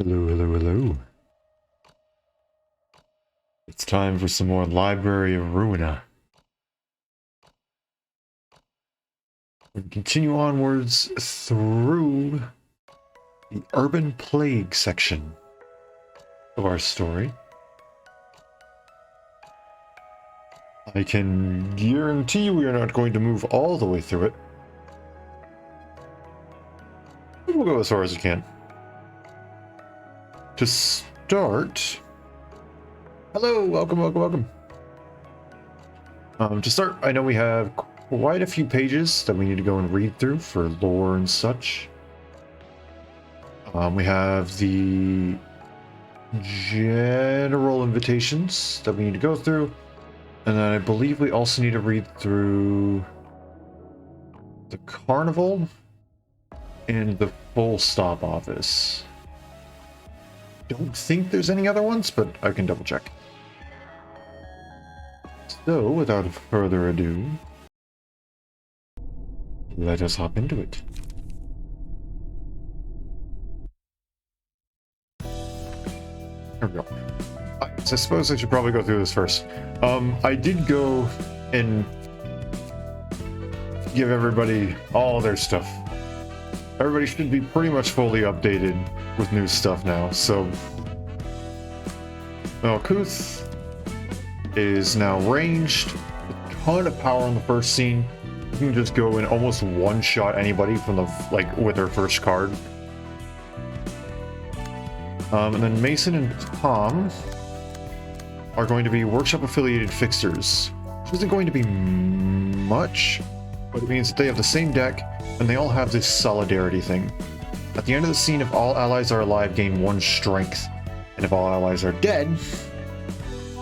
Hello, hello, hello. It's time for some more Library of Ruina. We continue onwards through the urban plague section of our story. I can guarantee we are not going to move all the way through it. We'll go as far as we can. To start... Hello, welcome, welcome, welcome. To start, I know we have quite a few pages that we need to go and read through for lore and such. We have the general invitations that we need to go through. And then I believe we also need to read through the carnival and the full stop office. Don't think there's any other ones, but I can double check. So, without further ado, let us hop into it. There we go. So I suppose I should probably go through this first. I did go and give everybody all their stuff. Everybody should be pretty much fully updated with new stuff now, so... Kuth is now ranged, a ton of power on the first scene. You can just go and almost one-shot anybody from the, with their first card. And then Mason and Tom are going to be workshop-affiliated fixers, which isn't going to be much, but it means that they have the same deck, and they all have this solidarity thing. At the end of the scene, if all allies are alive, gain 1 strength, and if all allies are dead,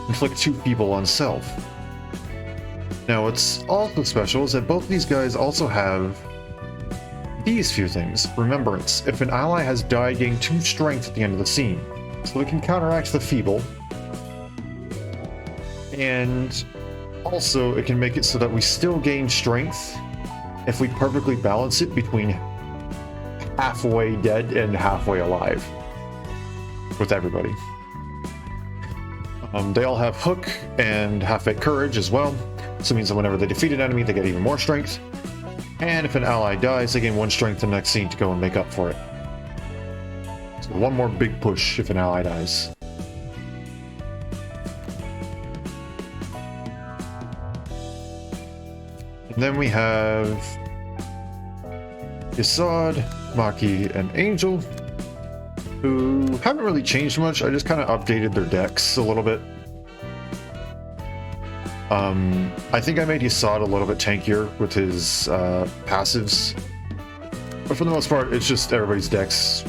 inflict 2 people on self. Now, what's also special is that both these guys also have these few things. Remembrance. If an ally has died, gain 2 strength at the end of the scene. So it can counteract the feeble. And also, it can make it so that we still gain strength if we perfectly balance it between halfway dead and halfway alive with everybody. They all have Hook and Half-Baked Courage as well, so it means that whenever they defeat an enemy, they get even more strength. And if an ally dies, they gain 1 strength in the next scene to go and make up for it. So 1 more big push if an ally dies. And then we have Yasad, Maki, and Angel, who haven't really changed much. I just kind of updated their decks a little bit. I think I made Yasad a little bit tankier with his passives. But for the most part, it's just everybody's decks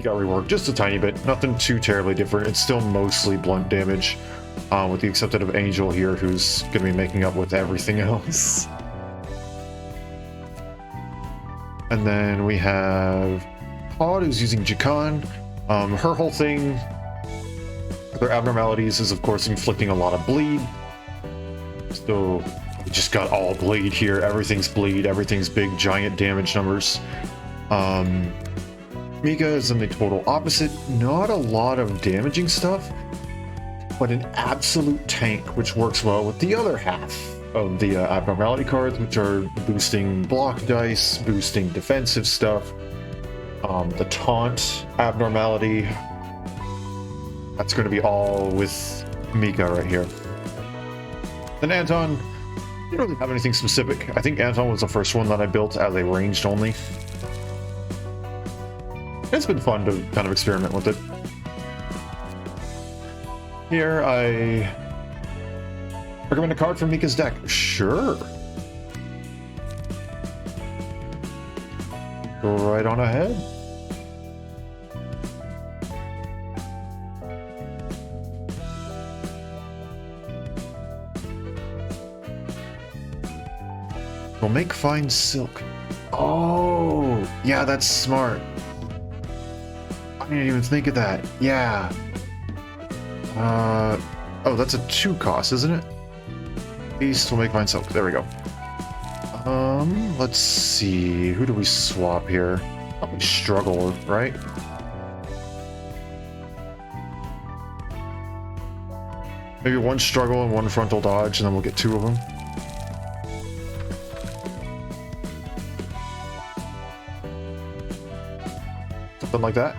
got reworked just a tiny bit. Nothing too terribly different. It's still mostly blunt damage, with the exception of Angel here, who's going to be making up with everything else. And then we have Pod, who's using Jakan. Her whole thing, their abnormalities, is of course inflicting a lot of bleed. So we just got all bleed here. Everything's bleed. Everything's big, giant damage numbers. Mika is in the total opposite. Not a lot of damaging stuff, but an absolute tank, which works well with the other half of the abnormality cards, which are boosting block dice, boosting defensive stuff. The taunt abnormality, that's going to be all with Mika right here. Then Anton, I don't really have anything specific. I think Anton was the first one that I built as a ranged only. It's been fun to kind of experiment with it. Here I recommend a card from Mika's deck. Sure. Go right on ahead. We'll make fine silk. Oh, yeah, that's smart. I didn't even think of that. Yeah. Oh, that's a 2 cost, isn't it? East will make fine silk. There we go. Let's see. Who do we swap here? Probably struggle, right? Maybe one struggle and one frontal dodge, and then we'll get 2 of them. Something like that.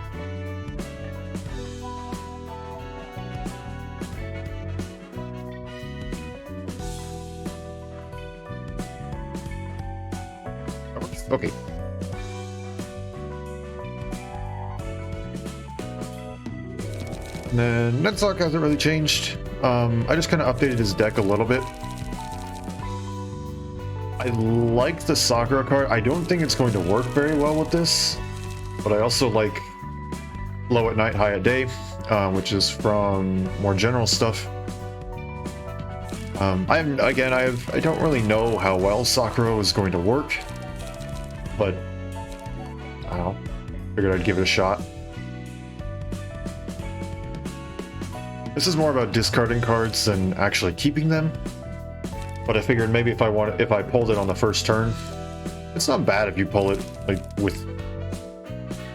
Okay. And then Netsock hasn't really changed. I just kind of updated his deck a little bit. I like the Sakura card. I don't think it's going to work very well with this, but I also like Low at Night, High at Day, which is from more general stuff. I don't really know how well Sakura is going to work, but I don't know. Figured I'd give it a shot. This is more about discarding cards than actually keeping them. But I figured maybe if I pulled it on the first turn, it's not bad if you pull it like with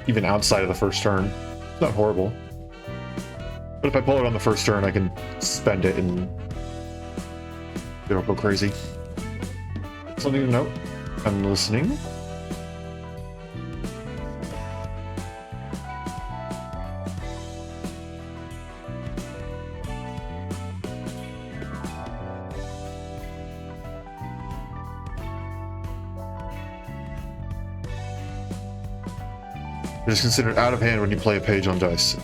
even outside of the first turn. It's not horrible. But if I pull it on the first turn, I can spend it and it'll go crazy. Something to note. I'm listening. It is considered out of hand when you play a page on dice.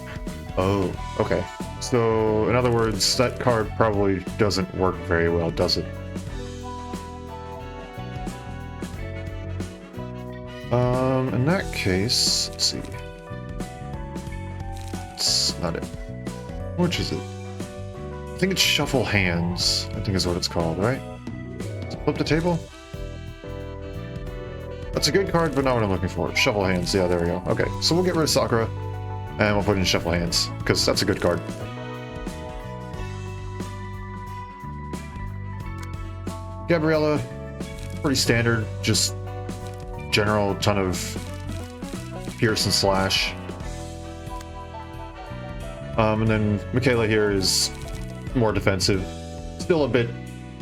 Oh, okay. So, in other words, that card probably doesn't work very well, does it? In that case, let's see. It's not it. Which is it? I think it's Shuffle Hands, I think is what it's called, right? Flip the table? That's a good card, but not what I'm looking for. Shuffle Hands, yeah, there we go. Okay, so we'll get rid of Sakura, and we'll put in Shuffle Hands, because that's a good card. Gabriella, pretty standard, just general ton of Pierce and Slash. And then Michaela here is more defensive. Still a bit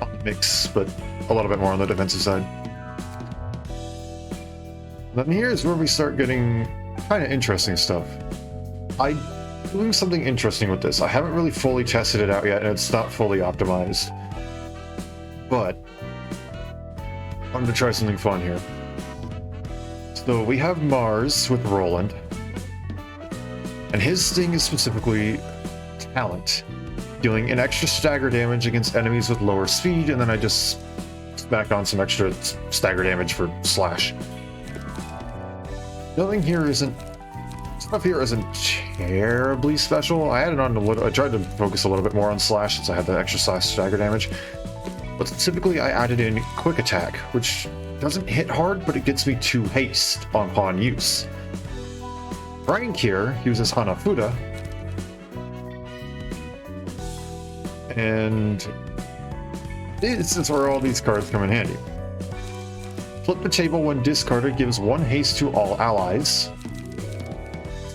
on the mix, but a little bit more on the defensive side. Then here's where we start getting kind of interesting stuff. I'm doing something interesting with this. I haven't really fully tested it out yet, and it's not fully optimized. But I'm going to try something fun here. So we have Mars with Roland, and his thing is specifically talent, dealing an extra stagger damage against enemies with lower speed, and then I just smack on some extra stagger damage for Slash. Nothing here isn't... Stuff here isn't terribly special. I added on a little... I tried to focus a little bit more on Slash since I had the extra Slash stagger damage. But specifically, I added in Quick Attack, which doesn't hit hard, but it gets me 2 haste upon use. Frank here uses Hanafuda. And this is where all these cards come in handy. Flip the table when discarded gives 1 haste to all allies.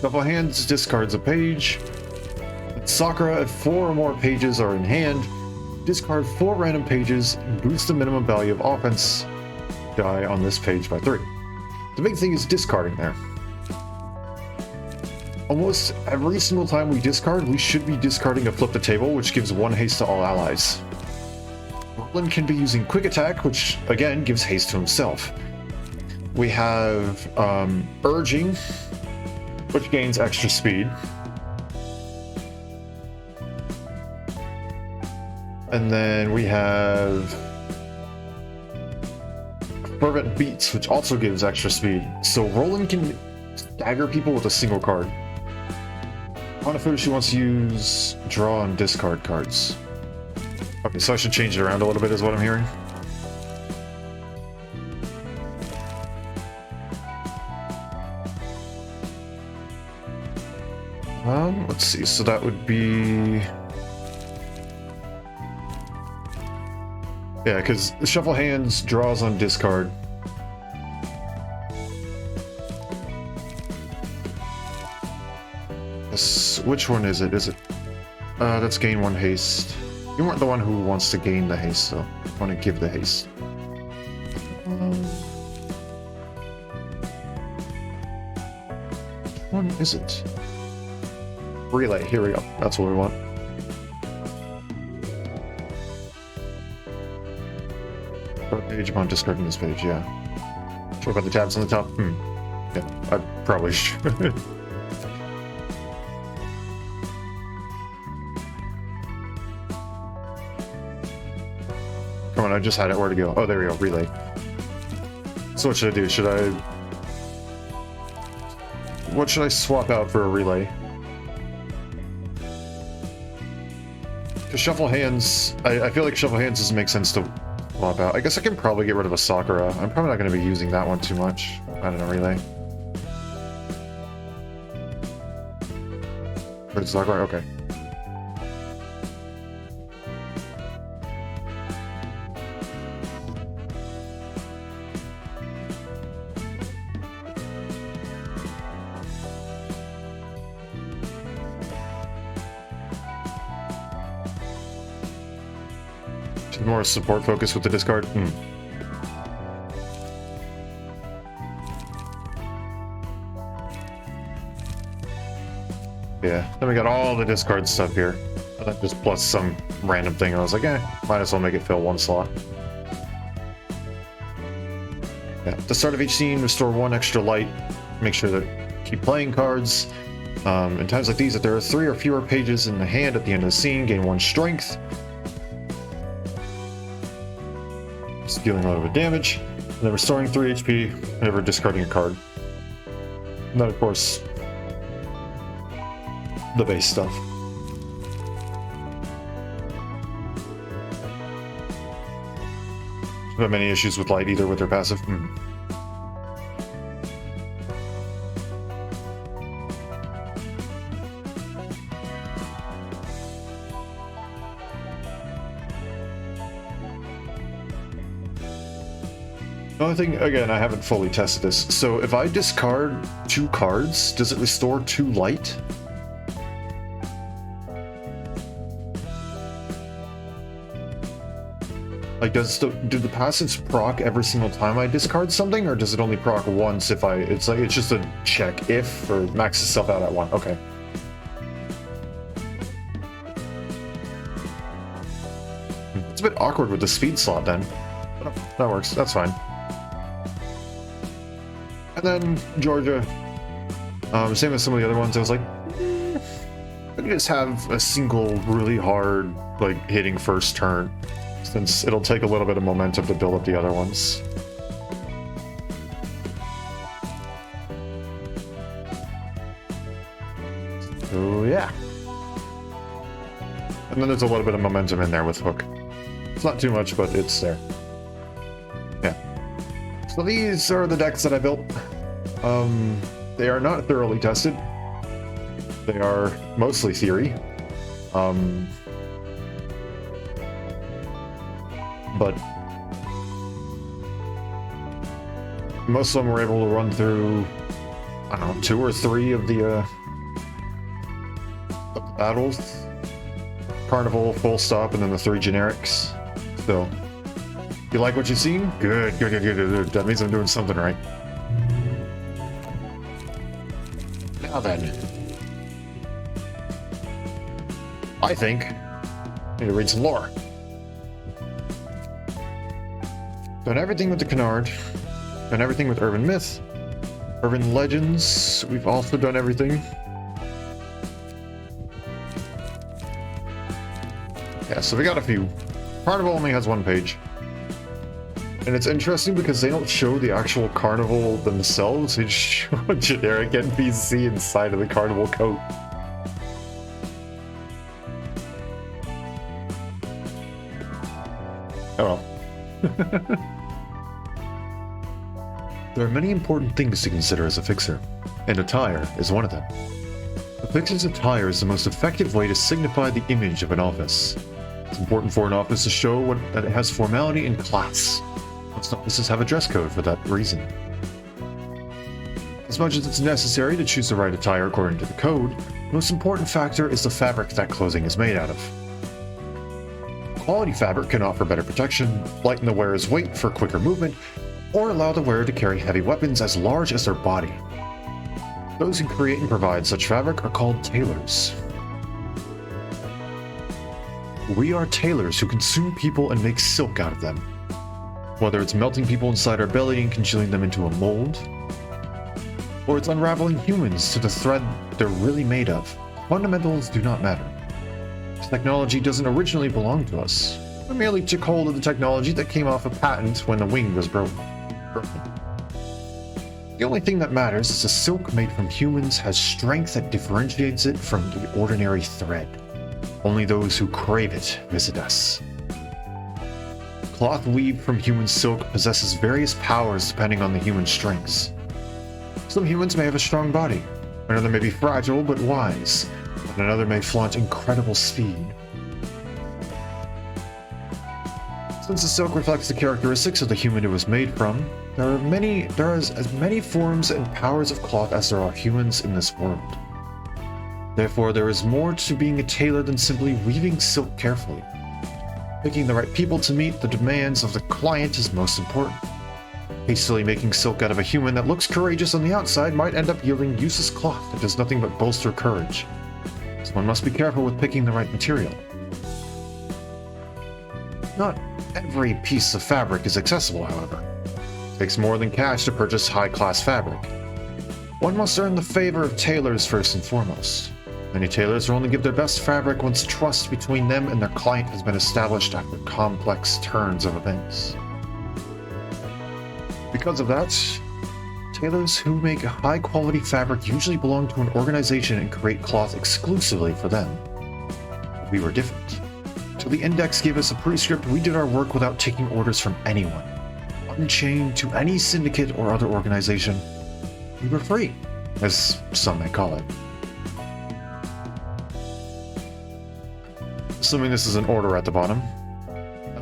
Shuffle Hands discards a page. Sakura, if 4 or more pages are in hand, discard 4 random pages and boost the minimum value of offense die on this page by 3. The big thing is discarding there. Almost every single time we discard, we should be discarding a Flip the Table, which gives 1 haste to all allies. Roland can be using Quick Attack, which again gives haste to himself. We have Urging, which gains extra speed. And then we have Fervent Beats, which also gives extra speed. So Roland can stagger people with a single card. Hanafuda, she wants to use draw and discard cards. Okay, so I should change it around a little bit is what I'm hearing. Let's see, so that would be... Yeah, because Shuffle Hands draws on discard. Yes, which one is it? Is it... that's gain 1 haste. You weren't the one who wants to gain the haste, though. You want to give the haste. Which one is it? Relay, here we go. That's what we want. Page upon discarding this page, yeah. Sure about the tabs on the top? Yeah, I probably should. Come on, I just had it. Where to go? Oh, there we go. Relay. So what should I do? What should I swap out for a relay? To shuffle hands, I feel like shuffle hands doesn't make sense to swap out. I guess I can probably get rid of a Sakura. I'm probably not going to be using that one too much. I don't know, relay. Where's Sakura? Okay. More support focus with the discard. Yeah, then we got all the discard stuff here. And then just plus some random thing. I was like, might as well make it fill one slot. Yeah, at the start of each scene, restore 1 extra light. Make sure that keep playing cards. In times like these, if there are 3 or fewer pages in the hand at the end of the scene, gain 1 strength. Dealing a little bit of damage, and then restoring 3 HP whenever discarding a card. And then, of course, the base stuff. Don't have many issues with light either with their passive. The only thing, again, I haven't fully tested this. So if I discard 2 cards, does it restore 2 light? Like, do the passives proc every single time I discard something, or does it only proc once if it's just a check if, or max itself out at 1? Okay. It's a bit awkward with the speed slot then. But that works, that's fine. And then Georgia, same as some of the other ones, I was like, I could just have a single really hard, like, hitting first turn, since it'll take a little bit of momentum to build up the other ones. So yeah. And then there's a little bit of momentum in there with Hook. It's not too much, but it's there. Yeah. So these are the decks that I built. They are not thoroughly tested. They are mostly theory. But most of them were able to run through, I don't know, 2 or 3 of the battles. Carnival, full stop, and then the 3 generics. So, you like what you've seen? Good. That means I'm doing something right. Now then, I think I need to read some lore. Done everything with the Canard. Done everything with Urban Myth. Urban Legends. We've also done everything. Yeah, so we got a few. Carnival only has 1 page. And it's interesting because they don't show the actual Carnival themselves, they just show a generic NPC inside of the Carnival coat. Oh well. There are many important things to consider as a fixer, and attire is one of them. A fixer's attire is the most effective way to signify the image of an office. It's important for an office to show that it has formality and class. Most offices have a dress code for that reason. As much as it's necessary to choose the right attire according to the code, the most important factor is the fabric that clothing is made out of. quality fabric can offer better protection, lighten the wearer's weight for quicker movement, or allow the wearer to carry heavy weapons as large as their body. Those who create and provide such fabric are called tailors. We are tailors who consume people and make silk out of them. Whether it's melting people inside our belly and congealing them into a mold, or it's unraveling humans to the thread they're really made of, fundamentals do not matter. This technology doesn't originally belong to us. We merely took hold of the technology that came off a patent when the wing was broken. The only thing that matters is the silk made from humans has strength that differentiates it from the ordinary thread. Only those who crave it visit us. Cloth weaved from human silk possesses various powers depending on the human strengths. Some humans may have a strong body, another may be fragile but wise, and another may flaunt incredible speed. Since the silk reflects the characteristics of the human it was made from, there are as many forms and powers of cloth as there are humans in this world. Therefore, there is more to being a tailor than simply weaving silk carefully. Picking the right people to meet the demands of the client is most important. Hastily making silk out of a human that looks courageous on the outside might end up yielding useless cloth that does nothing but bolster courage. So one must be careful with picking the right material. Not every piece of fabric is accessible, however. It takes more than cash to purchase high-class fabric. One must earn the favor of tailors first and foremost. Many tailors will only give their best fabric once trust between them and their client has been established after complex turns of events. Because of that, tailors who make high-quality fabric usually belong to an organization and create cloth exclusively for them. We were different. Till the Index gave us a prescript, we did our work without taking orders from anyone. Unchained to any syndicate or other organization, we were free, as some may call it. Assuming this is an order at the bottom.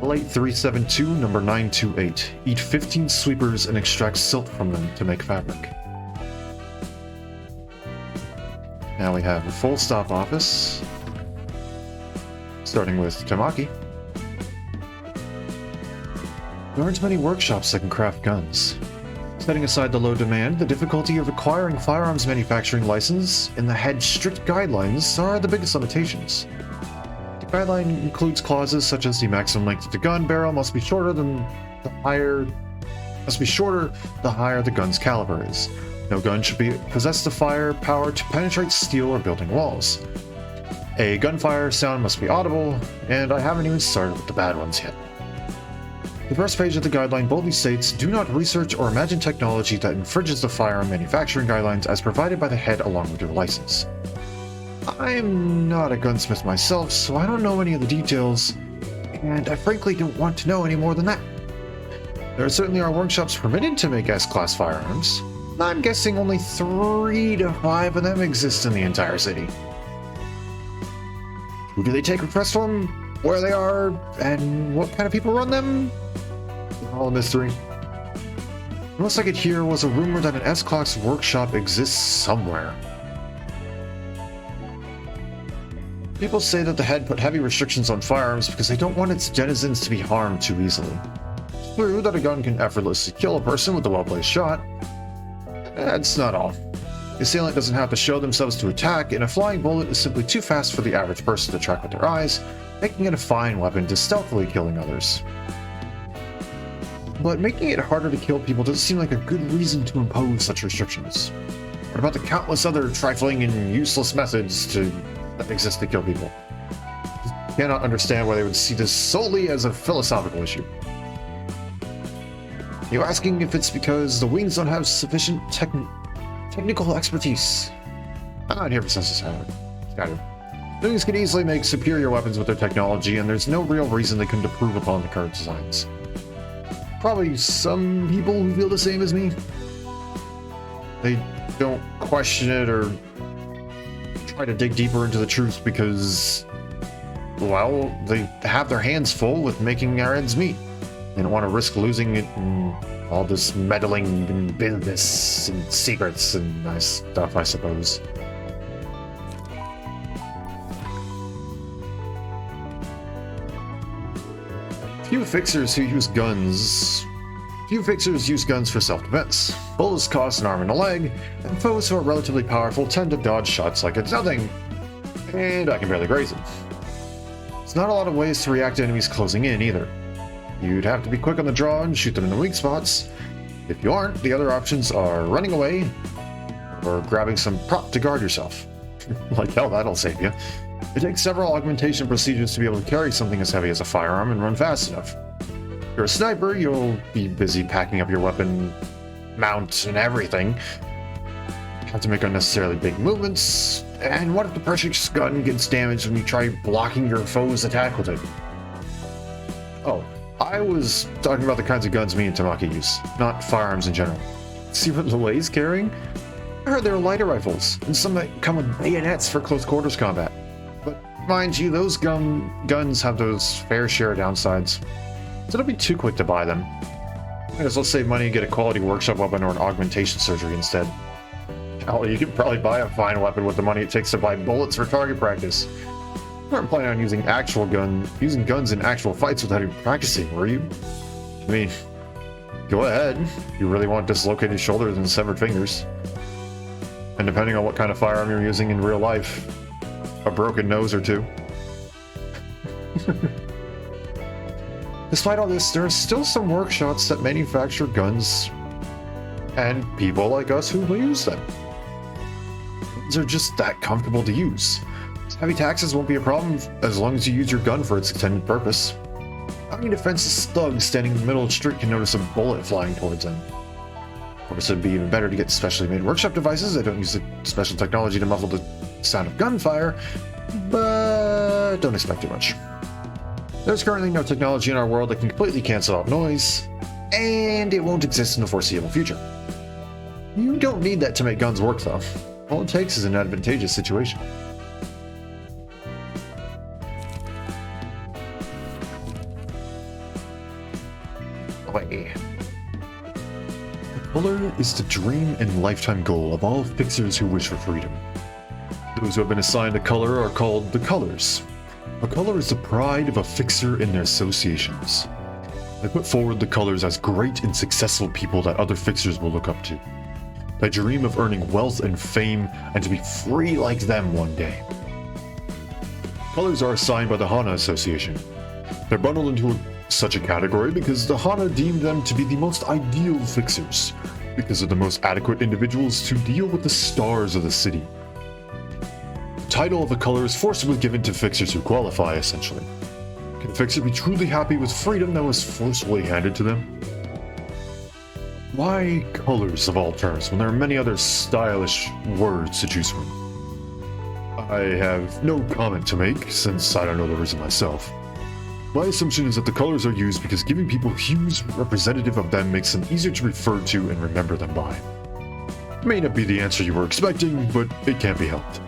Late 372, number 928. Eat 15 sweepers and extract silt from them to make fabric. Now we have a full stop office. Starting with Tamaki. There aren't many workshops that can craft guns. Setting aside the low demand, the difficulty of acquiring firearms manufacturing license and the head's strict guidelines are the biggest limitations. The guideline includes clauses such as the maximum length of the gun barrel must be shorter the higher the gun's caliber is. No gun should possess the firepower to penetrate steel or building walls. A gunfire sound must be audible, and I haven't even started with the bad ones yet. The first page of the guideline boldly states, "Do not research or imagine technology that infringes the firearm manufacturing guidelines as provided by the head along with your license." I'm not a gunsmith myself, so I don't know any of the details, and I frankly don't want to know any more than that. There certainly are workshops permitted to make S-Class firearms. I'm guessing only 3 to 5 of them exist in the entire city. Who do they take requests from? Where they are? And what kind of people run them? All a mystery. The most I could hear was a rumor that an S-Class workshop exists somewhere. People say that the head put heavy restrictions on firearms because they don't want its denizens to be harmed too easily. It's true that a gun can effortlessly kill a person with a well-placed shot. That's not all. The assailant doesn't have to show themselves to attack, and a flying bullet is simply too fast for the average person to track with their eyes, making it a fine weapon to stealthily killing others. But making it harder to kill people doesn't seem like a good reason to impose such restrictions. What about the countless other trifling and useless methods that exist to kill people? I cannot understand why they would see this solely as a philosophical issue. You're asking if it's because the wings don't have sufficient technical expertise. I'm not here for census scatter. Wings can easily make superior weapons with their technology, and there's no real reason they couldn't improve upon the current designs. Probably some people who feel the same as me. They don't question it or try to dig deeper into the truth because, well, they have their hands full with making our ends meet. They don't want to risk losing it in all this meddling in business and secrets and nice stuff, I suppose. Few fixers use guns for self-defense. Bullets cost an arm and a leg, and foes who are relatively powerful tend to dodge shots like it's nothing. And I can barely graze them. There's not a lot of ways to react to enemies closing in either. You'd have to be quick on the draw and shoot them in the weak spots. If you aren't, the other options are running away or grabbing some prop to guard yourself. Like hell, that'll save you. It takes several augmentation procedures to be able to carry something as heavy as a firearm and run fast enough. If you're a sniper, you'll be busy packing up your weapon, mount, and everything. Have to make unnecessarily big movements. And what if the precious gun gets damaged when you try blocking your foe's attack with it? Oh, I was talking about the kinds of guns me and Tamaki use, not firearms in general. See what Lue's carrying? I heard there are lighter rifles, and some that come with bayonets for close quarters combat. But mind you, those guns have those fair share of downsides. So don't be too quick to buy them. Might as well save money and get a quality workshop weapon or an augmentation surgery instead. Hell, you could probably buy a fine weapon with the money it takes to buy bullets for target practice. You weren't planning on using guns in actual fights without even practicing, were you? I mean, go ahead. You really want dislocated shoulders and severed fingers. And depending on what kind of firearm you're using in real life, a broken nose or two. Despite all this, there are still some workshops that manufacture guns and people like us who use them. Guns are just that comfortable to use. Heavy taxes won't be a problem as long as you use your gun for its intended purpose. How many defenseless thugs standing in the middle of the street can notice a bullet flying towards them? Of course, it'd be even better to get specially made workshop devices that don't use the special technology to muffle the sound of gunfire, but don't expect too much. There's currently no technology in our world that can completely cancel out noise, and it won't exist in the foreseeable future. You don't need that to make guns work, though. All it takes is an advantageous situation. The color is the dream and lifetime goal of all fixers who wish for freedom. Those who have been assigned a color are called the colors. A color is the pride of a fixer in their associations. They put forward the colors as great and successful people that other fixers will look up to. They dream of earning wealth and fame and to be free like them one day. Colors are assigned by the Hana Association. They're bundled into such a category because the Hana deemed them to be the most ideal fixers, because of the most adequate individuals to deal with the stars of the city. The title of a color is forcibly given to fixers who qualify, essentially. Can a fixer be truly happy with freedom that was forcibly handed to them? Why colors of all terms when there are many other stylish words to choose from? I have no comment to make, since I don't know the reason myself. My assumption is that the colors are used because giving people hues representative of them makes them easier to refer to and remember them by. It may not be the answer you were expecting, but it can't be helped.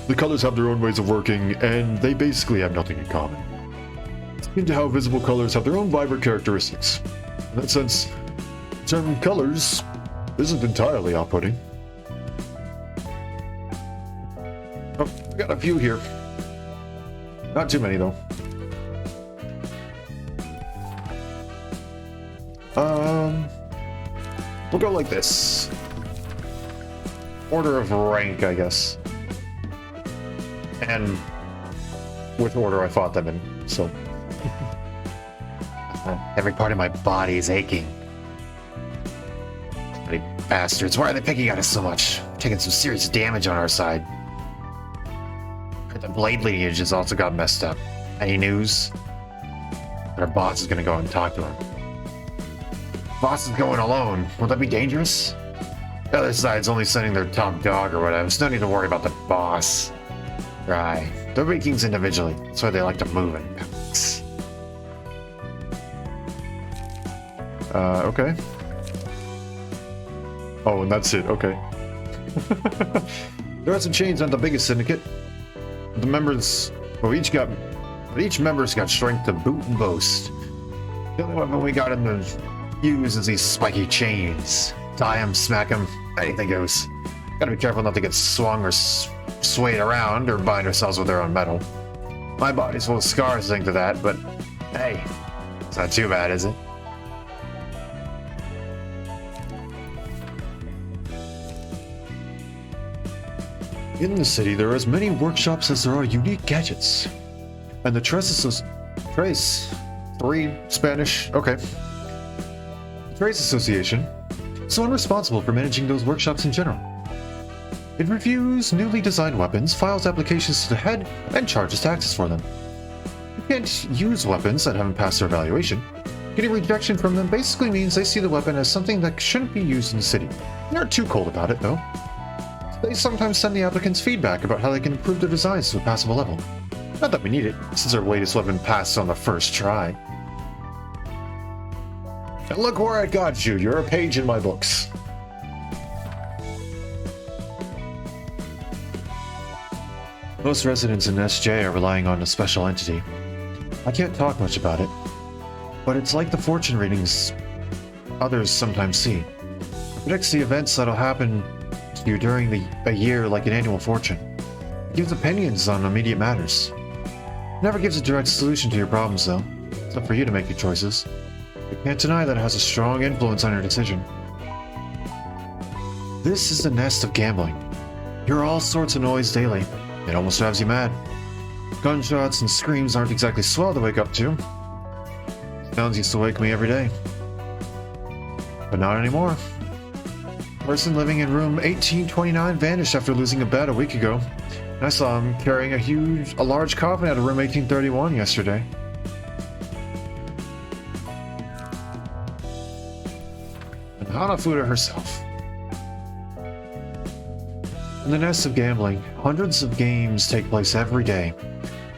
The colors have their own ways of working, and they basically have nothing in common. It's akin to how visible colors have their own vibrant characteristics. In that sense, the term colors isn't entirely off-putting. Oh, we got a few here. Not too many, though. We'll go like this. Order of rank, I guess. And with order I fought them in, so. Every part of my body is aching. Bloody bastards, why are they picking at us so much? We're taking some serious damage on our side. The blade lineage has also got messed up. Any news? Our boss is gonna go and talk to him. Boss is going alone. Will that be dangerous? The other side's only sending their top dog or whatever. There's no need to worry about the boss. Right. They're Vikings individually. That's why they like to move in packs. Okay. Oh, and that's it. Okay. There hasn't changed on the biggest syndicate. The members, well, each member's got strength to boot and boast. The only weapon we got in the use is these spiky chains. Tie them, smack them, anything goes. Gotta be careful not to get swung or swayed around or bind ourselves with our own metal. My body's full of scars linked to that, but hey, It's not too bad, is it? In the city, there are as many workshops as there are unique gadgets. And the Trace 3 Spanish, okay. The Trace Association is the one responsible for managing those workshops in general. It reviews newly designed weapons, files applications to the head, and charges taxes for them. You can't use weapons that haven't passed their evaluation. Getting rejection from them basically means they see the weapon as something that shouldn't be used in the city. They aren't too cold about it, though. They sometimes send the applicants feedback about how they can improve their designs to a passable level. Not that we need it, since our latest weapon passed on the first try. And look where I got you, you're a page in my books. Most residents in SJ are relying on a special entity. I can't talk much about it, but it's like the fortune readings others sometimes see. It predicts the events that'll happen to you during a year like an annual fortune. It gives opinions on immediate matters. It never gives a direct solution to your problems, though. It's up for you to make your choices. You can't deny that it has a strong influence on your decision. This is the nest of gambling. You hear all sorts of noise daily. It almost drives you mad. Gunshots and screams aren't exactly swell to wake up to. Sounds used to wake me every day. But not anymore. The person living in room 1829 vanished after losing a bet a week ago. And I saw him carrying a large coffin out of room 1831 yesterday. And Hanafuda herself. In the nest of gambling, hundreds of games take place every day.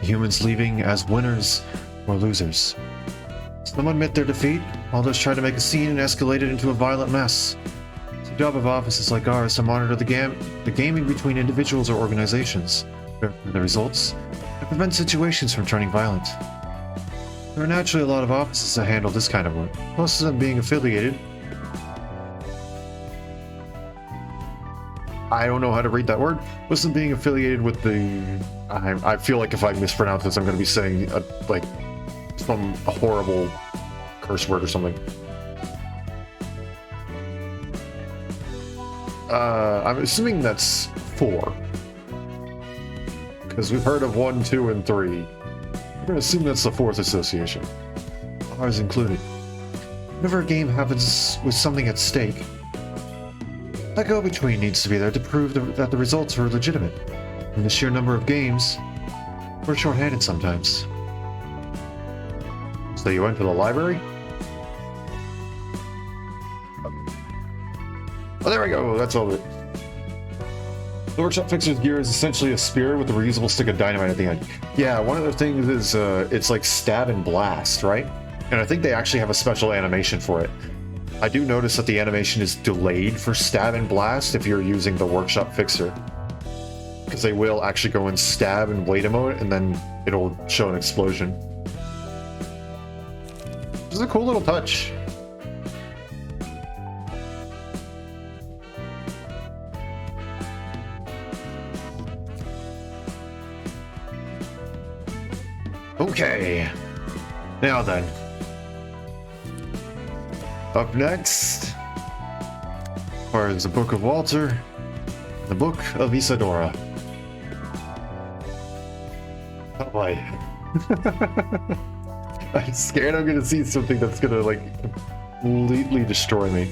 Humans leaving as winners or losers. Some admit their defeat, others try to make a scene and escalate it into a violent mess. It's the job of offices like ours to monitor the gaming between individuals or organizations, verify the results, and prevent situations from turning violent. There are naturally a lot of offices that handle this kind of work, most of them being affiliated. I don't know how to read that word. Most of them being affiliated with the... I feel like if I mispronounce this, I'm going to be saying like some horrible curse word or something. I'm assuming that's 4. Because we've heard of 1, 2, and 3. We're going to assume that's the 4th association. Ours included. Whenever a game happens with something at stake, that go-between needs to be there to prove that the results are legitimate. And the sheer number of games, we're short-handed sometimes. So you went to the library? Oh, there we go, that's all of it. The workshop fixer's gear is essentially a spear with a reusable stick of dynamite at the end. Yeah, one of the things is it's like stab and blast, right? And I think they actually have a special animation for it. I do notice that the animation is delayed for stab and blast if you're using the workshop fixer. Because they will actually go and stab and wait a moment and then it'll show an explosion. This is a cool little touch. Okay. Now then. Up next, is the Book of Walter, the Book of Isadora. Oh boy. I'm scared I'm gonna see something that's gonna like completely destroy me.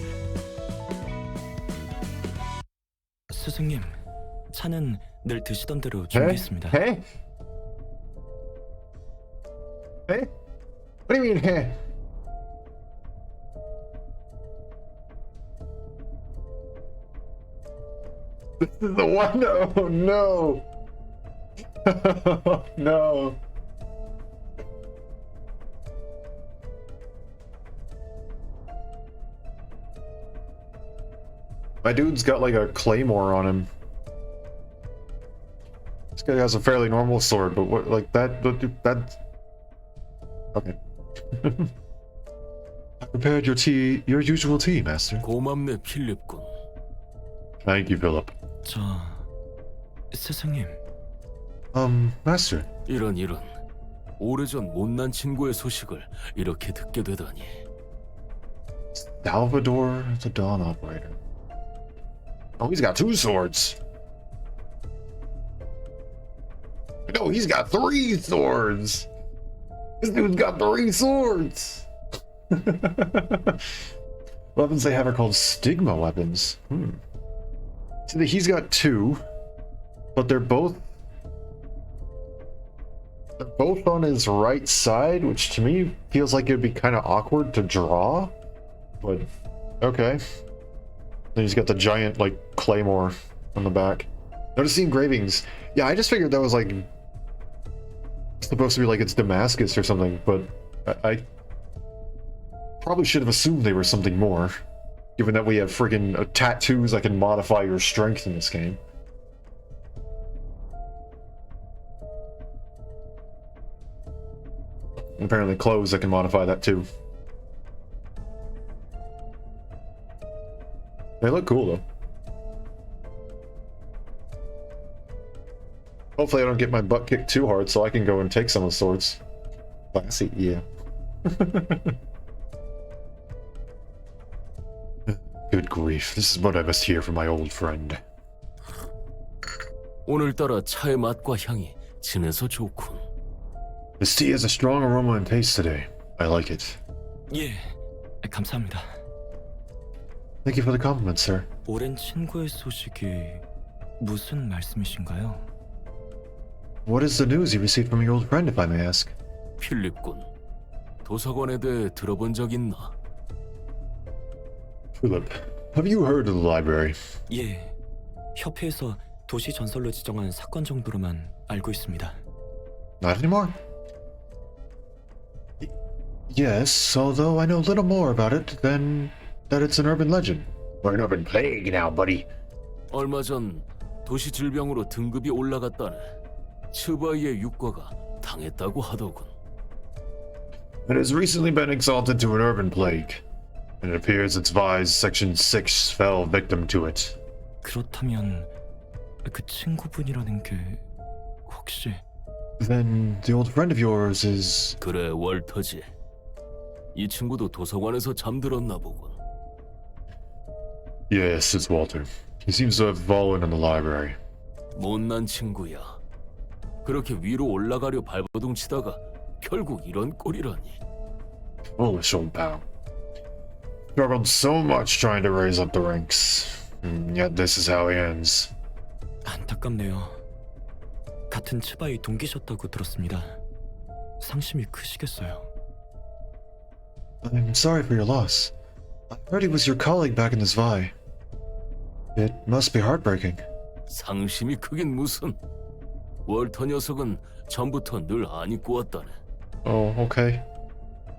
스승님, 차는 늘 드시던 대로 준비했습니다. Hey? Hey? What do you mean, hey? This is the one? Oh no! Oh no! My dude's got like a claymore on him. This guy has a fairly normal sword, but what, like that, okay. I prepared your tea, your usual tea, master. 고맙네, 필립군. Thank you, Philip. 스승님. Master. 이런. 오래전 못난 친구의 소식을 이렇게 듣게 되다니. Salvador the Dawn Operator. Oh, he's got 2 swords. No, he's got 3 swords. This dude's got 3 swords. Weapons they have are called stigma weapons. So he's got 2, but they're both on his right side, which to me feels like it would be kind of awkward to draw. But okay. Then he's got the giant like claymore on the back. Notice the engravings. Yeah, I just figured that was like supposed to be like it's Damascus or something, but I probably should have assumed they were something more, given that we have friggin' tattoos that can modify your strength in this game. And apparently clothes that can modify that too. They look cool though. Hopefully I don't get my butt kicked too hard so I can go and take some of the swords. Classy, yeah. Good grief, this is what I must hear from my old friend. 오늘따라 차의 맛과 향이 진해서 좋군. This tea has a strong aroma and taste today. I like it. 예, 감사합니다. Thank you for the compliment, sir. 오랜 친구의 소식이 무슨 말씀이신가요? What is the news you received from your old friend, if I may ask? 필립군, 도서관에 대해 들어본 적 있나? Philip, have you heard of the library? 예, 협회에서 도시 전설로 지정한 사건 정도로만 알고 있습니다. Not anymore? Yes, although I know little more about it than that it's an urban legend. Or an urban plague now, buddy. 얼마 전 도시 질병으로 등급이 올라갔다네. 츠바이의 육과가 당했다고 하더군. It has recently been exalted to an urban plague. And it appears its Vise Section 6 fell victim to it. 그렇다면 그 친구분이라는 게 혹시... Then the old friend of yours is... 그래, 월터지. 이 친구도 도서관에서 잠들었나 보군. Yes, it's Walter. He seems to have fallen in the library. 못난 친구야. 그렇게 위로 올라가려 발버둥 치다가 결국 이런 꼴이라니. Foolish old pal. Struggled so much trying to raise up the ranks. And yet this is how he ends. 안타깝네요. 같은 츠바이 동기셨다고 들었습니다. 상심이 크시겠어요. I'm sorry for your loss. I heard he was your colleague back in the Zwei. It must be heartbreaking. 상심이 크긴 무슨. 월터 녀석은 전부터 늘 안 입고 왔다네. Oh, okay.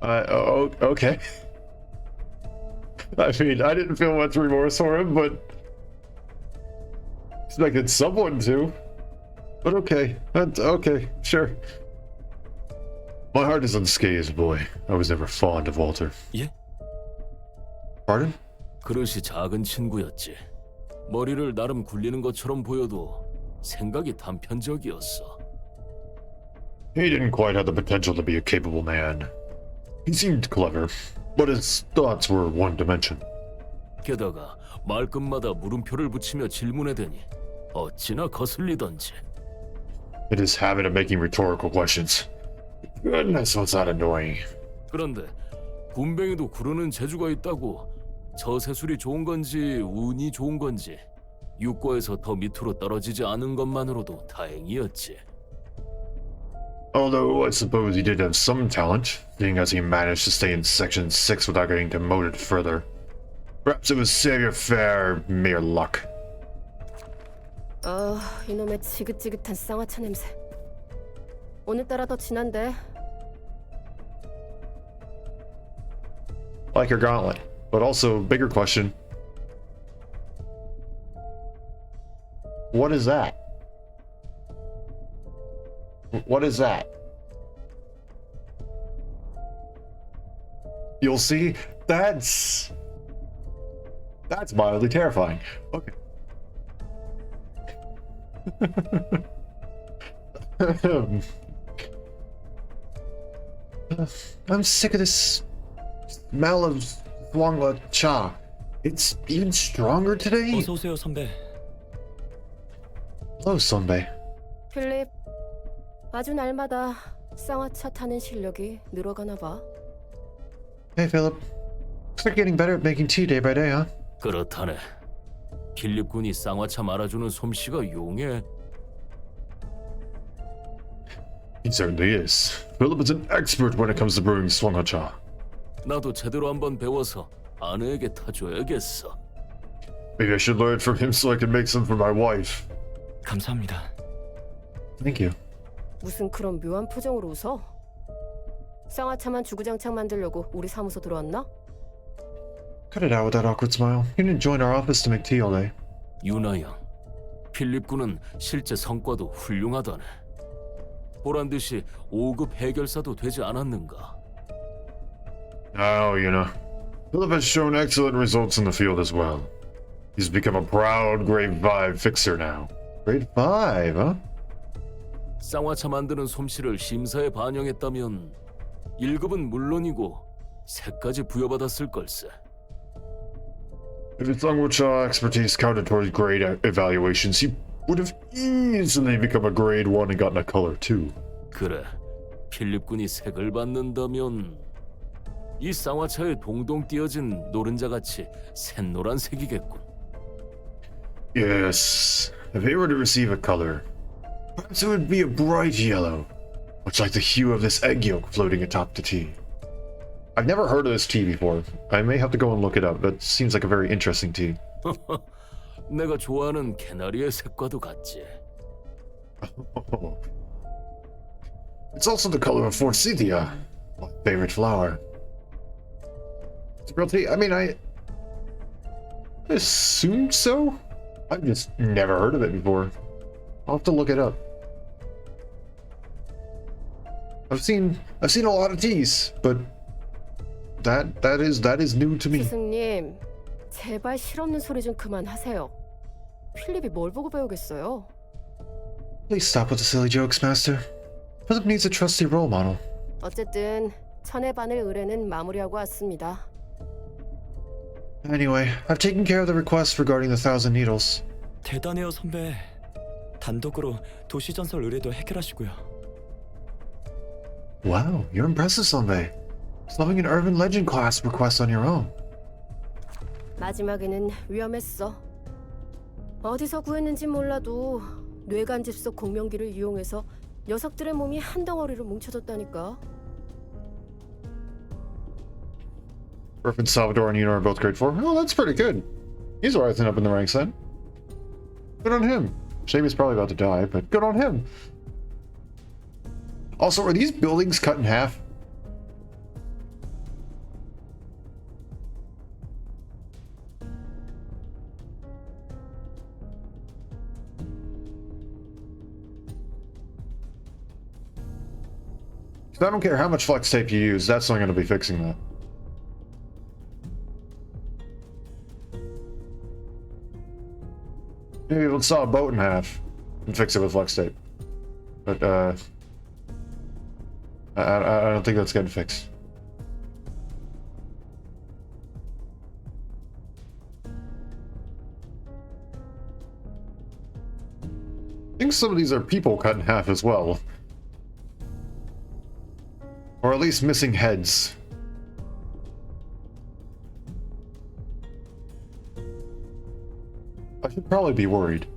Okay. I mean, I didn't feel much remorse for him, but expected someone to. But okay, okay, sure. My heart is unscathed, boy. I was never fond of Walter. 예? Pardon? 그릇이 작은 친구였지. 머리를 나름 굴리는 것처럼 보여도 생각이 단편적이었어. He didn't quite have the potential to be a capable man. He seemed clever, but his thoughts were one dimension. 게다가 말끝마다 물음표를 붙이며 질문해대니 어찌나 거슬리던지. It is habit of making rhetorical questions. Goodness, what's that annoying? 그런데 군뱅이도 구르는 재주가 있다고. 저세술이 좋은 건지 운이 좋은 건지 육과에서 더 밑으로 떨어지지 않은 것만으로도 다행이었지. Although I suppose he did have some talent, seeing as he managed to stay in Section 6 without getting demoted further. Perhaps it was savoir-faire mere luck. 이놈의 지긋지긋한 쌍화차 냄새. 오늘따라 더 진한데. Like your gauntlet, but also bigger question. What is that? What is that? You'll see, that's mildly terrifying. Okay. I'm sick of this smell of Swangla cha. It's even stronger today. 어서 오세요, 선배. Hello, Sonbei. 필립, 아주 날마다 쌍화차 타는 실력이 늘어가나 봐. Hey, Philip. Looks like you're getting better at making tea day by day, huh? 그렇다네. 필립 군이 쌍화차 말아주는 솜씨가 용해. He certainly is. Philip is an expert when it comes to brewing Swangla cha. 나도 제대로 한번 배워서 아내에게 타줘야겠어. Maybe I should learn from him so I can make some for my wife. 감사합니다. Thank you. 무슨 그런 묘한 표정으로 웃어? 쌍화차만 주구장창 만들려고 우리 사무소 들어왔나? Cut it out with that awkward smile. You didn't join our office to make tea all day. 유나 양, 필립 군은 실제 성과도 훌륭하다네. 보란 듯이 5급 해결사도 되지 않았는가? Oh, you know. Philip has shown excellent results in the field as well. He's become a proud grade 5 fixer now. Grade 5, huh? 쌍화차 만드는 솜씨를 심사에 반영했다면 1급은 물론이고 3까지 부여받았을 걸세. If his Swangla expertise counted towards grade evaluations, he would have easily become a grade 1 and gotten a color 2. 그래, 필립 군이 3을 받는다면 이 쌍화차에 동동 띄어진 노른자같이 샛노란색이겠군. Yes. If he were to receive a color, perhaps it would be a bright yellow, much like the hue of this egg yolk floating atop the tea. I've never heard of this tea before. I may have to go and look it up. That seems like a very interesting tea. 내가 좋아하는 캐나리의 색과도 같지. It's also the color of forsythia, my favorite flower. It's a real tea. I mean, I assumed so. I've just never heard of it before. I'll have to look it up. I've seen a lot of teas, but that is new to me. 스승님, 제발 실없는 소리 좀 그만하세요. 필립이 뭘 보고 배우겠어요? Please stop with the silly jokes, Master. Philip needs a trusty role model. 어쨌든 천의 바늘 의뢰는 마무리하고 왔습니다. Anyway, I've taken care of the request regarding the 1,000 needles. 대단해요, 선배. 단독으로 도시 전설 의뢰도 해결하시고요. Wow, you're impressive, Sonbei. Solving an urban legend class request on your own. 마지막에는 위험했어. 어디서 구했는지 몰라도 뇌간집 속 공명기를 이용해서 녀석들의 몸이 한 덩어리로 뭉쳐졌다니까. Burp and Salvador and Una are both grade 4. Oh, that's pretty good. He's rising up in the ranks then. Good on him. Shame he's probably about to die, but good on him. Also, are these buildings cut in half? I don't care how much flex tape you use, that's not going to be fixing that. Maybe we'll saw a boat in half and fix it with flex tape. But, I don't think that's getting fixed. I think some of these are people cut in half as well. Or at least missing heads. I should probably be worried.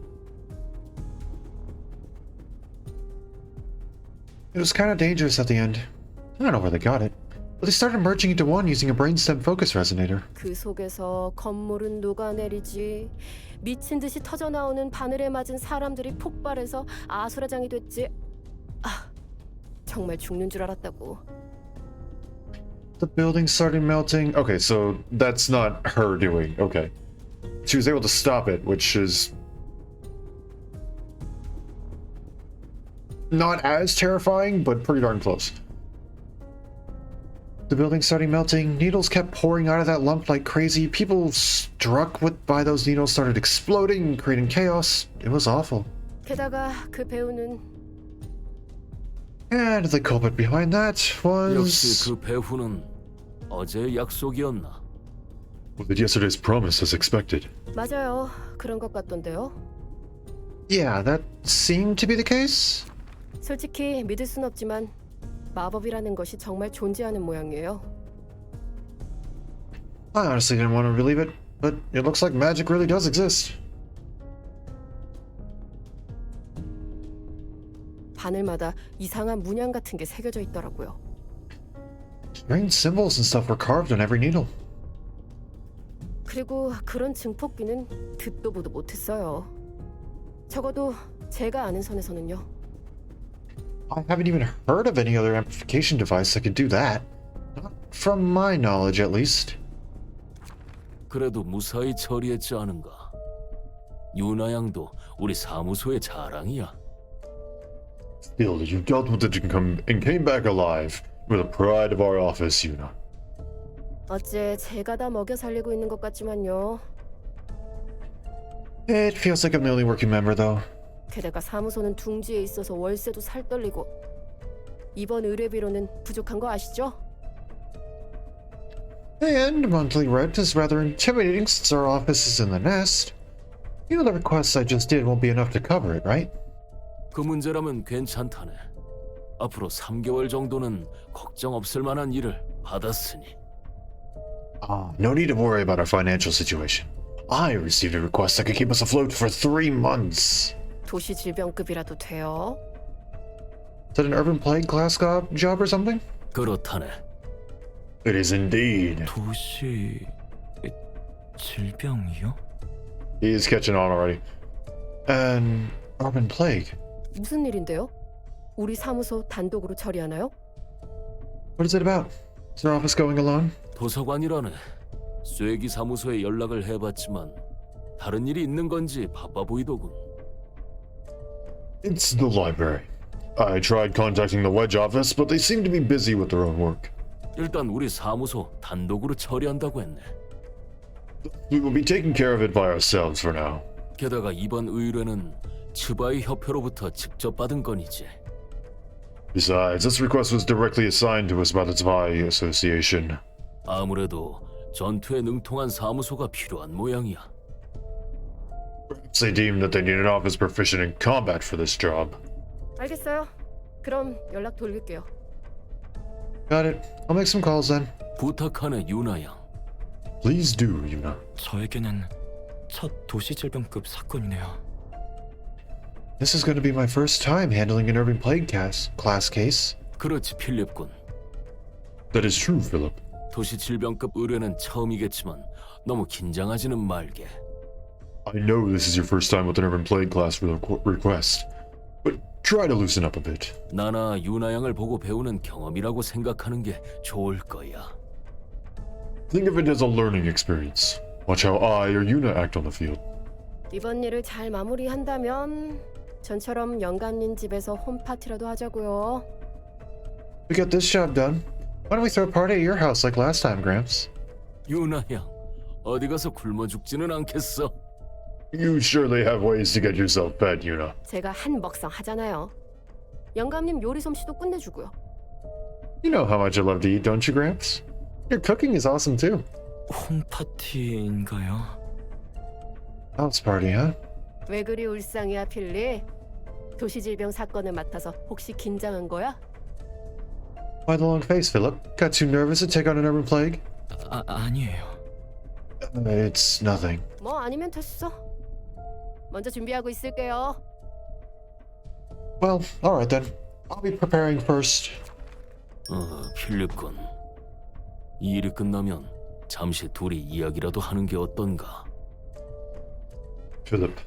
It was kind of dangerous at the end. I don't know where they got it, but they started merging into one using a brainstem focus resonator. 그 속에서 건물은 녹아내리지. 미친 듯이 터져 나오는 바늘에 맞은 사람들이 폭발해서 아수라장이 됐지. 아, 정말 죽는 줄 알았다고. The building started melting. Okay, so that's not her doing. Okay. She was able to stop it, which is not as terrifying, but pretty darn close. The building started melting. Needles kept pouring out of that lump like crazy. People struck by those needles started exploding, creating chaos. It was awful. 게다가 그 배우는 And the culprit behind that 역시 was... 그 배후는 어제의 약속이었나? Was it yesterday's promise as expected? 맞아요. 그런 것 같던데요. Yeah, that seemed to be the case. 솔직히 믿을 순 없지만 마법이라는 것이 정말 존재하는 모양이에요. I honestly didn't want to believe it, but it looks like magic really does exist. 바늘마다 이상한 문양 같은 게 새겨져 있더라고요. Strange symbols and stuff were carved on every needle. 그리고 그런 증폭기는 듣도 보도 못했어요. 적어도 제가 아는 선에서는요. I haven't even heard of any other amplification device that could do that. Not from my knowledge, at least. 그래도 무사히 처리했지 않은가? 유나 양도 우리 사무소의 자랑이야. Still, you dealt with it and came back alive. We're the pride of our office, Yuna. 어째 제가 다 먹여 살리고 있는 것 같지만요. It feels like I'm the only working member, though. 게다가 사무소는 둥지에 있어서 월세도 살떨리고 이번 의뢰비로는 부족한 거 아시죠? And monthly rent is rather intimidating since our office is in the nest. You know the requests I just did won't be enough to cover it, right? 그 문제라면 괜찮다네. 앞으로 3개월 정도는 걱정 없을 만한 일을 받았으니. No need to worry about our financial situation. I received a request that could keep us afloat for 3 months. 도시 질병급이라도 돼요? Is that an urban plague class job or something? 그렇다네. It is indeed. 도시 질병이요? He's catching on already. An urban plague. 무슨 일인데요? 우리 사무소 단독으로 처리하나요? What is it about? Is our office going alone? 도서관이라네. 쇠기 사무소에 연락을 해봤지만 다른 일이 있는 건지 바빠 보이더군. It's the library. I tried contacting the Wedge office, but they seem to be busy with their own work. 일단 우리 사무소 단독으로 처리한다고 했네. We will be taking care of it by ourselves for now. 게다가 이번 의뢰는 츠바이 협회로부터 직접 받은 건이지. Besides, this request was directly assigned to us by the Zwei Association. 아무래도 전투에 능통한 사무소가 필요한 모양이야. Perhaps they deemed that they needed an office proficient in combat for this job. 알겠어요. 그럼 연락 돌릴게요. Got it. I'll make some calls then. 부탁하네 유나 양. Please do, Yuna. 저에게는 첫 도시 질병급 사건이네요. This is going to be my first time handling an urban plague class case. 그렇지 필립군. That is true, Philip. 도시 질병급 의뢰는 처음이겠지만 너무 긴장하지는 말게. I know this is your first time with an urban plague class request, but try to loosen up a bit. 나나 유나 양을 보고 배우는 경험이라고 생각하는 게 좋을 거야. Think of it as a learning experience. Watch how I or Yuna act on the field. 이번 일을 잘 마무리한다면 전처럼 영감님 집에서 홈파티라도 하자고요. We get this job done. Why don't we throw a party at your house like last time, Gramps? 유나 양, 어디 가서 굶어 죽지는 않겠어? You surely have ways to get yourself fed, Yuna. 제가 한 먹상 하잖아요. 영감님 요리 솜씨도 끝내주고요. You know how much I love to eat, don't you, Gramps? Your cooking is awesome too. 홈파티인가요? House party, huh? 왜 그리 울상이야, 필리? 도시질병 사건을 맡아서 혹시 긴장한 거야? Why the long face, Philip? Got too nervous to take on an urban plague? 아니에요. It's nothing. 뭐 아니면 됐어. 먼저 준비하고 있을게요. Well, alright then. I'll be preparing first. 필립군. 이 일이 끝나면 잠시 둘이 이야기라도 하는 게 어떤가? Philip,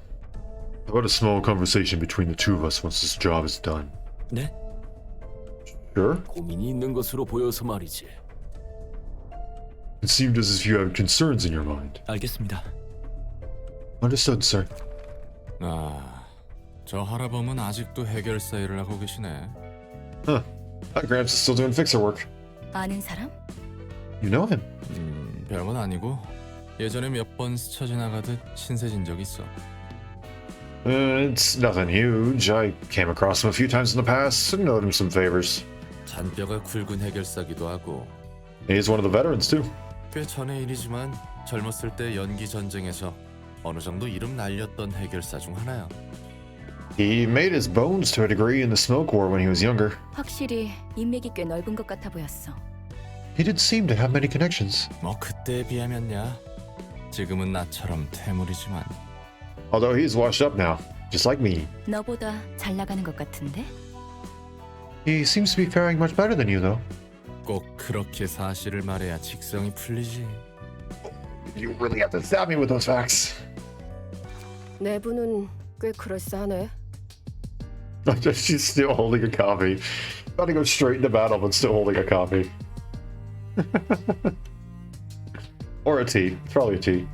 how about a small conversation between the two of us once this job is done? 네? Sure? 고민이 있는 것으로 보여서 말이지. It seemed as if you had concerns in your mind. 알겠습니다. Understood, sir. 저 할아범은 아직도 해결사 일을 하고 계시네. Huh. Hi, Gramps is still doing fixer work. 아는 사람? You know him? 별건 아니고 예전에 몇 번 스쳐 지나가듯 친세진 적 있어. It's nothing huge. I came across him a few times in the past and owed him some favors. 잔뼈가 굵은 해결사기도 하고 He's one of the veterans too. 꽤 전의 일이지만 젊었을 때 연기 전쟁에서 어느 정도 이름 날렸던 해결사 중 하나야. He made his bones to a degree in the smoke war when he was younger. 확실히 인맥이 꽤 넓은 것 같아 보였어. He did seem to have many connections. 뭐 그때에 비하면야 지금은 나처럼 퇴물이지만 Although he's washed up now, just like me. 너보다 잘 나가는 것 같은데? He seems to be faring much better than you, though. 꼭 그렇게 사실을 말해야 직성이 풀리지. You really have to stab me with those facts. 내부는 꽤 그럴싸하네. She's still holding a copy. About to go straight into battle, but still holding a copy. Or a T. It's probably a T.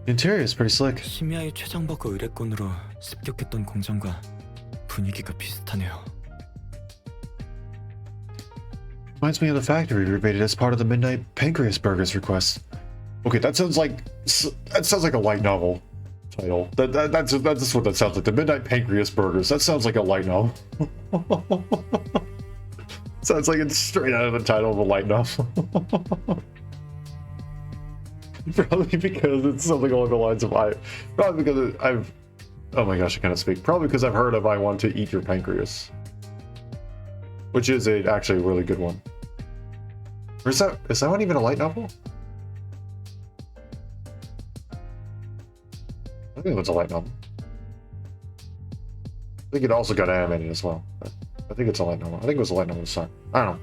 Interior is pretty slick. 심야의 최장버거 의뢰건으로 습격했던 공장과 분위기가 비슷하네요. Reminds me of the factory we raided as part of the Midnight Pancreas Burgers request. Okay, that sounds like a light novel title. That's just what that sounds like. The Midnight Pancreas Burgers. That sounds like a light novel. Sounds like it's straight out of the title of a light novel. Probably because it's something along the lines of probably because I've oh my gosh, I cannot speak. Probably because I've heard of I Want to Eat Your Pancreas, which is actually a really good one. Or is that one even a light novel? I think it's a light novel. I think it also got animated as well. But I think it's a light novel. I think it was a light novel this time. I don't know.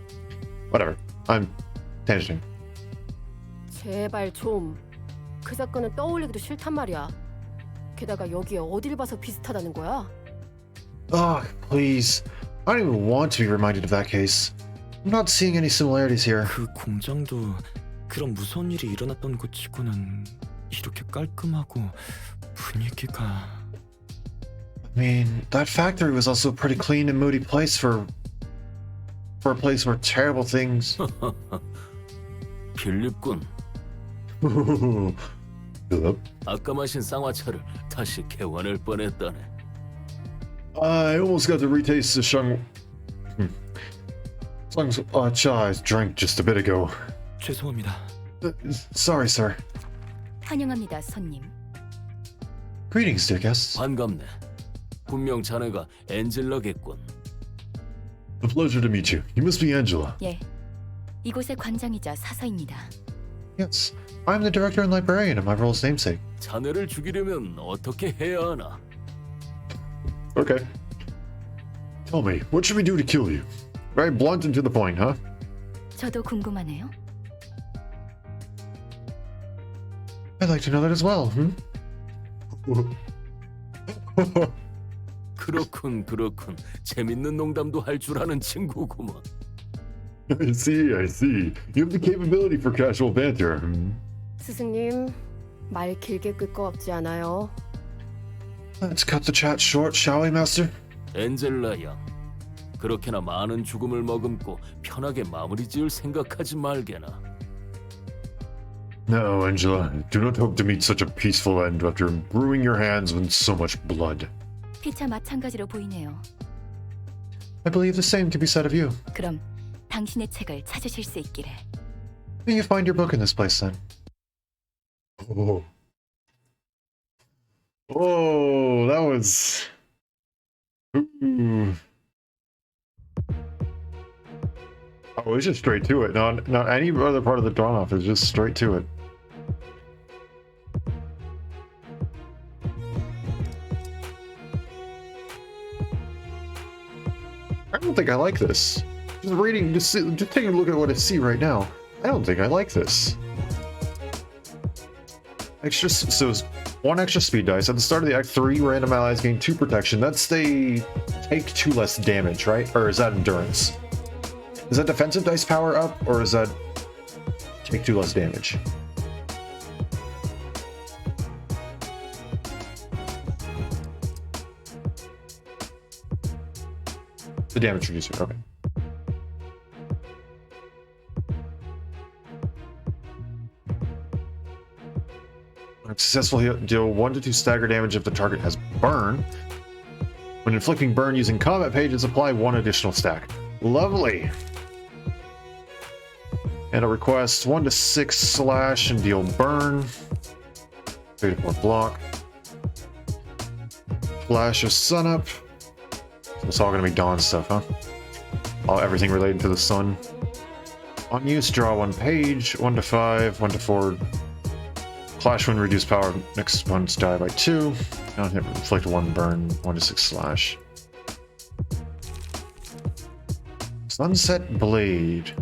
Whatever. I'm tangenting. 제발 좀. 그 사건은 떠올리기도 싫단 말이야. 게다가 여기에 어딜 봐서 비슷하다는 거야? Oh, please. I don't even want to be reminded of that case. I'm not seeing any similarities here. 그 공장도 그런 무서운 일이 일어났던 곳치고는 이렇게 깔끔하고 분위기가... I mean, that factory was also a pretty clean and moody place for a place where terrible things... 빌립군. Philip? 아까 마신 쌍화차를 다시 개원할 뻔했다네. I almost got to retaste the cha I drank just a bit ago. 죄송합니다. Sorry, sir. 환영합니다, 손님. Greetings, dear guests. 반갑네. 분명 자네가 엔젤라겠군. A pleasure to meet you. You must be Angela. 예, 이곳의 관장이자 사서입니다. Yes, I'm the director and librarian of my role's namesake. 자네를 죽이려면 어떻게 해야 하나? Okay. Tell me, what should we do to kill you? Very blunt and to the point, huh? 저도 궁금하네요. I'd like to know that as well, 그렇군. 재밌는 농담도 할 줄 아는 친구구먼. I see. You have the capability for casual banter. 스승님, 말 길게 끌 거 없지 않아요? Let's cut the chat short, shall we, Master? 엔젤라 양, 그렇게나 많은 죽음을 머금고 편하게 마무리 지을 생각하지 말게나. No, Angela. Do not hope to meet such a peaceful end after imbruing your hands with so much blood. 피차 마찬가지로 보이네요. I believe the same can be said of you. 그럼 당신의 책을 찾으실 수 있기를. May you find your book in this place, then. Oh, that was... Ooh. Oh, it's just straight to it. Not any other part of the drawn off. It's just straight to it. I don't think I like this. Just reading, just taking a look at what I see right now. I don't think I like this. So one extra speed dice at the start of the act. 3 random allies gain 2 protection. That's they take 2 less damage, right? Or is that endurance? Is that defensive dice power up, or is that take 2 less damage? The damage reducer, okay. successfully deal 1 to 2 stagger damage if the target has burn. When inflicting burn using combat pages, apply 1 additional stack. Lovely. And a request 1 to 6 slash and deal burn. 3 to 4 block. Flash of sunup. So it's all gonna be dawn stuff, huh? Everything related to the sun. On use, draw 1 page. 1 to 5, 1 to 4. Clash when reduce power. Next one's die by 2. On hit, inflict 1 burn. 1 to 6 slash. Sunset Blade.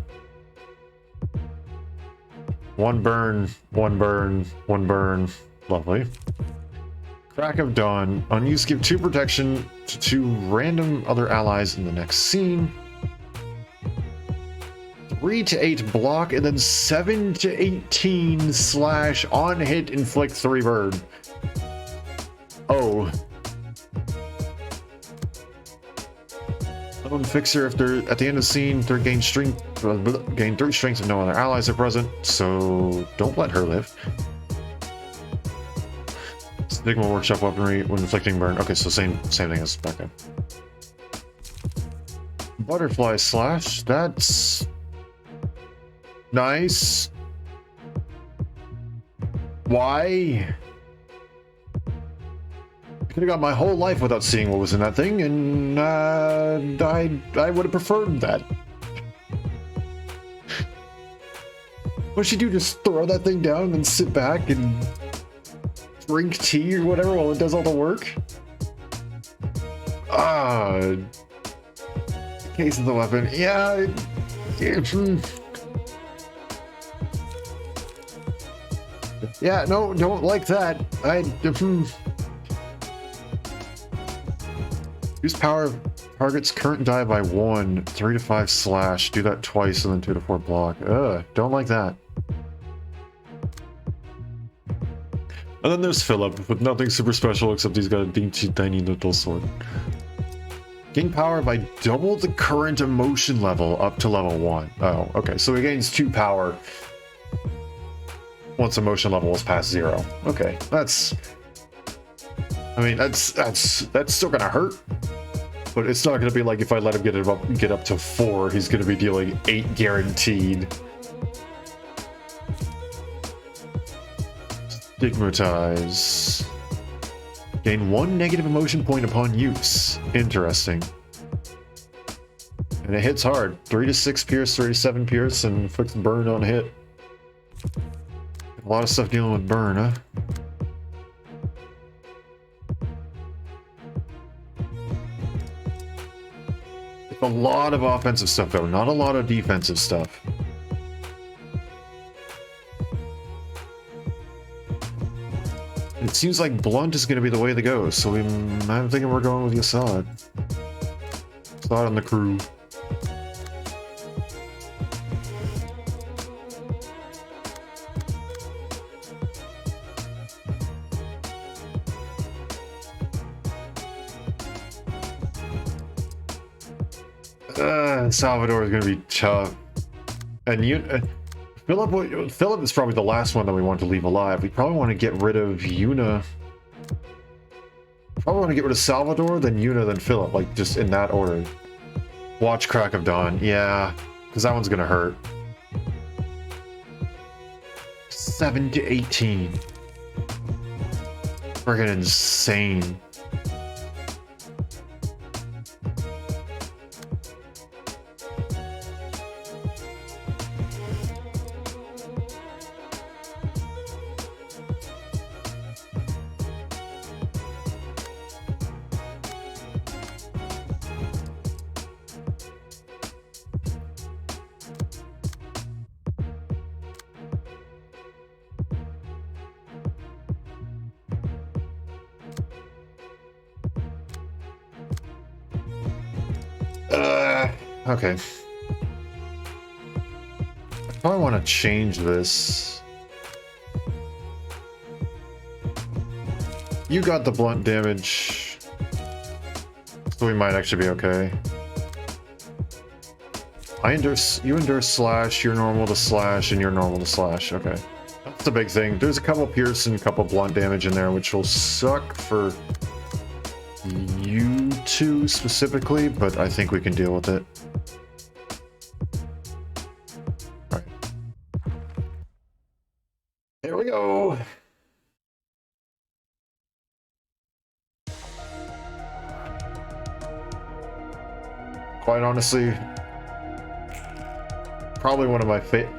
1 burn, 1 burn, 1 burn. Lovely. Crack of Dawn. On use, give 2 protection to 2 random other allies in the next scene. 3 to 8 block, and then 7 to 18 slash on hit, inflict 3 burn. Oh. Lone Fixer, if they're at the end of the scene, they gain 3 strength if no other allies are present, so don't let her live. Stigma Workshop weaponry when inflicting burn. Okay, so same thing as back then. Butterfly Slash, that's nice. Why? I could have got my whole life without seeing what was in that thing, and I would have preferred that. What should you do? Just throw that thing down and then sit back and drink tea or whatever while it does all the work? Case of the weapon. Yeah. Yeah, no, don't like that. Use power of target's current die by 1, 3 to 5 slash. Do that twice and then 2 to 4 block. Don't like that. And then there's Philip with nothing super special except he's got a dinky tiny little sword. Gain power by double the current emotion level up to level 1. Oh, okay. So he gains 2 power once emotion level is past 0. Okay, that's... I mean, that's still gonna hurt, but it's not gonna be like if I let him get up to 4, he's gonna be dealing 8 guaranteed. Stigmatize. Gain 1 negative emotion point upon use. Interesting. And it hits hard. 3 to 6 pierce, 3 to 7 pierce, and inflicts burn on hit. A lot of stuff dealing with burn, huh? A lot of offensive stuff, though, not a lot of defensive stuff. It seems like blunt is going to be the way to go, so I'm thinking we're going with Yasad. Yasad on the crew. Salvador is going to be tough. And Philip is probably the last one that we want to leave alive. We probably want to get rid of Yuna. Probably want to get rid of Salvador, then Yuna, then Philip. Like, just in that order. Watch Crack of Dawn. Yeah, because that one's going to hurt. 7 to 18. Friggin' insane. Okay. I probably want to change this. You got the blunt damage, so we might actually be okay. You endure slash, you're normal to slash, and you're normal to slash. Okay. That's a big thing. There's a couple pierce and a couple blunt damage in there, which will suck for you two specifically, but I think we can deal with it. All right. Here we go. Quite honestly, probably one of my favorite.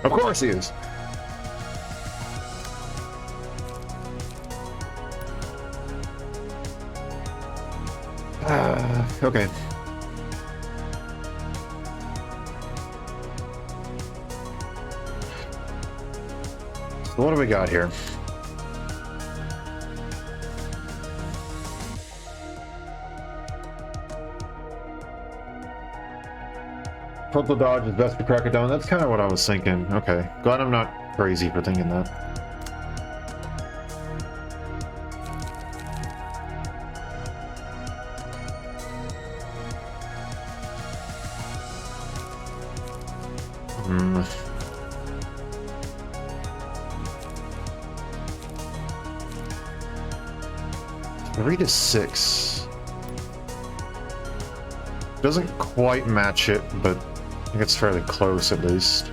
Of course he is. Okay. So what do we got here? Purple dodge is best to crack it down. That's kind of what I was thinking. Okay. Glad I'm not crazy for thinking that. Hmm. Three to 6. Doesn't quite match it, but I think it's fairly close at least.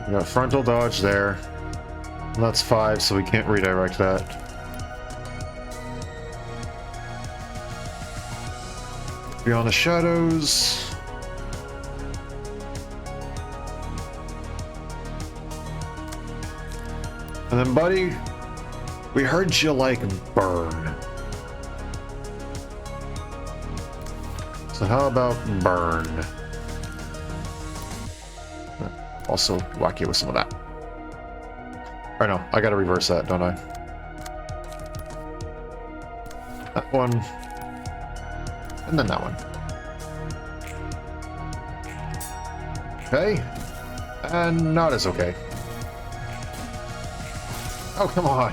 We got frontal dodge there. That's 5, so we can't redirect that. Beyond the shadows. And then, buddy, we heard you like burn. So how about burn? Also whack you with some of that. Or no, I gotta reverse that, don't I? That one. And then that one. Okay. And not as okay. Oh, come on.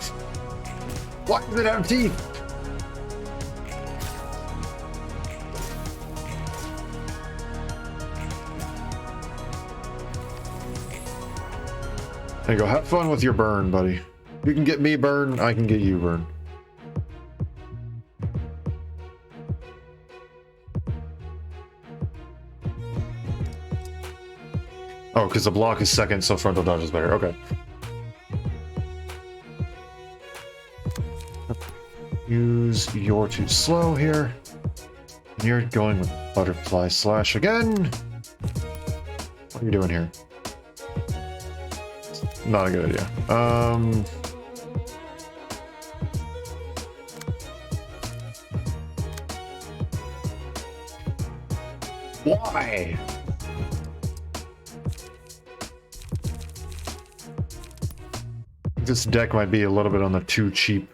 Why does it have teeth? There you go. Have fun with your burn, buddy. You can get me burn, I can get you burn. Oh, because the block is second, so frontal dodge is better. Okay. Use your too slow here. And you're going with butterfly slash again. What are you doing here? Not a good idea. Why? This deck might be a little bit on the too cheap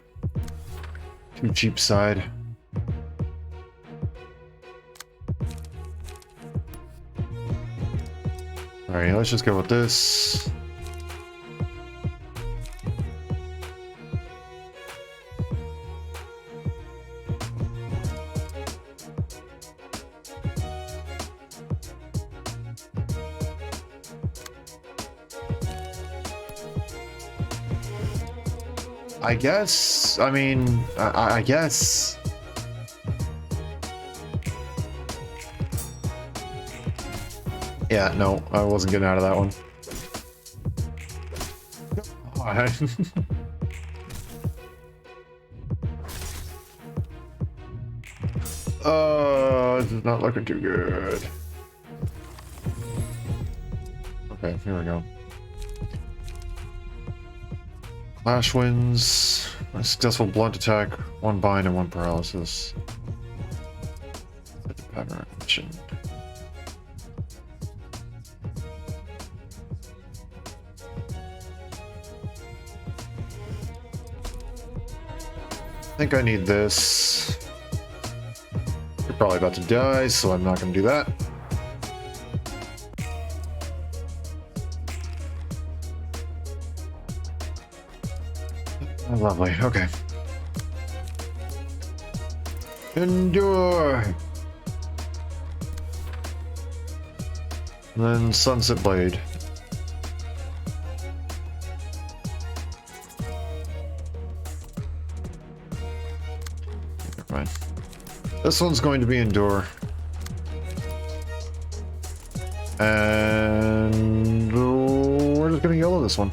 side. All right, let's just go with this. I guess, I mean, I guess. Yeah, no, I wasn't getting out of that one. This is not looking too good. Okay, here we go. Clash wins. A successful blunt attack, 1 bind and 1 paralysis. Set the pattern action. I think I need this. You're probably about to die, so I'm not going to do that. Oh, lovely. Okay. Endure. And then Sunset Blade. Never mind. This one's going to be Endure. And we're just gonna yellow this one.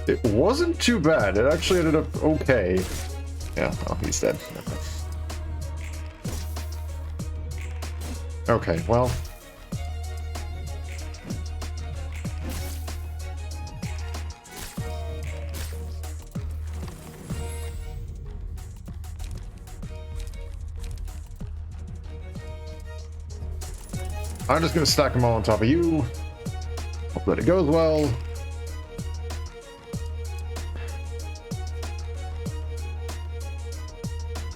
It wasn't too bad. It actually ended up okay. Yeah, oh, he's dead. Okay, well. I'm just gonna stack them all on top of you. Hope that it goes well.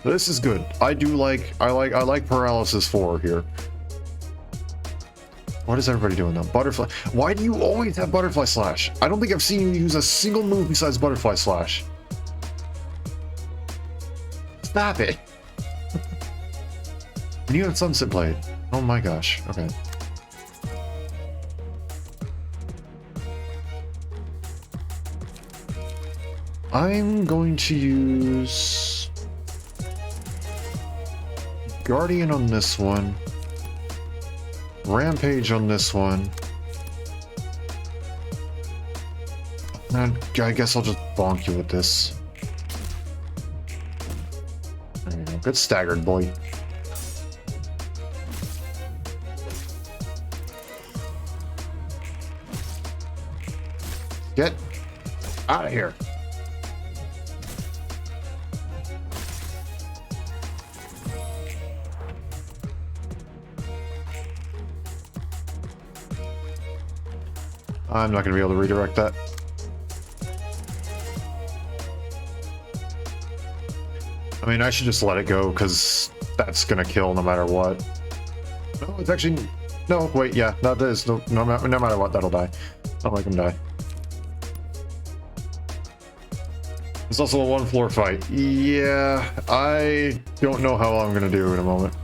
This is good. I like paralysis 4 here. What is everybody doing now? Butterfly. Why do you always have butterfly slash? I don't think I've seen you use a single move besides butterfly slash. Stop it. And you have Sunset Blade. Oh my gosh. Okay. I'm going to use Guardian on this one. Rampage on this one. And I guess I'll just bonk you with this. There you go. Good staggered, boy. Get out of here. I'm not going to be able to redirect that. I mean, I should just let it go, because that's going to kill no matter what. No, it's actually... No, wait, yeah, that is... No matter what, that'll die. I'll make him die. It's also a one-floor fight. Yeah, I don't know how I'm going to do in a moment.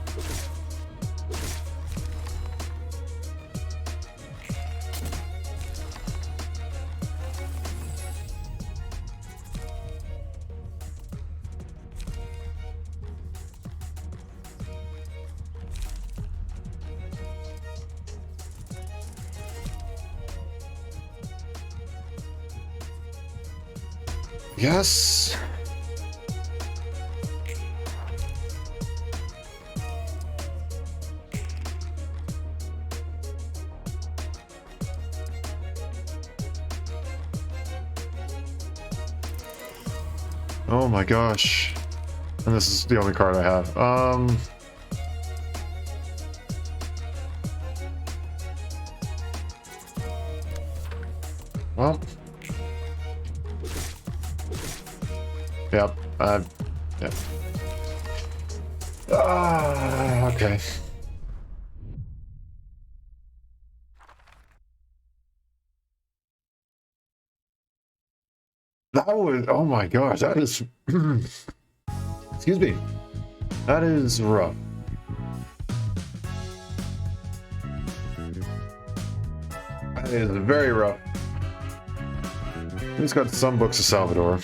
Yes. Oh my gosh. And this is the only card I have. Well. Yep. Yep. Okay. That was, oh my gosh, that is, excuse me. That is rough. That is very rough. He's got some books of Salvador.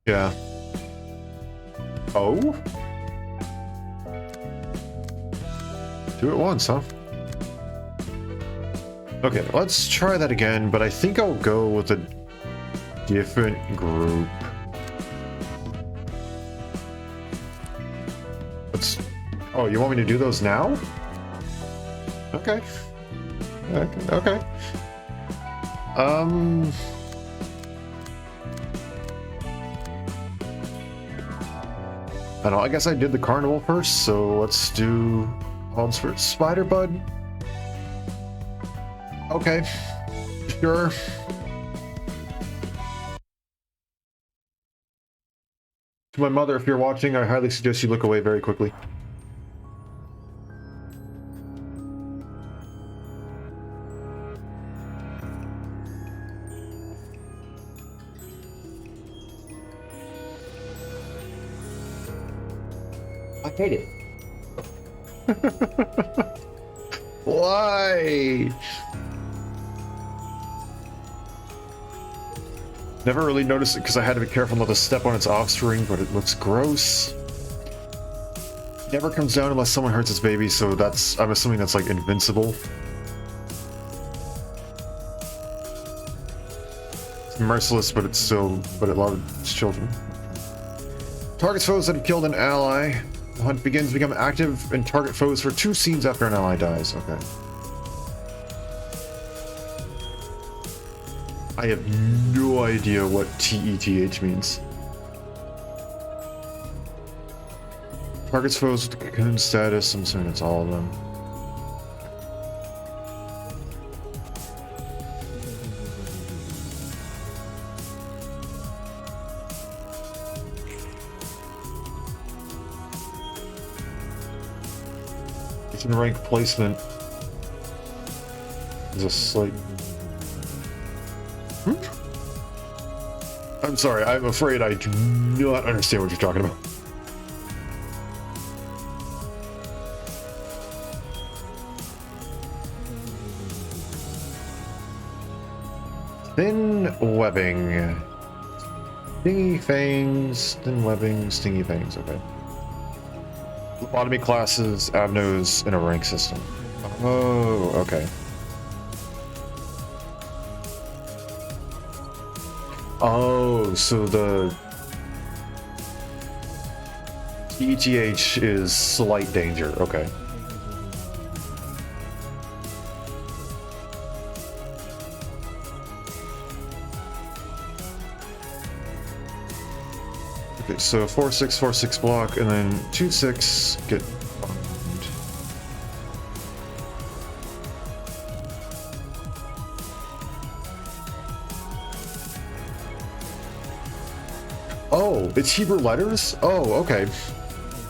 Yeah. Oh? 2 at once, huh? Okay, let's try that again, but I think I'll go with a different group. Let's... Oh, you want me to do those now? Okay. Okay. I don't know, I guess I did the carnival first, so let's do odds for Spider Bud. Okay, sure. To my mother, if you're watching, I highly suggest you look away very quickly. I hate it. Why? Never really noticed it because I had to be careful not to step on its offspring, but it looks gross. Never comes down unless someone hurts its baby, so that's, I'm assuming that's like invincible. It's merciless, but it's still, but it loves its children. Targets foes that have killed an ally. The hunt begins to become active and target foes for 2 scenes after an ally dies. Okay. I have no idea what TETH means. Targets foes with cocoon status. I'm assuming it's all of them. It's in rank placement. Is a slight. I'm sorry, I'm afraid I do not understand what you're talking about. Thin webbing. Stingy fangs, thin webbing, stingy fangs, okay. Lobotomy classes, abnos, in a rank system. Oh, okay. Oh, so the ETH is slight danger. Okay. Okay, so 4/6, 4/6 block, and then 2/6 get bombed. Oh, it's Hebrew letters? Oh, okay.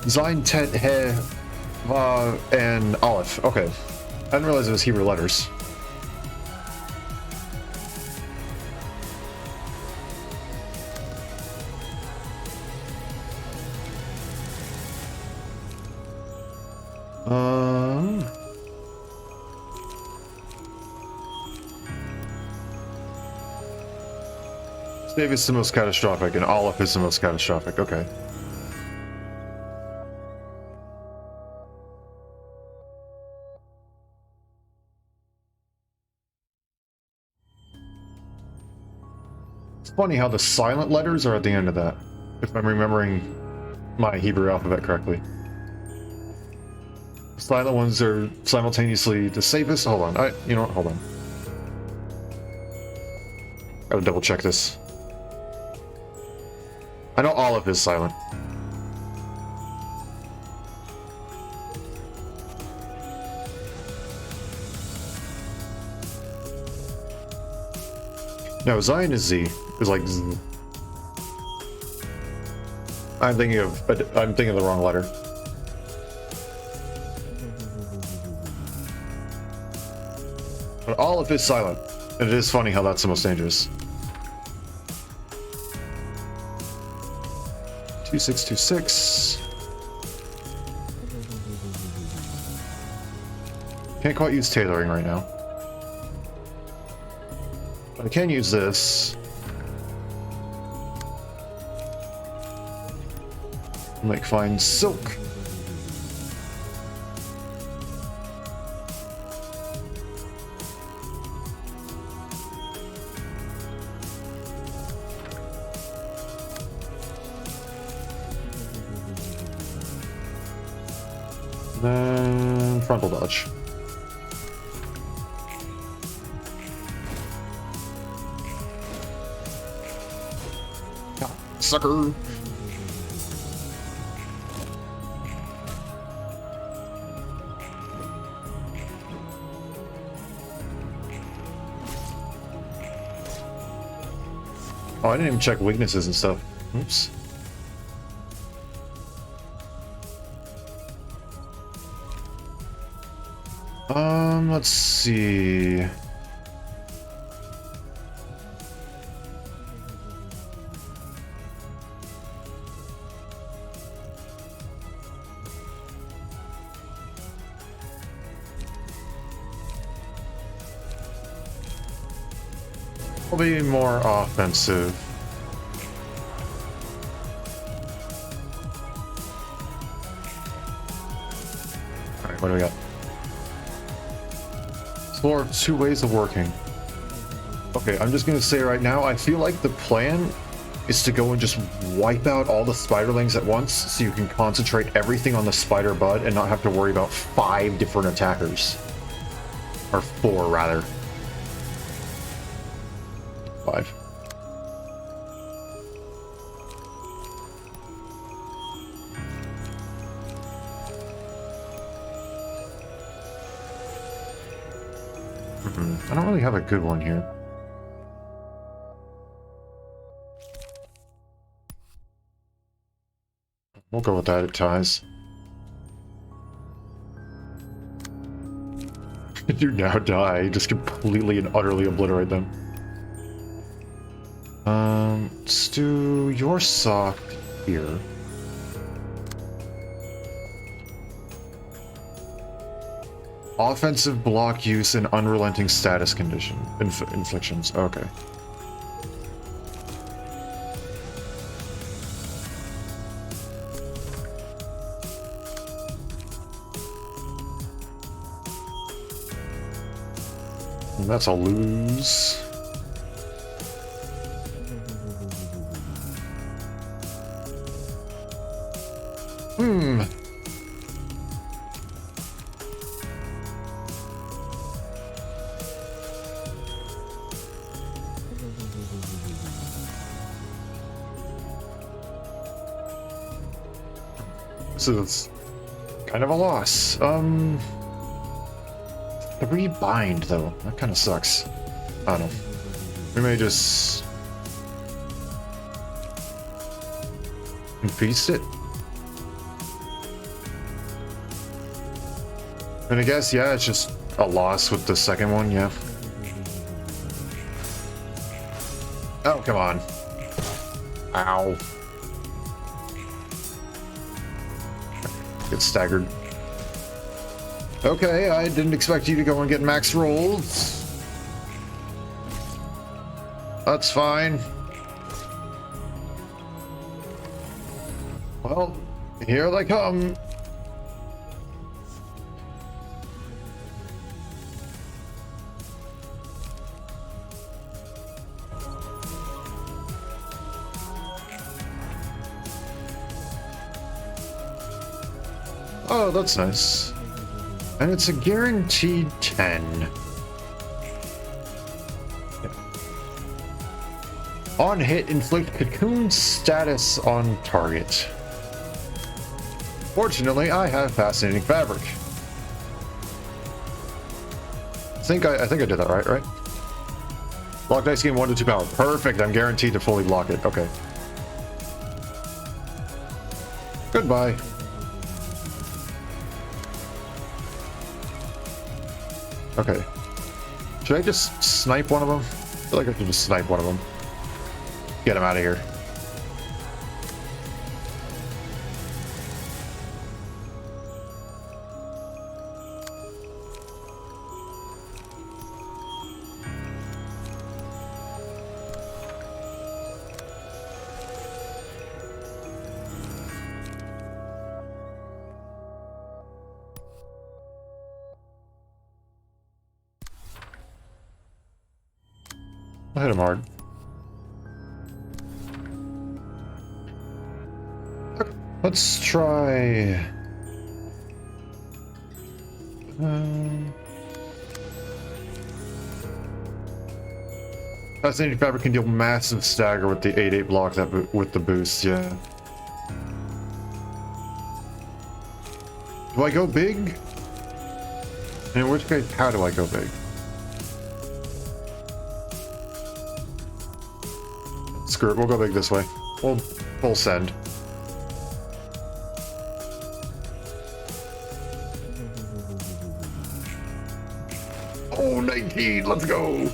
Zain, Tet, He, Va, and Aleph. Okay. I didn't realize it was Hebrew letters. Stave is the most catastrophic, and Aleph is the most catastrophic. Okay. It's funny how the silent letters are at the end of that, if I'm remembering my Hebrew alphabet correctly. The silent ones are simultaneously the safest. Hold on. You know what? Hold on. Gotta double check this. I know Aleph is silent. No, Zain is Z. Is like Z. I'm thinking of the wrong letter. But Aleph is silent. And it is funny how that's the most dangerous. 2626. Can't quite use tailoring right now. But I can use this. Like find silk. Then frontal dodge. Ah, sucker. Oh, I didn't even check weaknesses and stuff. Oops. Let's see. I'll be more offensive. Alright, what do we got? Explore 2 ways of working. Okay, I'm just gonna say right now, I feel like the plan is to go and just wipe out all the spiderlings at once so you can concentrate everything on the spider bud and not have to worry about 5 different attackers. Or 4, rather. 5. I don't really have a good one here. We'll go with that, it ties. You now die, just completely and utterly obliterate them. Let's do your sock here. Offensive block use and unrelenting status condition inflictions. Okay. And that's a lose. So it's kind of a loss. 3 bind though. That kind of sucks. I don't know. We may just feast it. And I guess, yeah, it's just a loss with the second one, yeah. Oh, come on. Ow. Get staggered. Okay, I didn't expect you to go and get max rolls. That's fine. Well, here they come. Oh, that's nice. And it's a guaranteed 10. On hit, inflict cocoon status on target. Fortunately, I have fascinating fabric. I think I did that right? Block dice gain 1 to 2 power. Perfect, I'm guaranteed to fully block it. Okay. Goodbye. Okay. Should I just snipe one of them? I feel like I should just snipe one of them. Get him out of here. I'll hit him hard. Okay, let's try... Fascinating Fabric can deal massive stagger with the 8/8 block with the boost, yeah. Do I go big? In which case, how do I go big? Screw it, we'll go big this way. We'll full send. 19, let's go.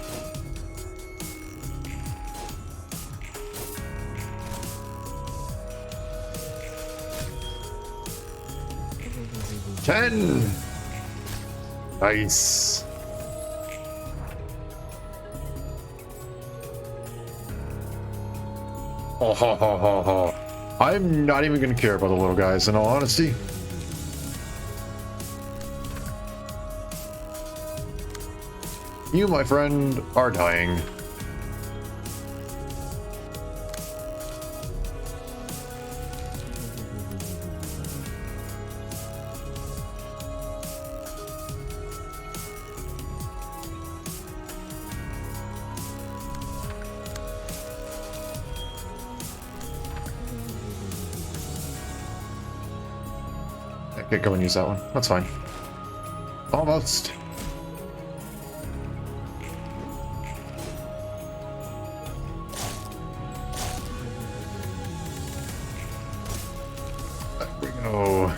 Ten. Nice. Oh, ha, ha, ha, ha. I'm not even gonna care about the little guys, in all honesty. You, my friend, are dying. Okay, go and use that one. That's fine. Almost. There we go.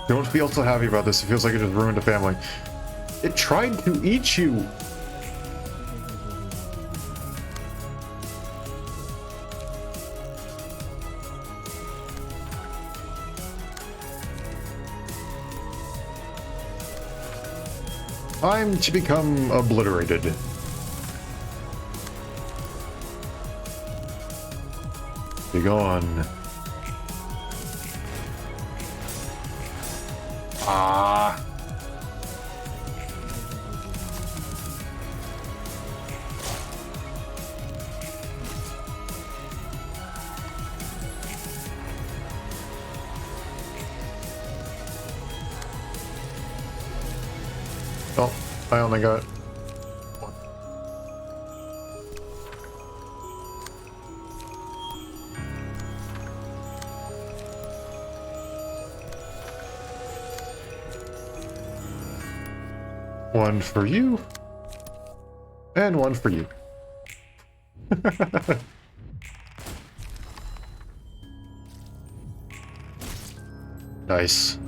Don't feel so happy about this. It feels like it just ruined a family. It tried to eat you. Time to become obliterated. Be gone. Ah. Oh, I only got one. One for you, and one for you. Nice.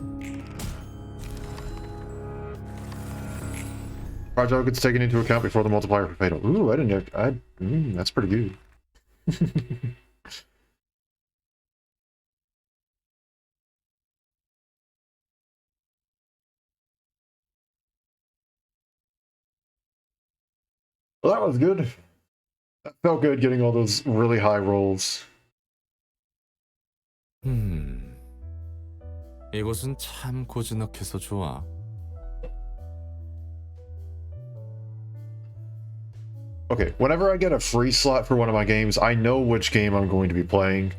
Fragile gets taken into account before the multiplier for fatal. Ooh, I didn't. That's pretty good. Well, that was good. That felt good getting all those really high rolls. 이곳은 참 고즈넉해서 좋아. Okay, whenever I get a free slot for one of my games, I know which game I'm going to be playing.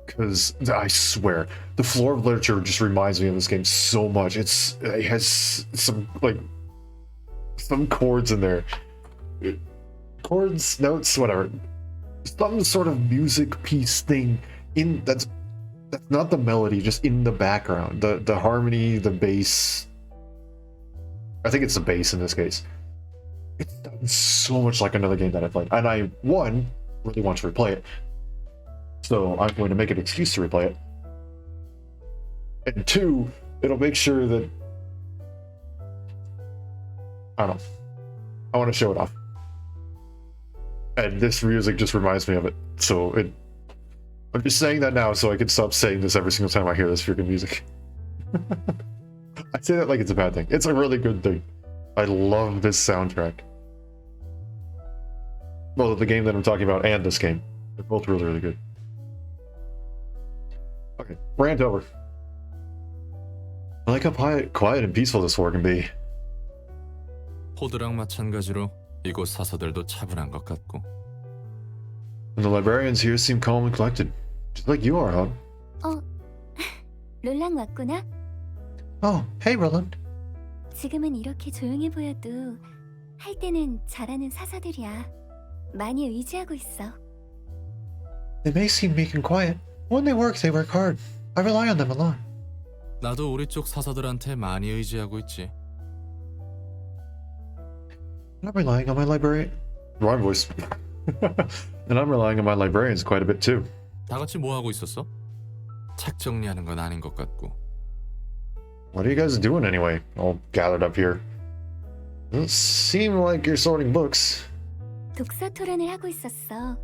Because I swear, the floor of literature just reminds me of this game so much. It has some chords in there. Chords, notes, whatever. Some sort of music piece thing in that's not the melody, just in the background. The harmony, the bass. I think it's the bass in this case. It's done so much like another game that I played. And I, one, really want to replay it. So I'm going to make an excuse to replay it. And two, it'll make sure that... I don't know. I want to show it off. And this music just reminds me of it. So I'm just saying that now so I can stop saying this every single time I hear this freaking music. I say that like it's a bad thing. It's a really good thing. I love this soundtrack. Well, the game that I'm talking about and this game. They're both really, really good. Okay, rant over. I like how quiet and peaceful this floor can be. 포드랑 마찬가지로 이곳 사서들도 차분한 것 같고. And the librarians here seem calm and collected. Just like you are, huh? 롤랑 왔구나. Oh, hey, Roland. 지금은 이렇게 조용해 보여도 할 때는 잘하는 사서들이야. 많이 의지하고 있어. They may seem meek and quiet. When they work hard. I rely on them a lot. 나도 우리 쪽 사서들한테 많이 의지하고 있지. And I'm relying on my librarian. Wrong voice. And I'm relying on my librarians quite a bit too. 다 같이 뭐 하고 있었어? 책 정리하는 건 아닌 것 같고. What are you guys doing anyway? All gathered up here. Doesn't seem like you're sorting books. 독서 토론을 하고 있었어.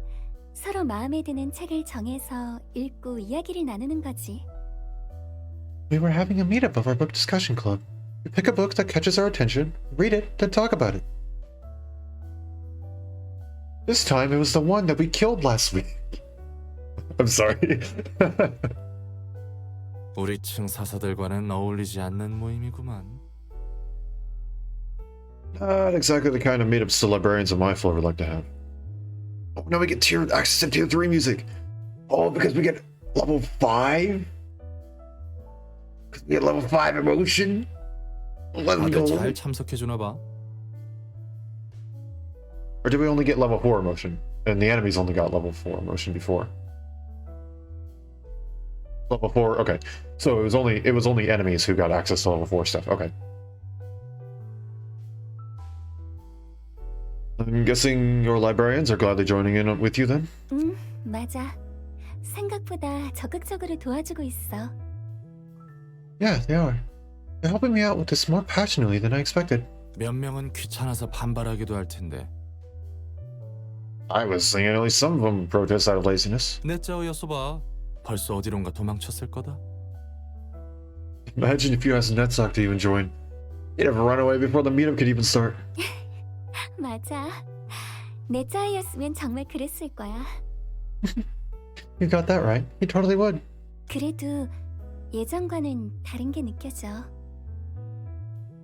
서로 마음에 드는 책을 정해서 읽고 이야기를 나누는 거지. We were having a meetup of our book discussion club. We pick a book that catches our attention, read it, then talk about it. This time it was the one that we killed last week. I'm sorry. 우리 층 사사들과는 어울리지 않는 모임이구만. Not exactly the kind of meetups the librarians on my floor would like to have. Oh, now we get access to tier 3 music. Oh, because we get level 5? Because we get level 5 emotion? Let's 다들 go. 잘 참석해주나 봐. Or did we only get level 4 emotion? And the enemies only got level 4 emotion before. Level 4, okay. So it was only enemies who got access to level 4 stuff. Okay. I'm guessing your librarians are gladly joining in with you then? 맞아. 생각보다 적극적으로 도와주고 있어. Yeah, they are. They're helping me out with this more passionately than I expected. 몇 명은 귀찮아서 반발하기도 할 텐데. I was thinking at least some of them protest out of laziness. 내 짜오였어 봐. 벌써 어디론가 도망쳤을 거다. Imagine if you asked Netsock to even join. He'd have run away before the meetup could even start. 맞아. 내 짜이였으면 정말 그랬을 거야. You got that right. He totally would. 그래도 예전과는 다른 게 느껴져.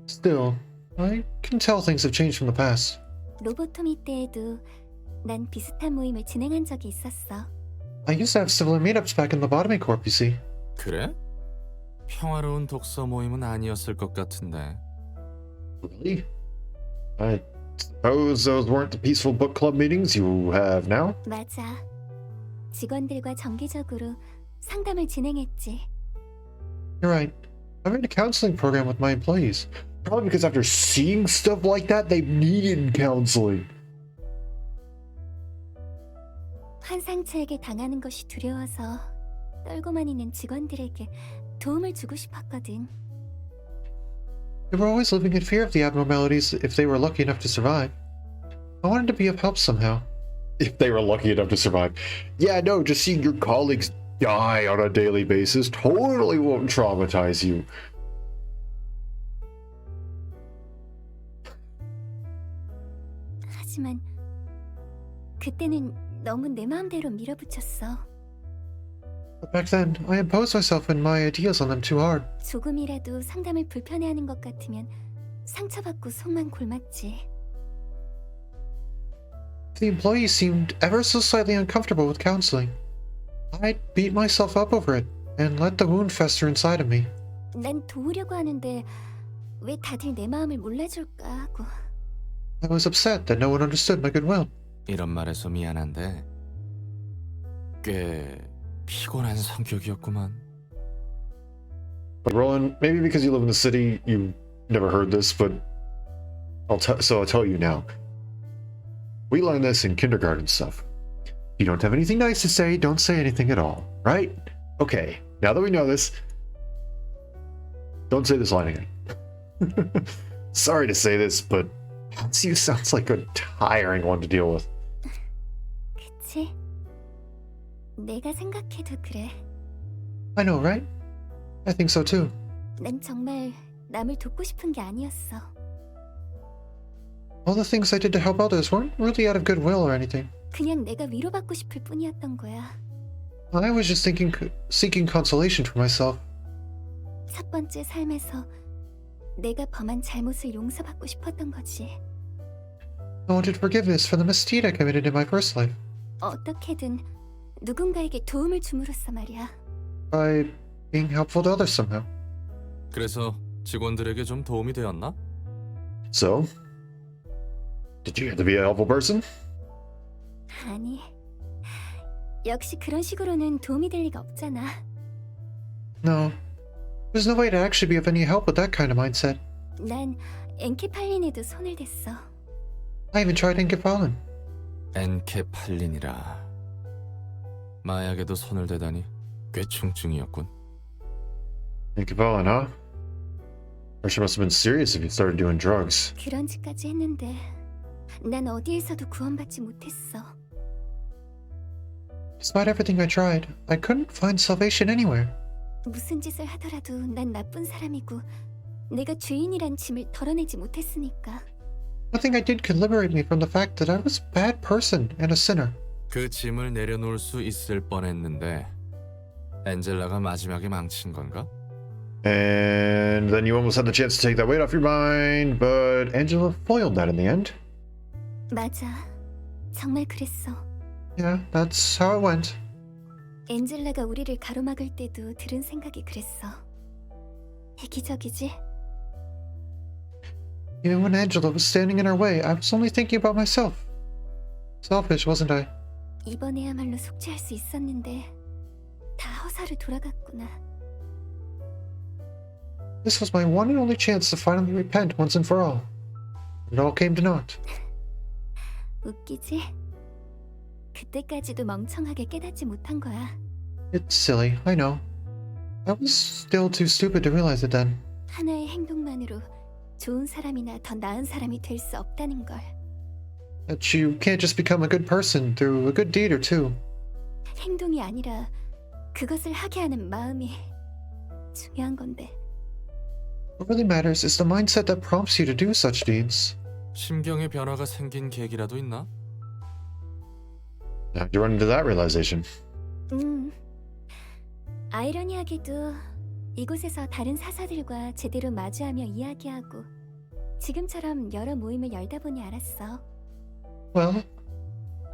Still, I can tell things have changed from the past. 로보토미 때에도 난 비슷한 모임을 진행한 적이 있었어. I used to have similar meetups back in Lobotomy Corp, you see. 그래? 평화로운 독서 모임은 아니었을 것 같은데. Really? I suppose those weren't the peaceful book club meetings you have now? 맞아. 직원들과 정기적으로 상담을 진행했지. You're right. I ran a counseling program with my employees. Probably because after seeing stuff like that, they needed counseling. 환상체에게 당하는 것이 두려워서 떨고만 있는 직원들에게 도움을 주고 싶었거든. They were always living in fear of the abnormalities if they were lucky enough to survive. I wanted to be of help somehow. If they were lucky enough to survive. Yeah, no, just seeing your colleagues die on a daily basis totally won't traumatize you. 하지만 그때는 너무 내 마음대로 밀어붙였어. But back then, I imposed myself and my ideas on them too hard. 조금이라도 상담을 불편해하는 것 같으면 상처받고 속만 골맞지. The employees seemed ever so slightly uncomfortable with counseling. I'd beat myself up over it and let the wound fester inside of me. 난 도우려고 하는데 왜 다들 내 마음을 몰라줄까 하고. I was upset that no one understood my goodwill. 이런 말해서 미안한데 꽤 피곤한 성격이었구만. But Roland, maybe because you live in the city, you never heard this, but I'll tell you now. We learned this in kindergarten stuff. If you don't have anything nice to say, don't say anything at all, right? Okay, now that we know this, don't say this line again. Sorry to say this, but Hatsu sounds like a tiring one to deal with. 그치? 내가 생각해도 그래. I know, right? I think so too. 난 정말 남을 돕고 싶은 게 아니었어. All the things I did to help others weren't really out of goodwill or anything. 그냥 내가 위로받고 싶을 뿐이었던 거야. I was just seeking consolation for myself. 첫 번째 삶에서 내가 범한 잘못을 용서받고 싶었던 거지. I wanted forgiveness for the misdeed I committed in my first life. 어떻게든 누군가에게 도움을 줌으로써 말이야. By being helpful to others somehow. 그래서 직원들에게 좀 도움이 되었나? So, did you have to be a helpful person? 아니, 역시 그런 식으로는 도움이 될 리가 없잖아. No. There's no way to actually be of any help with that kind of mindset. 난 엔케팔린에도 손을 댔어. I even tried Enkephalin. 엔케팔린이라. 마약에도 손을 대다니 꽤 충증이었군. Enkephalin, huh? Or she must have been serious if you started doing drugs. 그런 짓까지 했는데 난 어디에서도 구원받지 못했어. Despite everything I tried, I couldn't find salvation anywhere. 무슨 짓을 하더라도 난 나쁜 사람이고 내가 죄인이란 짐을 덜어내지 못했으니까. Nothing I did could liberate me from the fact that I was a bad person and a sinner. 그 짐을 내려놓을 수 있을 뻔했는데 엔젤라가 마지막에 망친 건가? And then you almost had the chance to take that weight off your mind, but Angela foiled that in the end. 맞아. 정말 그랬어. Yeah, that's how it went. 엔젤라가 우리를 가로막을 때도 들은 생각이 그랬어. 이기적이지? Even when Angela was standing in our way, I was only thinking about myself. Selfish, wasn't I? 이번에야말로 속죄할 수 있었는데 다 허사로 돌아갔구나. This was my one and only chance to finally repent once and for all. It all came to naught. 웃기지? 그때까지도 멍청하게 깨닫지 못한 거야. It's silly, I know. I was still too stupid to realize it then. 하나의 행동만으로 좋은 사람이나 더 나은 사람이 될 수 없다는 걸. That you can't just become a good person through a good deed or two. 행동이 아니라 그것을 하게 하는 마음이 중요한 건데. What really matters is the mindset that prompts you to do such deeds. 심경의 변화가 생긴 계기라도 있나? How'd you run into that realization? 아이러니하게도 이곳에서 다른 사사들과 제대로 마주하며 이야기하고 지금처럼 여러 모임을 열다 보니 알았어. Well,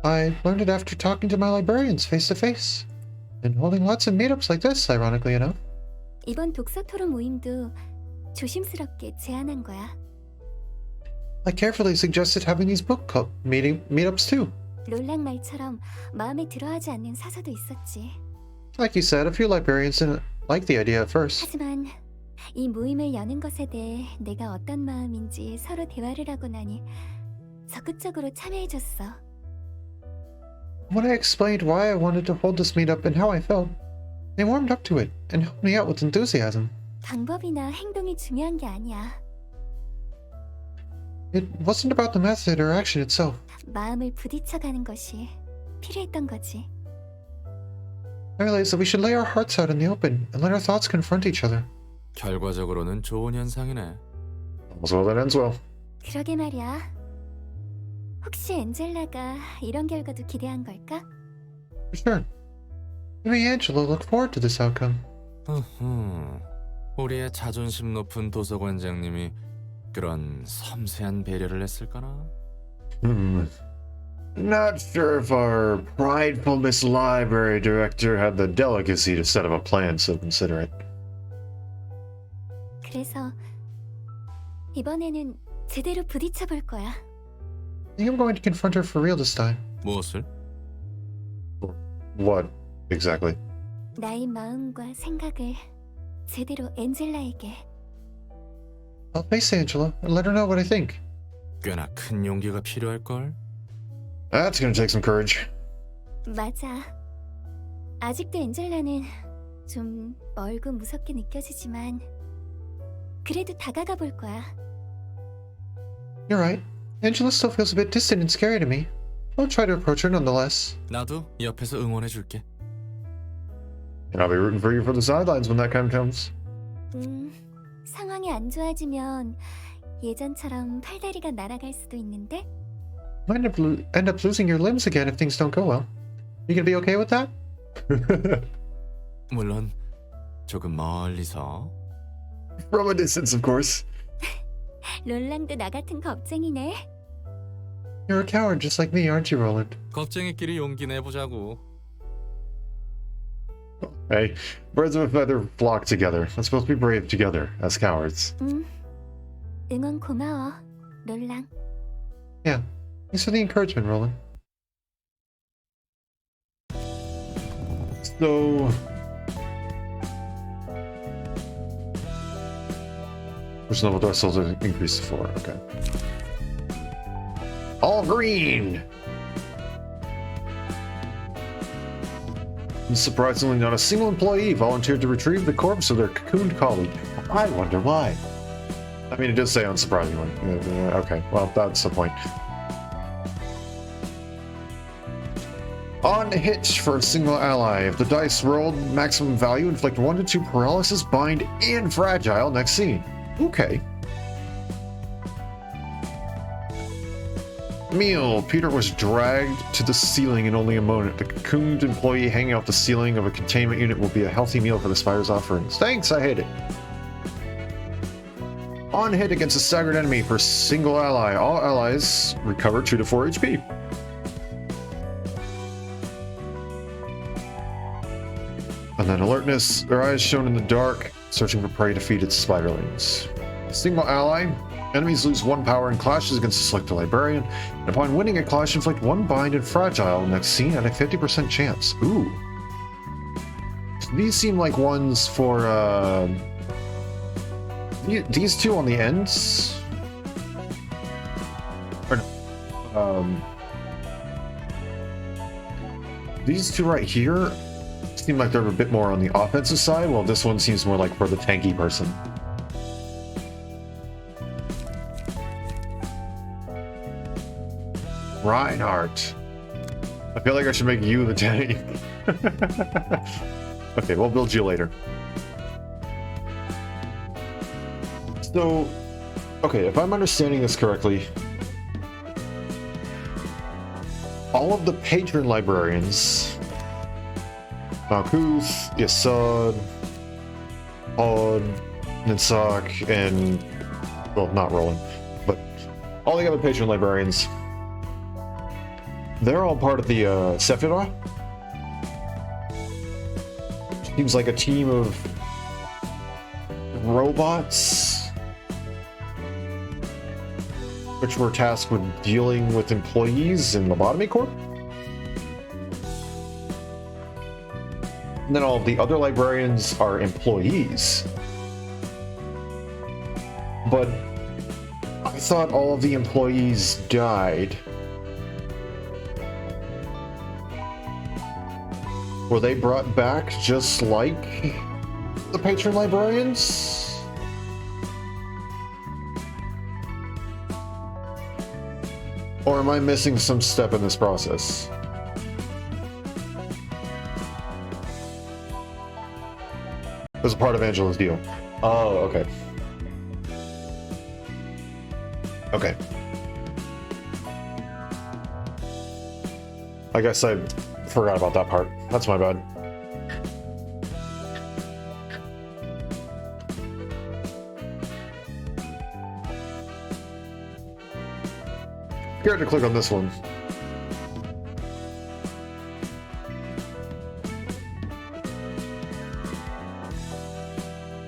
I learned it after talking to my librarians face to face. And holding lots of meetups like this, ironically enough. 이번 독서 토론 모임도 조심스럽게 제안한 거야. I carefully suggested having these book club meetups too. 롤랑 말처럼 마음에 들어하지 않는 사서도 있었지. Like you said, a few librarians didn't like the idea at first. 하지만 이 모임을 여는 것에 대해 내가 어떤 마음인지 서로 대화를 하고 나니 적극적으로 참여해줬어. When I explained why I wanted to hold this meetup and how I felt, they warmed up to it and helped me out with enthusiasm. 방법이나 행동이 중요한 게 아니야. It wasn't about the method or action itself. 마음을 부딪혀가는 것이 필요했던 거지. I realized that we should lay our hearts out in the open and let our thoughts confront each other. 결과적으로는 좋은 현상이네. All's well that ends well. 그러게 말이야. 혹시 엔젤라가 이런 결과도 기대한 걸까? For sure. Maybe Angela looked forward to this outcome. 우리의 자존심 높은 도서관장님이 그런 섬세한 배려를 했을까나? Not sure if our prideful Miss Library Director had the delicacy to set up a plan so considerate. 그래서 이번에는 제대로 부딪혀 볼 거야. I think I'm going to confront her for real this time. 무엇을? What, exactly? 나의 마음과 생각을 제대로 엔젤라에게. I'll face Angela and let her know what I think. 꽤나 큰 용기가 필요할걸? That's gonna take some courage. 맞아. 아직도 엔젤라는 좀 멀고 무섭게 느껴지지만 그래도 다가가 볼 거야. You're right. Angela still feels a bit distant and scary to me. I'll try to approach her nonetheless. 나도 옆에서 응원해줄게. And I'll be rooting for you for the sidelines when that time comes. 상황이 안 좋아지면 예전처럼 팔다리가 날아갈 수도 있는데? Might end up losing your limbs again if things don't go well. You gonna be okay with that? 물론 조금 멀리서. From a distance, of course. 롤랑도 나 같은 겁쟁이네. You're a coward just like me, aren't you, Roland? 겁쟁이끼리 용기 내보자고. Hey, birds of a feather flock together. Let's supposed to be brave together as cowards. 응원 고마워, 롤랑. Yeah, thanks for the encouragement, Roland. So... which level do I still increase to 4? Okay. All green! And surprisingly, not a single employee volunteered to retrieve the corpse of their cocooned colleague. I wonder why. I mean, it does say unsurprisingly. Okay, well, that's the point. On hit for a single ally. If the dice rolled maximum value, inflict 1 to 2 paralysis, bind, and fragile next scene. Okay. Meal. Peter was dragged to the ceiling in only a moment. The cocooned employee hanging off the ceiling of a containment unit will be a healthy meal for the spider's offerings. Thanks, I hate it. On hit against a staggered enemy for single ally. All allies recover 2 to 4 HP. And then alertness. Their eyes shown in the dark, searching for prey to feed its spiderlings. Single ally. Enemies lose 1 power in clashes against a selected librarian. And upon winning a clash, inflict 1 bind and fragile next scene at a 50% chance. Ooh. These seem like ones for, these two on the ends? Or, these two right here seem like they're a bit more on the offensive side, while this one seems more like for the tanky person. Reinhardt. I feel like I should make you the tank. Okay, we'll build you later. So, okay, if I'm understanding this correctly, all of the patron librarians, Malkuth, Yasad, Pod, Ninsak, and, well, not Roland, but all the other patron librarians, they're all part of the Sephiroth. Seems like a team of robots which were tasked with dealing with employees in Lobotomy Corp. And then all of the other librarians are employees. But I thought all of the employees died. Were they brought back just like the patron librarians? Or am I missing some step in this process? It was a part of Angela's deal. Oh, okay. Okay. I guess I forgot about that part. That's my bad. Scared to click on this one.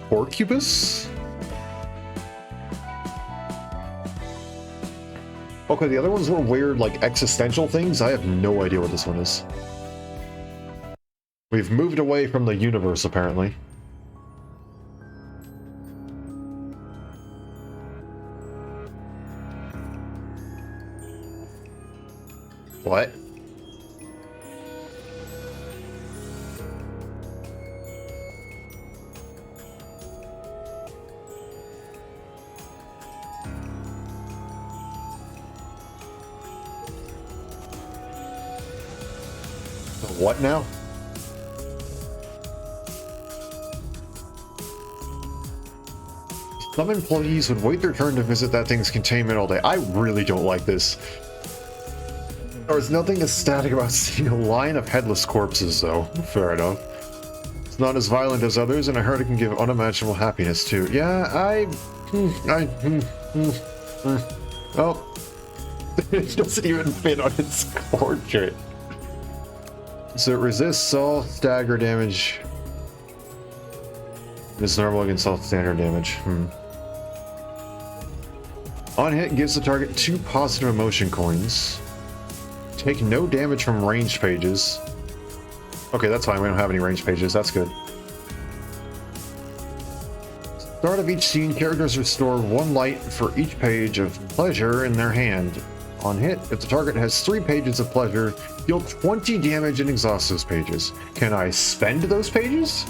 Porcupus? Okay, the other ones were weird, like, existential things. I have no idea what this one is. We've moved away from the universe, apparently. What? What now? Some employees would wait their turn to visit that thing's containment all day. I really don't like this. There is nothing ecstatic about seeing a line of headless corpses, though. Fair enough. It's not as violent as others, and I heard it can give unimaginable happiness, too. Yeah, oh. It doesn't even fit on its portrait. So it resists all stagger damage. It's normal against all standard damage. On hit, gives the target 2 positive emotion coins. Take no damage from ranged pages. Okay, that's fine. We don't have any ranged pages. That's good. Start of each scene, characters restore 1 light for each page of pleasure in their hand. On hit, if the target has 3 pages of pleasure, deal 20 damage and exhaust those pages. Can I spend those pages?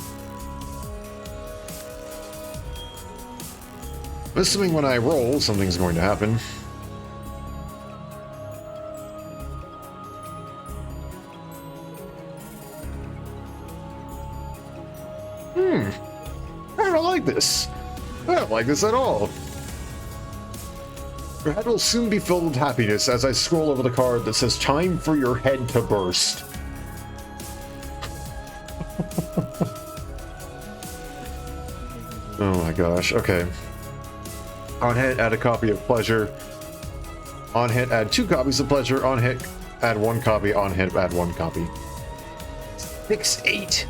Assuming when I roll, something's going to happen. I don't like this. I don't like this at all. Your head will soon be filled with happiness as I scroll over the card that says, "Time for your head to burst." Oh my gosh, okay. On hit, add a copy of pleasure. On hit, add 2 copies of pleasure. On hit, add 1 copy. On hit, add 1 copy. 6-8.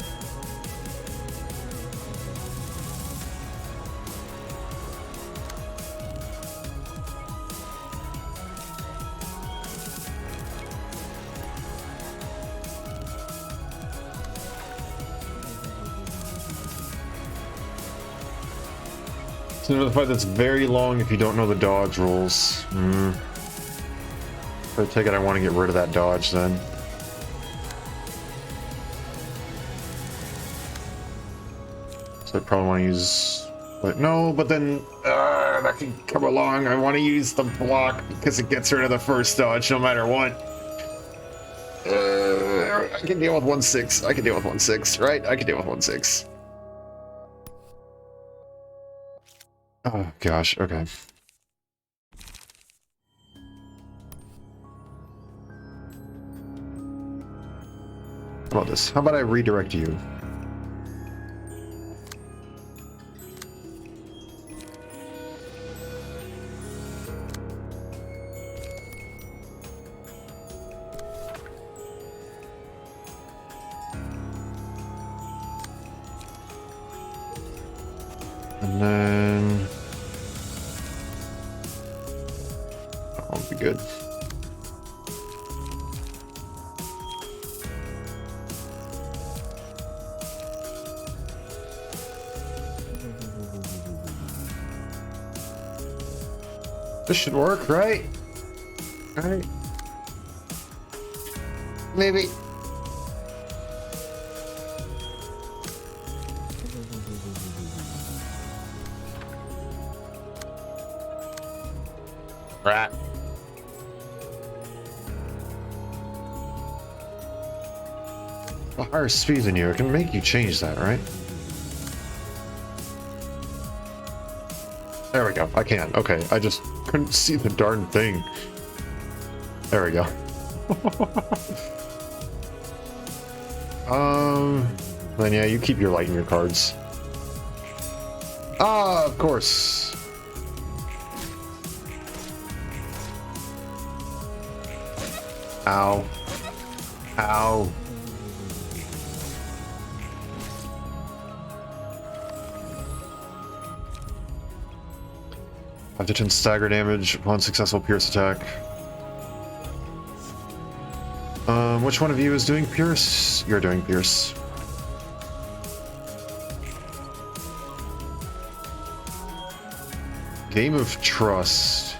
It's another fight that's very long if you don't know the dodge rules. I take it I want to get rid of that dodge then. So I probably want to use... But no, but then that can come along. I want to use the block because it gets rid of the first dodge no matter what. I can deal with 1-6. I can deal with 1-6, right? I can deal with 1-6. Oh gosh, okay. How about this? How about I redirect you? And then that won't be good. This should work, right? Right? Maybe. Rat. A higher speed than you, it can make you change that, right? There we go. I can. Okay, I just couldn't see the darn thing. There we go. Then yeah, you keep your light in your cards. Ah, of course. Ow. Ow. Have to 10 stagger damage upon successful pierce attack. Which one of you is doing pierce? You're doing pierce. Game of trust.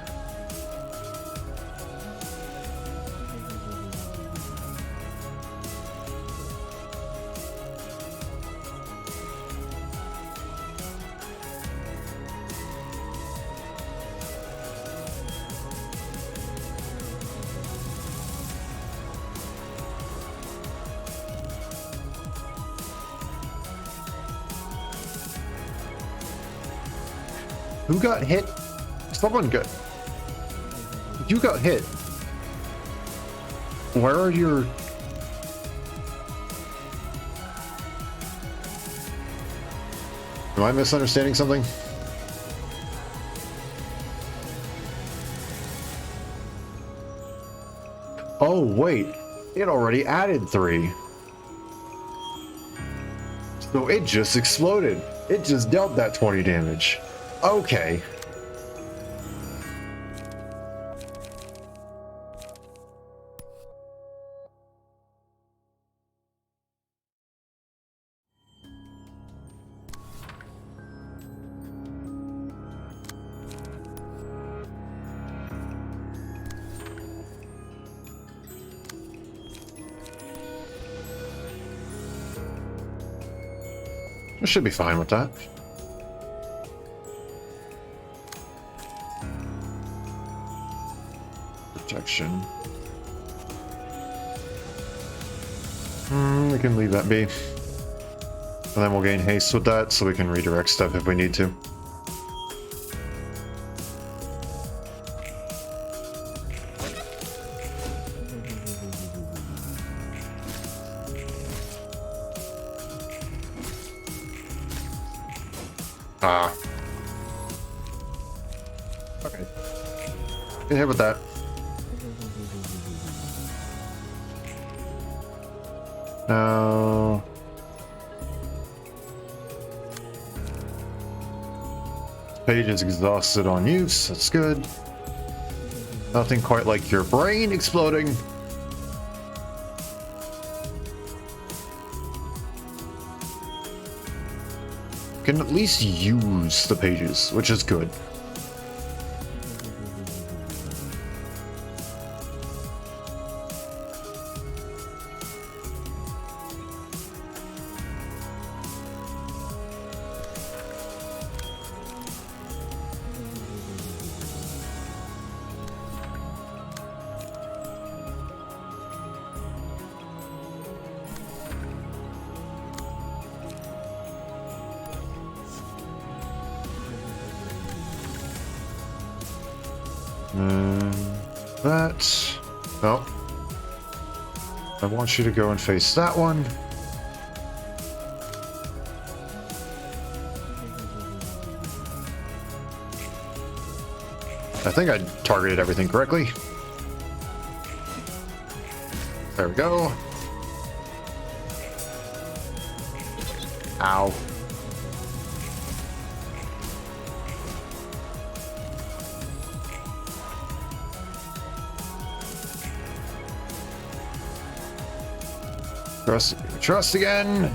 Who got hit? Someone got... You got hit. Where are your... Am I misunderstanding something? Oh, wait. It already added 3. So it just exploded. It just dealt that 20 damage. Okay. I should be fine with that. option. We can leave that be. And then we'll gain haste with that, so we can redirect stuff if we need to. Ah. Okay. Get hit with that. Now... Page is exhausted on use. That's good. Nothing quite like your brain exploding. Can at least use the pages, which is good. That. No. I want you to go and face that one. I think I targeted everything correctly. There we go. Ow. Trust again.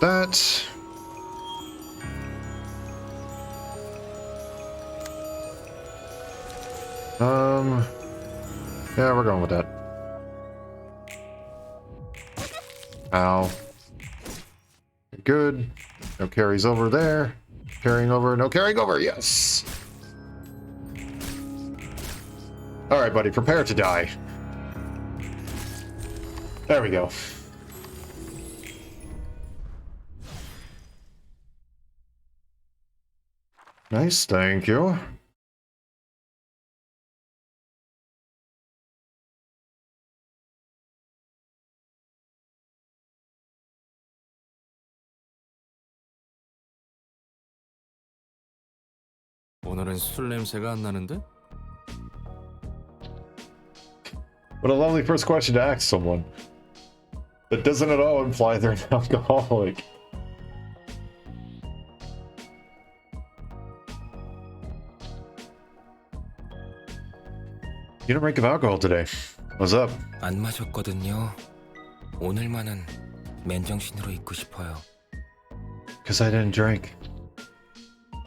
That. Yeah, we're going with that. Ow. Good. No carries over there. Carrying over, no carrying over. Yes. All right, buddy, prepare to die. There we go. Nice, thank you. 오늘은 술 냄새가 안 나는데? What a lovely first question to ask someone. That doesn't at all imply they're an alcoholic. You don't drink of alcohol today. What's up? 안 마셨거든요. 오늘만은 맨정신으로 있고 싶어요. Because I didn't drink.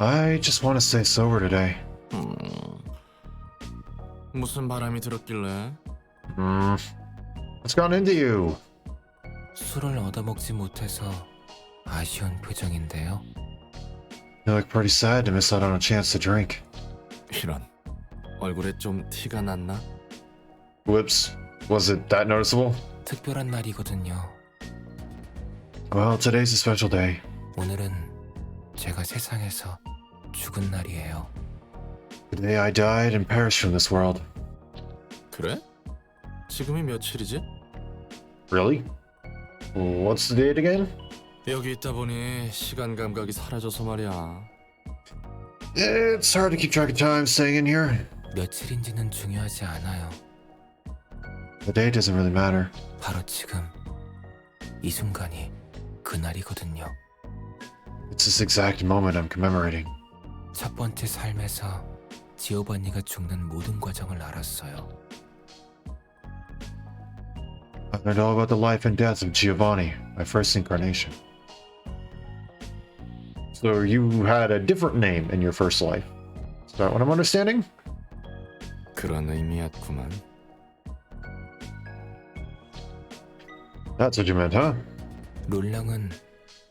I just want to stay sober today. 무슨 바람이 들었길래? What's gone into you? 술을 얻어먹지 못해서 아쉬운 표정인데요. You look pretty sad to miss out on a chance to drink. 이런. 얼굴에 좀 티가 났나? Whoops. Was it that noticeable? 특별한 날이거든요. Well, today's a special day. 오늘은 제가 세상에서 죽은 날이에요. The day I died and perished from this world. 그래? 지금이 며칠이지? Really? What's the date again? 여기 있다 보니 시간 감각이 사라져서 말이야. It's hard to keep track of time staying in here. 며칠인지는 중요하지 않아요. The date doesn't really matter. 바로 지금 이 순간이 그날이거든요. It's this exact moment I'm commemorating. 첫 번째 삶에서 지오바니가 죽는 모든 과정을 알았어요. I learned all about the life and death of Giovanni, my first incarnation. So you had a different name in your first life. Is that what I'm understanding? 그런 의미였구만. That's what you meant, huh? 롤랑은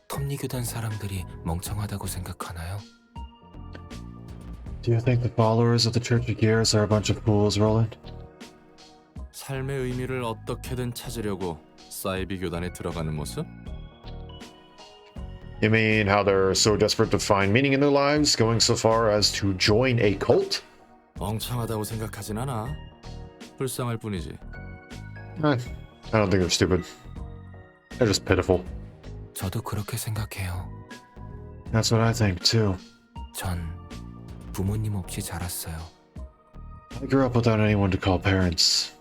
톱니교단 사람들이 멍청하다고 생각하나요? Do you think the followers of the Church of Gears are a bunch of fools, Roland? 삶의 의미를 어떻게든 찾으려고 사이비 교단에 들어가는 모습? You mean how they're so desperate to find meaning in their lives, going so far as to join a cult? 멍청하다고 생각하진 않아. 불쌍할 뿐이지. I don't think they're stupid. They're just pitiful. 저도 그렇게 생각해요. That's what I think, too. 전 부모님 없이 자랐어요. I grew up without anyone to call parents.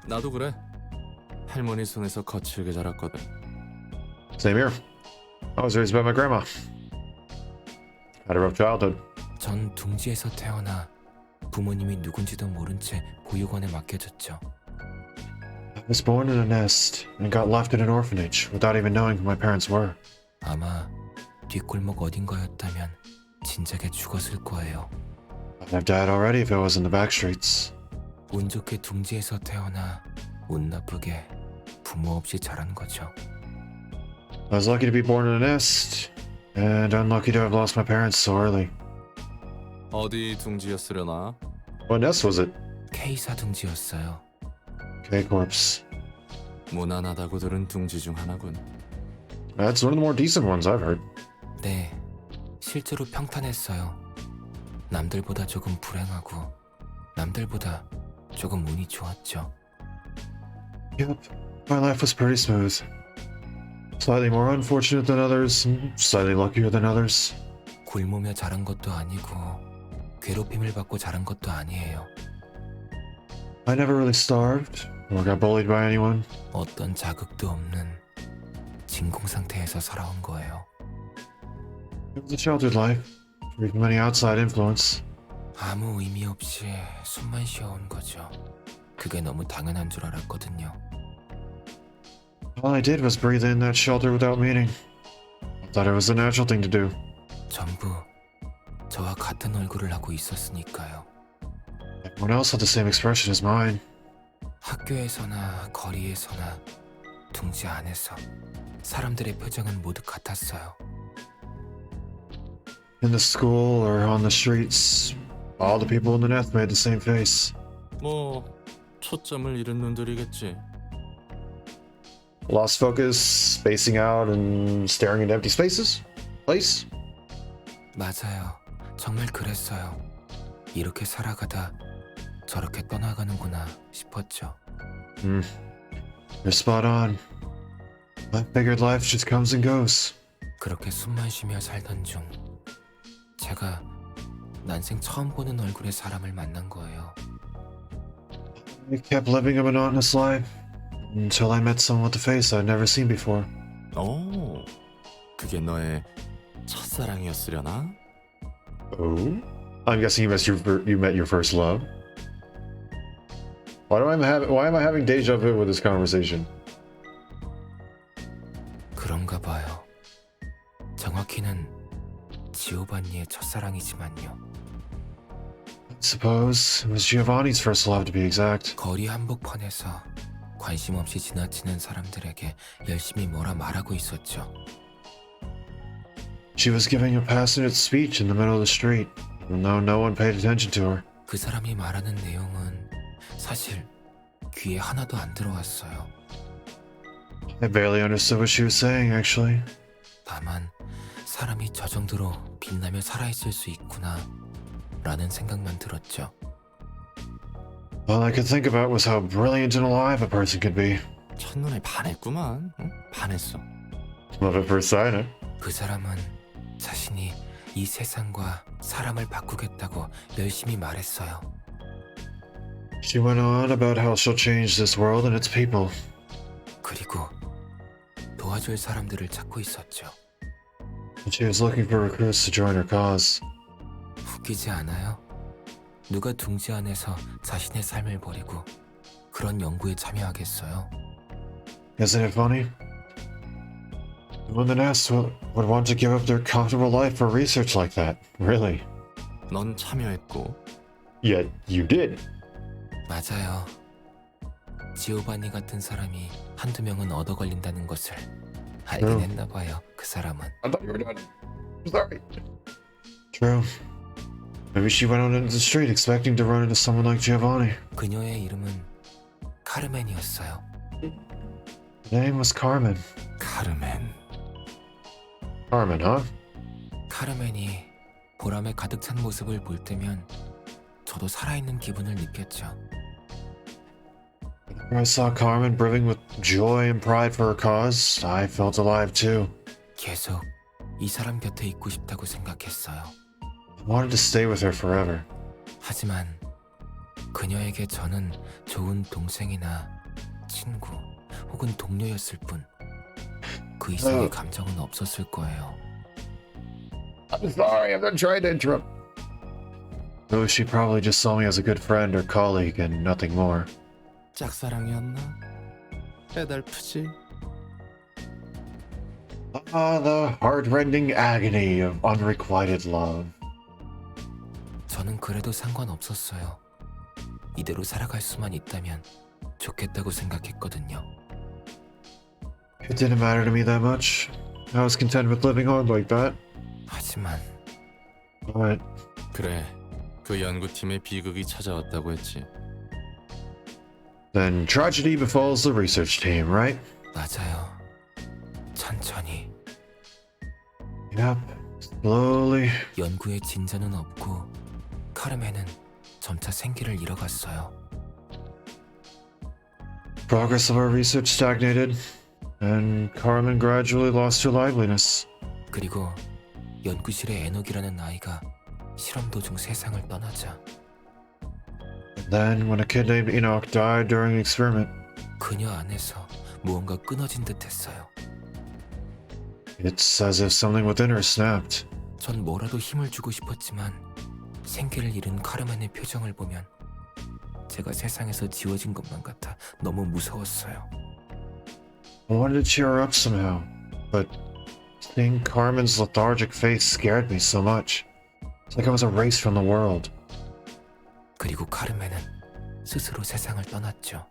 나도 그래. 할머니 손에서 거칠게 자랐거든. Same here. I was raised by my grandma. Had a rough childhood. 전 둥지에서 태어나 부모님이 누군지도 모른 채 보육원에 맡겨졌죠. I was born in a nest and got left in an orphanage without even knowing who my parents were. 아마 뒷골목 어딘가였다면 진작에 죽었을 거예요. I'd have died already if I was in the back streets. 운 좋게 둥지에서 태어나 운 나쁘게 부모 없이 자란 거죠. I was lucky to be born in a nest, and unlucky to have lost my parents so early. 어디 둥지였으려나? What nest was it? K사 둥지였어요. K-Corpse. 무난하다고 들은 둥지 중 하나군. That's one of the more decent ones I've heard. 네, 실제로 평탄했어요. 남들보다 조금 불행하고 남들보다 조금 운이 좋았죠. Yep, my life was pretty smooth. Slightly more unfortunate than others, and slightly luckier than others. 굶으며 자란 것도 아니고 괴롭힘을 받고 자란 것도 아니에요. I never really starved, or got bullied by anyone. 어떤 자극도 없는 진공 상태에서 살아온 거예요. It was a sheltered life, free from any outside influence. 아무 의미 없이 숨만 쉬어온 거죠. 그게 너무 당연한 줄 알았거든요. All I did was breathe in that shelter without meaning. I thought it was the natural thing to do. 전부 저와 같은 얼굴을 하고 있었으니까요. Everyone else had the same expression as mine. 학교에서나 거리에서나 둥지 안에서 사람들의 표정은 모두 같았어요. In the school or on the streets, all the people in the nest made the same face. 뭐 초점을 잃은 눈들이겠지. Lost focus, spacing out, and staring into empty spaces? Place? 맞아요. 정말 그랬어요. 이렇게 살아가다 저렇게 떠나가는구나 싶었죠. You're spot on. I figured life just comes and goes. 그렇게 숨만 쉬며 살던 중 제가 난생 처음 보는 얼굴의 사람을 만난 거예요. I kept living a monotonous life until I met someone with a face I'd never seen before. 오, 그게 너의 첫사랑이었으려나? Oh? I'm guessing you met your first love. Why am I having deja vu with this conversation? 그런가 봐요. 정확히는 지오반니의 첫사랑이지만요. Suppose it was Giovanni's first love to be exact. 거리 한복판에서 관심 없이 지나치는 사람들에게 열심히 뭐라 말하고 있었죠. She was giving a passionate speech in the middle of the street, even though no one paid attention to her. 그 사람이 말하는 내용은 사실 귀에 하나도 안 들어왔어요. I barely understood what she was saying, actually. 다만 사람이 저 정도로 빛나며 살아있을 수 있구나 라는 생각만 들었죠. All I could think about was how brilliant and alive a person could be. 첫눈에 반했구만. 응? 반했어. Love at first sight, huh? 그 사람은 자신이 이 세상과 사람을 바꾸겠다고 열심히 말했어요. She went on about how she'll change this world and its people. 그리고 도와줄 사람들을 찾고 있었죠. And she was looking for recruits to join her cause. 웃기지 않아요? 누가 둥지 안에서 자신의 삶을 버리고 그런 연구에 참여하겠어요? Isn't it funny? No one that asks would want to give up their comfortable life for research like that. Really? 넌 참여했고 Yet you did. 맞아요. 지오바니 같은 사람이 한두 명은 얻어 걸린다는 것을 알긴 음. 했나 봐요. 그 사람은. I thought you were done. I'm sorry. True. Maybe she went out into the street expecting to run into someone like Giovanni. 그녀의 이름은 카르멘이었어요. Her name was Carmen. 카르멘. Carmen, huh? 카르멘이 보람에 가득 찬 모습을 볼 때면 저도 살아있는 기분을 느꼈죠. When I saw Carmen brimming with joy and pride for her cause, I felt alive too. 계속 이 사람 곁에 있고 싶다고 생각했어요. I wanted to stay with her forever. 하지만 그녀에게 저는 좋은 동생이나 친구 혹은 동료였을 뿐 그 이상의 감정은 없었을 거예요. I'm sorry, I'm not trying to interrupt. Though she probably just saw me as a good friend or colleague and nothing more. 짝사랑이었나? 애달프지? Ah, the heart-rending agony of unrequited love. 저는 그래도 상관없었어요. 이대로 살아갈 수만 있다면 좋겠다고 생각했거든요. It didn't matter to me that much. I was content with living on like that. 하지만 But 그래, 그 연구팀의 비극이 찾아왔다고 했지. then tragedy befalls the research team, right? 맞아요. 천천히 Yep. Slowly. 연구에 진전은 없고 카르멘은 점차 생기를 잃어갔어요. Progress of our research stagnated, and Carmen gradually lost her liveliness. 그리고 연구실의 에녹이라는 아이가 실험 도중 세상을 떠나자 And then, when a kid named Enoch died during an experiment, 그녀 안에서 무언가 끊어진 듯했어요. it's as if something within her snapped. 전 뭐라도 힘을 주고 싶었지만 생기를 잃은 카르멘의 표정을 보면 제가 세상에서 지워진 것만 같아 너무 무서웠어요. I wanted to cheer her up somehow, but seeing Carmen's lethargic face scared me so much. It's like I was erased from the world. 그리고 카르멘은 스스로 세상을 떠났죠.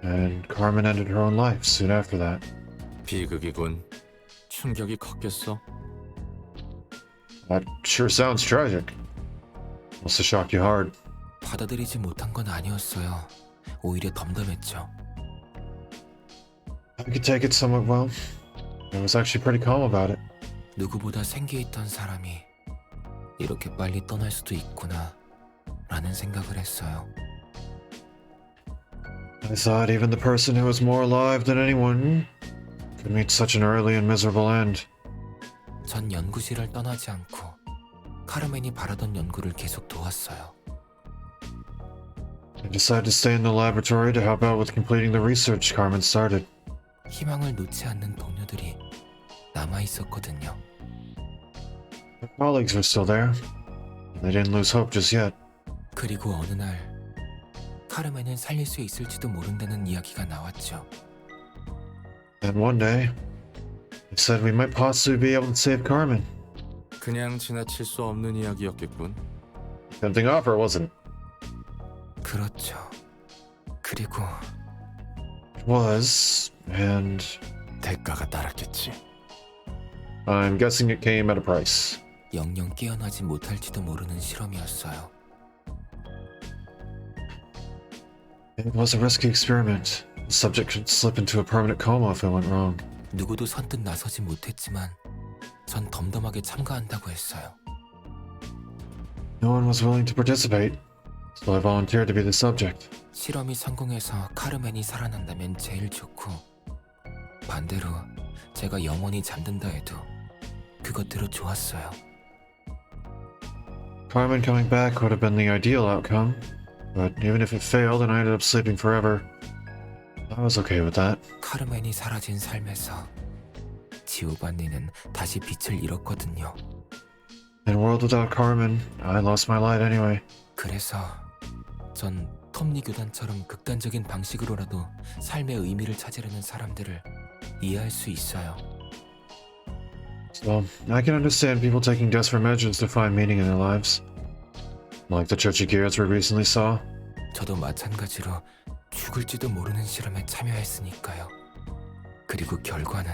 And Carmen ended her own life soon after that. 비극이군. 충격이 컸겠어. That sure sounds tragic. Must have shocked you hard. 받아들이지 못한 건 아니었어요. 오히려 덤덤했죠. I could take it somewhat well. I was actually pretty calm about it. 누구보다 생기있던 사람이 이렇게 빨리 떠날 수도 있구나 라는 생각을 했어요. I thought even the person who was more alive than anyone could meet such an early and miserable end. 전 연구실을 떠나지 않고 카르멘이 바라던 연구를 계속 도왔어요. I decided to stay in the laboratory to help out with completing the research Carmen started. 희망을 놓지 않는 동료들이 남아있었거든요. Her colleagues were still there. They didn't lose hope just yet. 그리고 어느 날 카르멘을 살릴 수 있을지도 모른다는 이야기가 나왔죠. And one day, they said we might possibly be able to save Carmen. 그냥 지나칠 수 없는 이야기였겠군. Tempting offer, wasn't it? 그렇죠. 그리고 It was, and 대가가 따랐겠지. I'm guessing it came at a price. 영영 깨어나지 못할지도 모르는 실험이었어요. It was a risky experiment. The subject could slip into a permanent coma if it went wrong. 누구도 선뜻 나서지 못했지만 전 덤덤하게 참가한다고 했어요. No one was willing to participate, so I volunteered to be the subject. 실험이 성공해서 카르멘이 살아난다면 제일 좋고 반대로 제가 영원히 잠든다 해도 그것대로 좋았어요. Carmen coming back would have been the ideal outcome, but even if it failed and I ended up sleeping forever, I was okay with that. 카르멘이 사라진 삶에서 지오반니는 다시 빛을 잃었거든요. In a world without Carmen, I lost my light anyway. 그래서 전 톱니 교단처럼 극단적인 방식으로라도 삶의 의미를 찾으려는 사람들을 이해할 수 있어요. So, I can understand people taking desperate measures to find meaning in their lives. Like the Churchy Gears we recently saw. 저도 마찬가지로 죽을지도 모르는 실험에 참여했으니까요. 그리고 결과는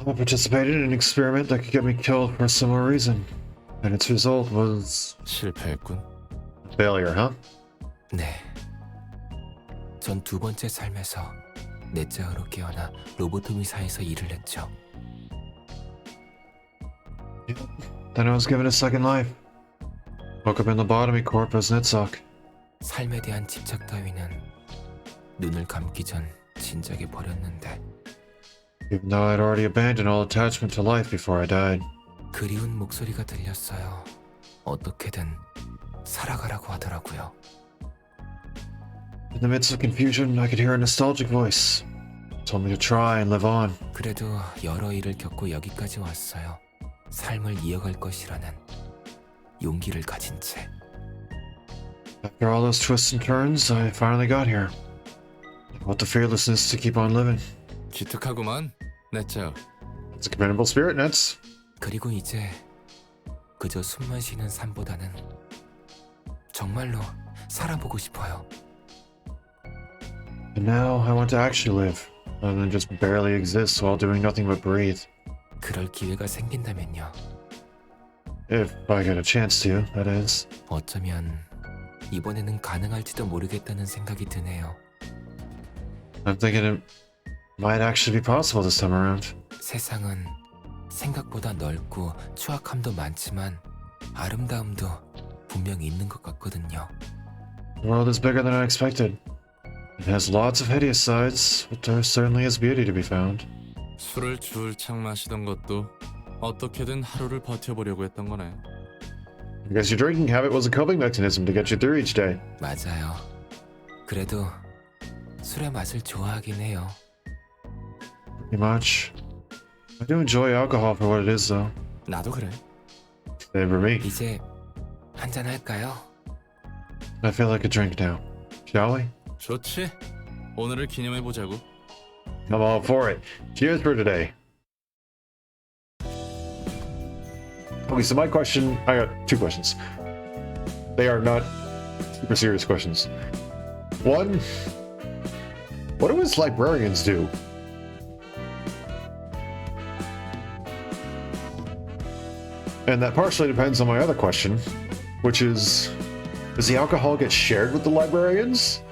I participated in an experiment that could get me killed for a similar reason. And its result was... 실패했군. failure, huh? 네. 전 두 번째 삶에서 넷째아로 깨어나 로보토미사에서 일을 했죠. Then I was given a second life. Woke up in the Lobotomy Corp as Nitzok. 삶에 대한 집착 따위는 눈을 감기 전 진작에 버렸는데 Even though I'd already abandoned all attachment to life before I died. 그리운 목소리가 들렸어요. 어떻게든 살아가라고 하더라고요. In the midst of confusion, I could hear a nostalgic voice. It told me to try and live on. 그래도 여러 일을 겪고 여기까지 왔어요. 삶을 이어갈 것이라는 용기를 가진 채. After all those twists and turns, I finally got here. What the fearlessness to keep on living. 기특하구만. 넷째. It's a commendable spirit, Nets. 그리고 이제 그저 숨만 쉬는 삶보다는 정말로 살아보고 싶어요. And now I want to actually live, rather than just barely exist while doing nothing but breathe. 그럴 기회가 생긴다면요. If I get a chance to, that is. 어쩌면 이번에는 가능할지도 모르겠다는 생각이 드네요. I'm thinking it might actually be possible this time around. 세상은 생각보다 넓고 추악함도 많지만 아름다움도 분명히 있는 것 같거든요. The world is bigger than I expected. It has lots of hideous sides, but there certainly is beauty to be found. 술을 줄창 마시던 것도 어떻게든 하루를 버텨보려고 했던 거네. I guess your drinking habit was a coping mechanism to get you through each day. 맞아요. 그래도 술의 맛을 좋아하긴 해요. Pretty much. I do enjoy alcohol for what it is, though. 나도 그래. Same for me. 이제 한잔 할까요? I feel like a drink now. Shall we? 좋지. 오늘을 기념해보자고. I'm all for it. Cheers for today. Okay, so my question, I got two questions. They are not super serious questions. One, what do his librarians do? And that partially depends on my other question, which is, does the alcohol get shared with the librarians?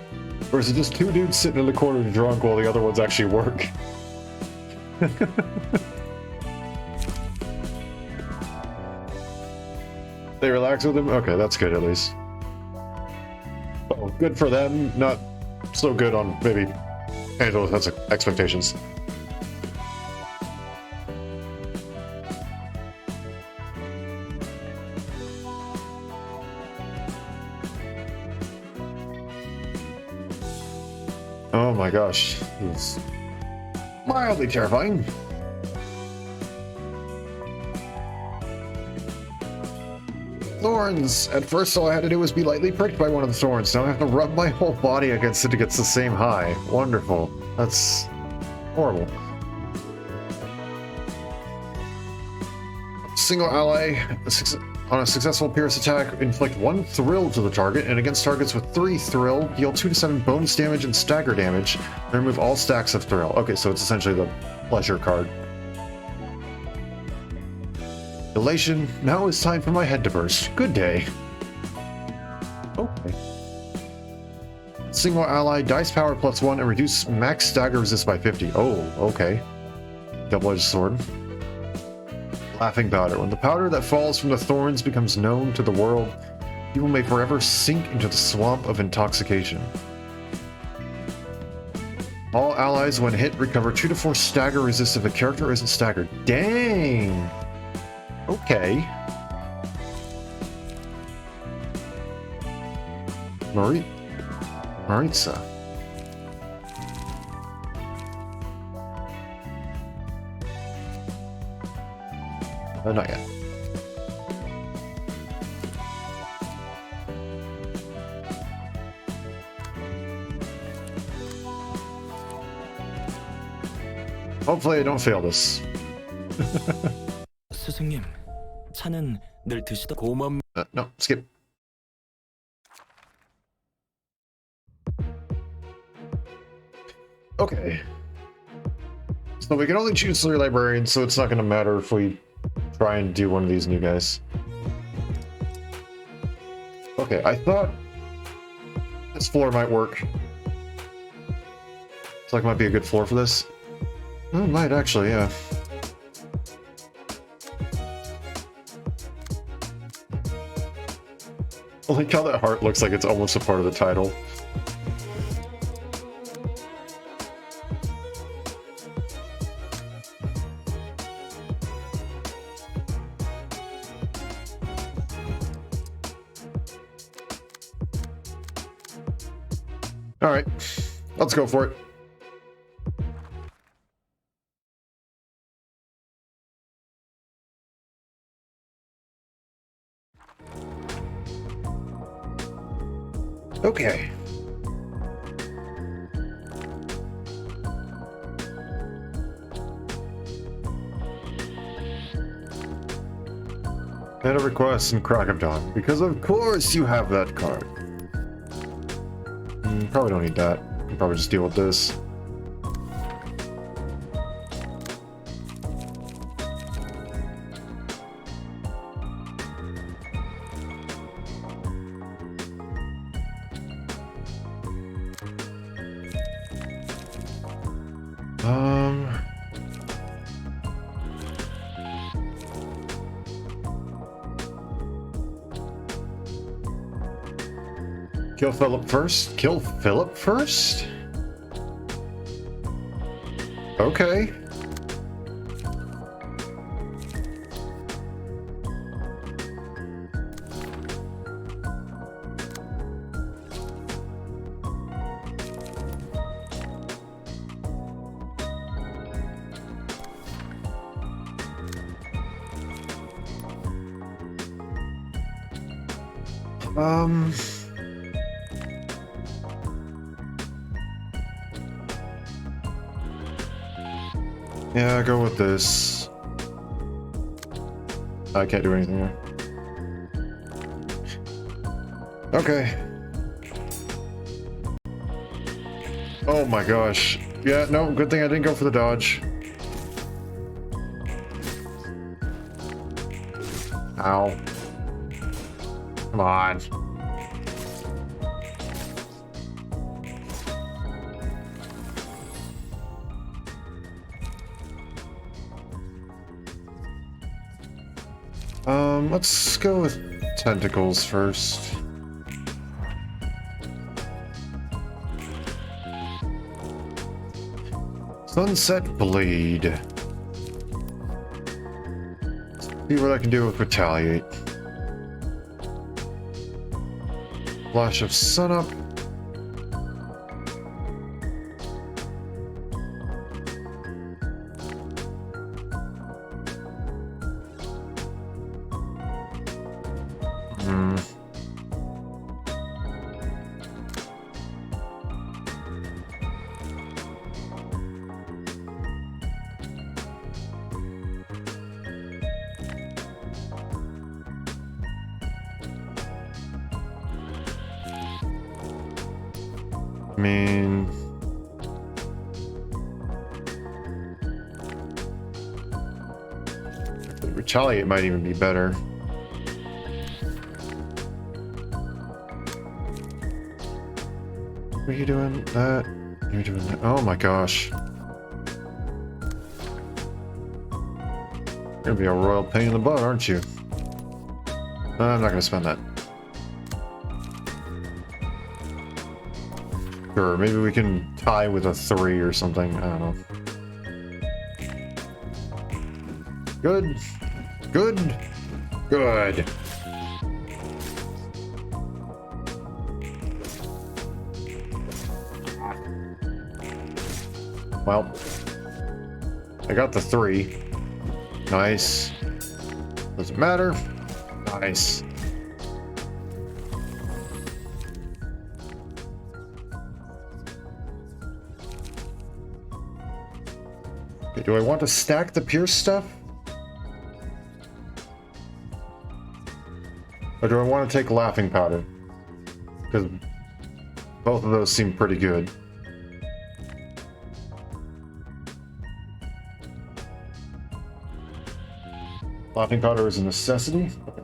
Or is it just two dudes sitting in the corner drunk while the other ones actually work? They relax with him? Okay, that's good at least. Oh, good for them, not so good on maybe Angela's expectations. Oh my gosh, it's mildly terrifying. Thorns! At first all I had to do was be lightly pricked by one of the thorns. Now I have to rub my whole body against it to get the same high. Wonderful. That's horrible. Single ally on a successful Pierce attack, inflict 1 thrill to the target, and against targets with 3 thrill, deal 2 to 7 bonus damage and stagger damage, and remove all stacks of thrill. Okay, so it's essentially the pleasure card. Elation, now it's time for my head to burst. Good day. Okay. Single ally, dice power +1, and reduce max stagger resist by 50. Oh, okay. Double-edged sword. Laughing powder. When the powder that falls from the thorns becomes known to the world, people may forever sink into the swamp of intoxication. All allies, when hit, recover 2 to 4 stagger resist if a character isn't staggered. Dang! Okay. Maritza. Not yet. Hopefully I don't fail this. 스승님, 차는 늘 드시던 고맙. No, skip. Okay. So we can only choose 3 librarians, so it's not going to matter if we try and do one of these new guys. Okay, I thought this floor might work. Looks like it might be a good floor for this. Oh, it might actually, yeah. I like how that heart looks like it's almost a part of the title. All right, let's go for it. Okay. Add a request in Crack of Dawn, because of course you have that card. Probably don't need that. Can probably just deal with this. Kill Philip first? Kill Philip first? Okay. Yeah, go with this. I can't do anything there. Okay. Oh my gosh. Yeah, no, good thing I didn't go for the dodge. Ow. Come on. Let's go with tentacles first. Sunset Blade. See what I can do with Retaliate. Flash of Sunup. I mean, Retaliate might even be better. What are you doing? That? You're doing that? Oh my gosh. You're gonna be a royal pain in the butt, aren't you? I'm not gonna spend that. Sure, maybe we can tie with a 3 or something. I don't know. Good. Good. Good. Well, I got the 3. Nice. Doesn't matter. Nice. Okay, do I want to stack the Pierce stuff? Or do I want to take Laughing Powder? Because both of those seem pretty good. Laughing Powder is a necessity? Okay.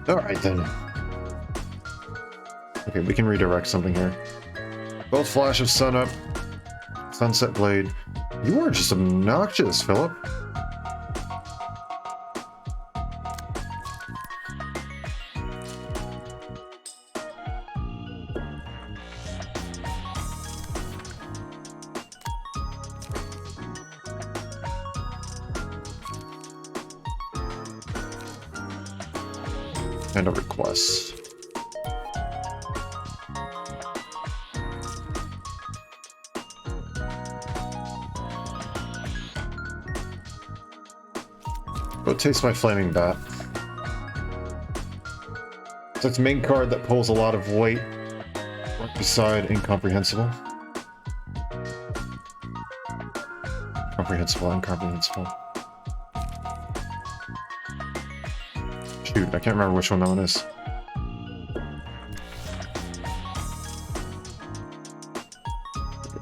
Alright then. Okay, we can redirect something here. Both Flash of Sun Up, Sunset Blade. You are just obnoxious, Philip. And a request. Go taste my flaming bat. So it's main card that pulls a lot of weight. Right beside incomprehensible. Comprehensible, incomprehensible. Shoot, I can't remember which one that one is.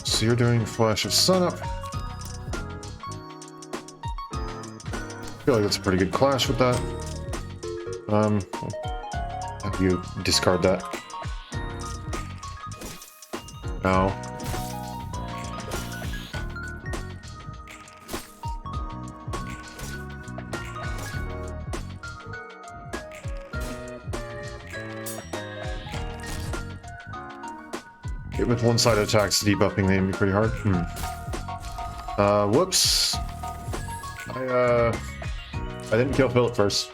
So you're doing Flash of Sunup. I feel like that's a pretty good clash with that. Have you discard that? No. With one-sided attacks, debuffing the enemy pretty hard. Whoops. I didn't kill Philip first.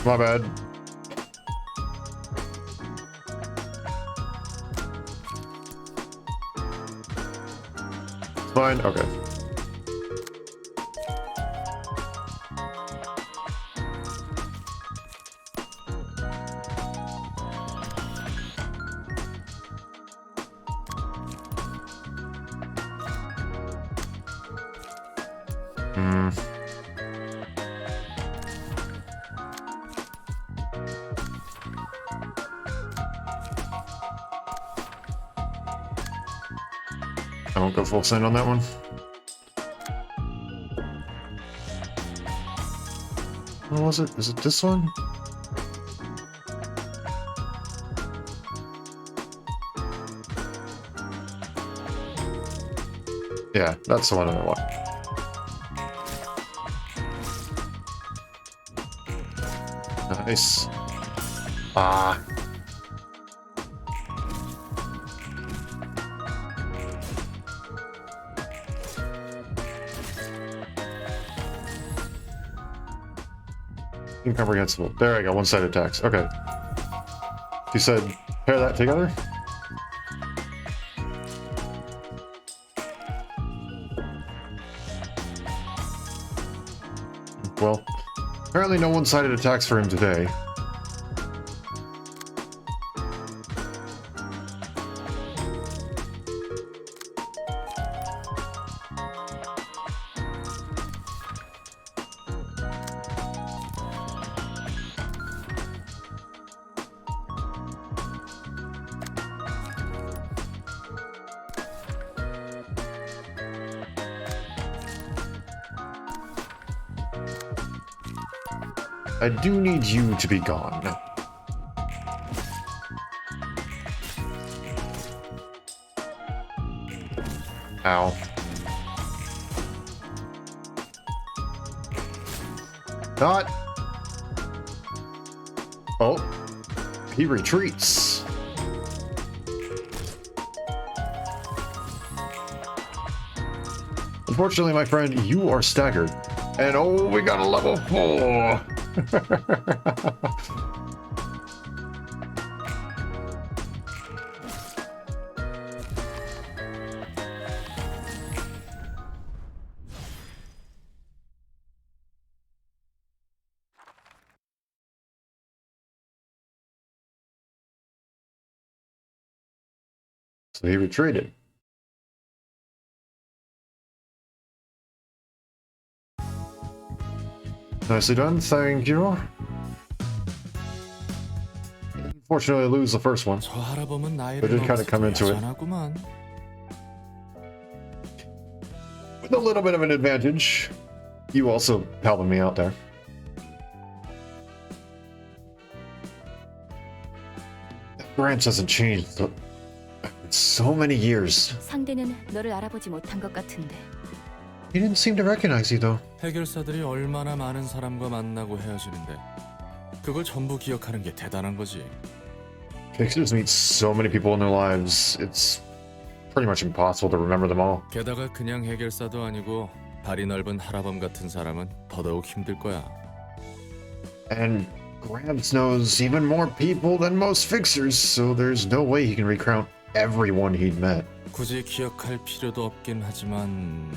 My bad. It's fine. Okay. I won't go full send on that one. What was it? Is it this one? Yeah, that's the one I want. Nice. Ah. Incomprehensible. There I go, one-sided attacks. Okay. You said pair that together? Well, apparently no one-sided attacks for him today. I do need you to be gone. Ow. Not. Oh. He retreats. Unfortunately, my friend, you are staggered. And oh, we got a level 4. So he retreated. Nicely done, thank you. Unfortunately, I lose the first one. 저 할아범은 But 나이를 it kind of come into it 여전하구만. with a little bit of an advantage. You also helping me out there. Gramps hasn't changed in so many years. 상대는 너를 알아보지 못한 것 같은데. He didn't seem to recognize you though. 해결사들이 얼마나 많은 사람과 만나고 헤어지는데 그걸 전부 기억하는 게 대단한 거지. Fixers meet so many people in their lives, it's pretty much impossible to remember them all. 게다가 그냥 해결사도 아니고 발이 넓은 할아범 같은 사람은 더더욱 힘들 거야. And Gramps knows even more people than most fixers, so there's no way he can recount everyone he'd met. 굳이 기억할 필요도 없긴 하지만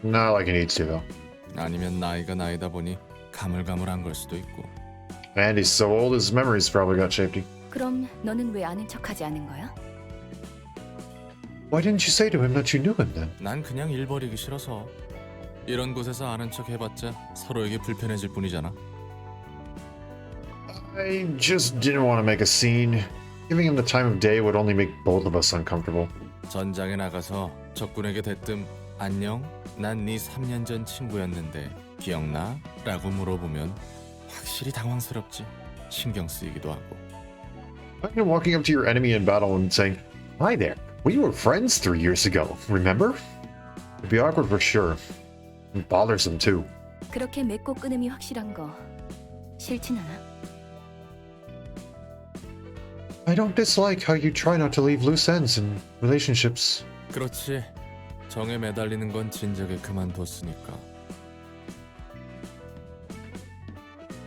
Not like he needs to though. 아니면 나이가 나이다 보니 가물가물한 걸 수도 있고. And he's so old his memories probably got shaped. 그럼 너는 왜 아는 척하지 않은 거야? Why didn't you say to him that you knew him then? 난 그냥 일 버리기 싫어서. 이런 곳에서 아는 척 해봤자 서로에게 불편해질 뿐이잖아. I just didn't want to make a scene. Giving him the time of day would only make both of us uncomfortable. 전장에 나가서 적군에게 대뜸 안녕? 난 네 3년 전 친구였는데 기억나? 라고 물어보면 확실히 당황스럽지. 신경 쓰이기도 하고. Imagine walking up to your enemy in battle and saying, "Hi there, we were friends 3 years ago, remember?" It'd be awkward for sure. And bothersome too. 그렇게 맺고 끊음이 확실한 거 싫진 않아? I don't dislike how you try not to leave loose ends in relationships. 그렇지. 정에 매달리는 건 진작에 그만뒀으니까.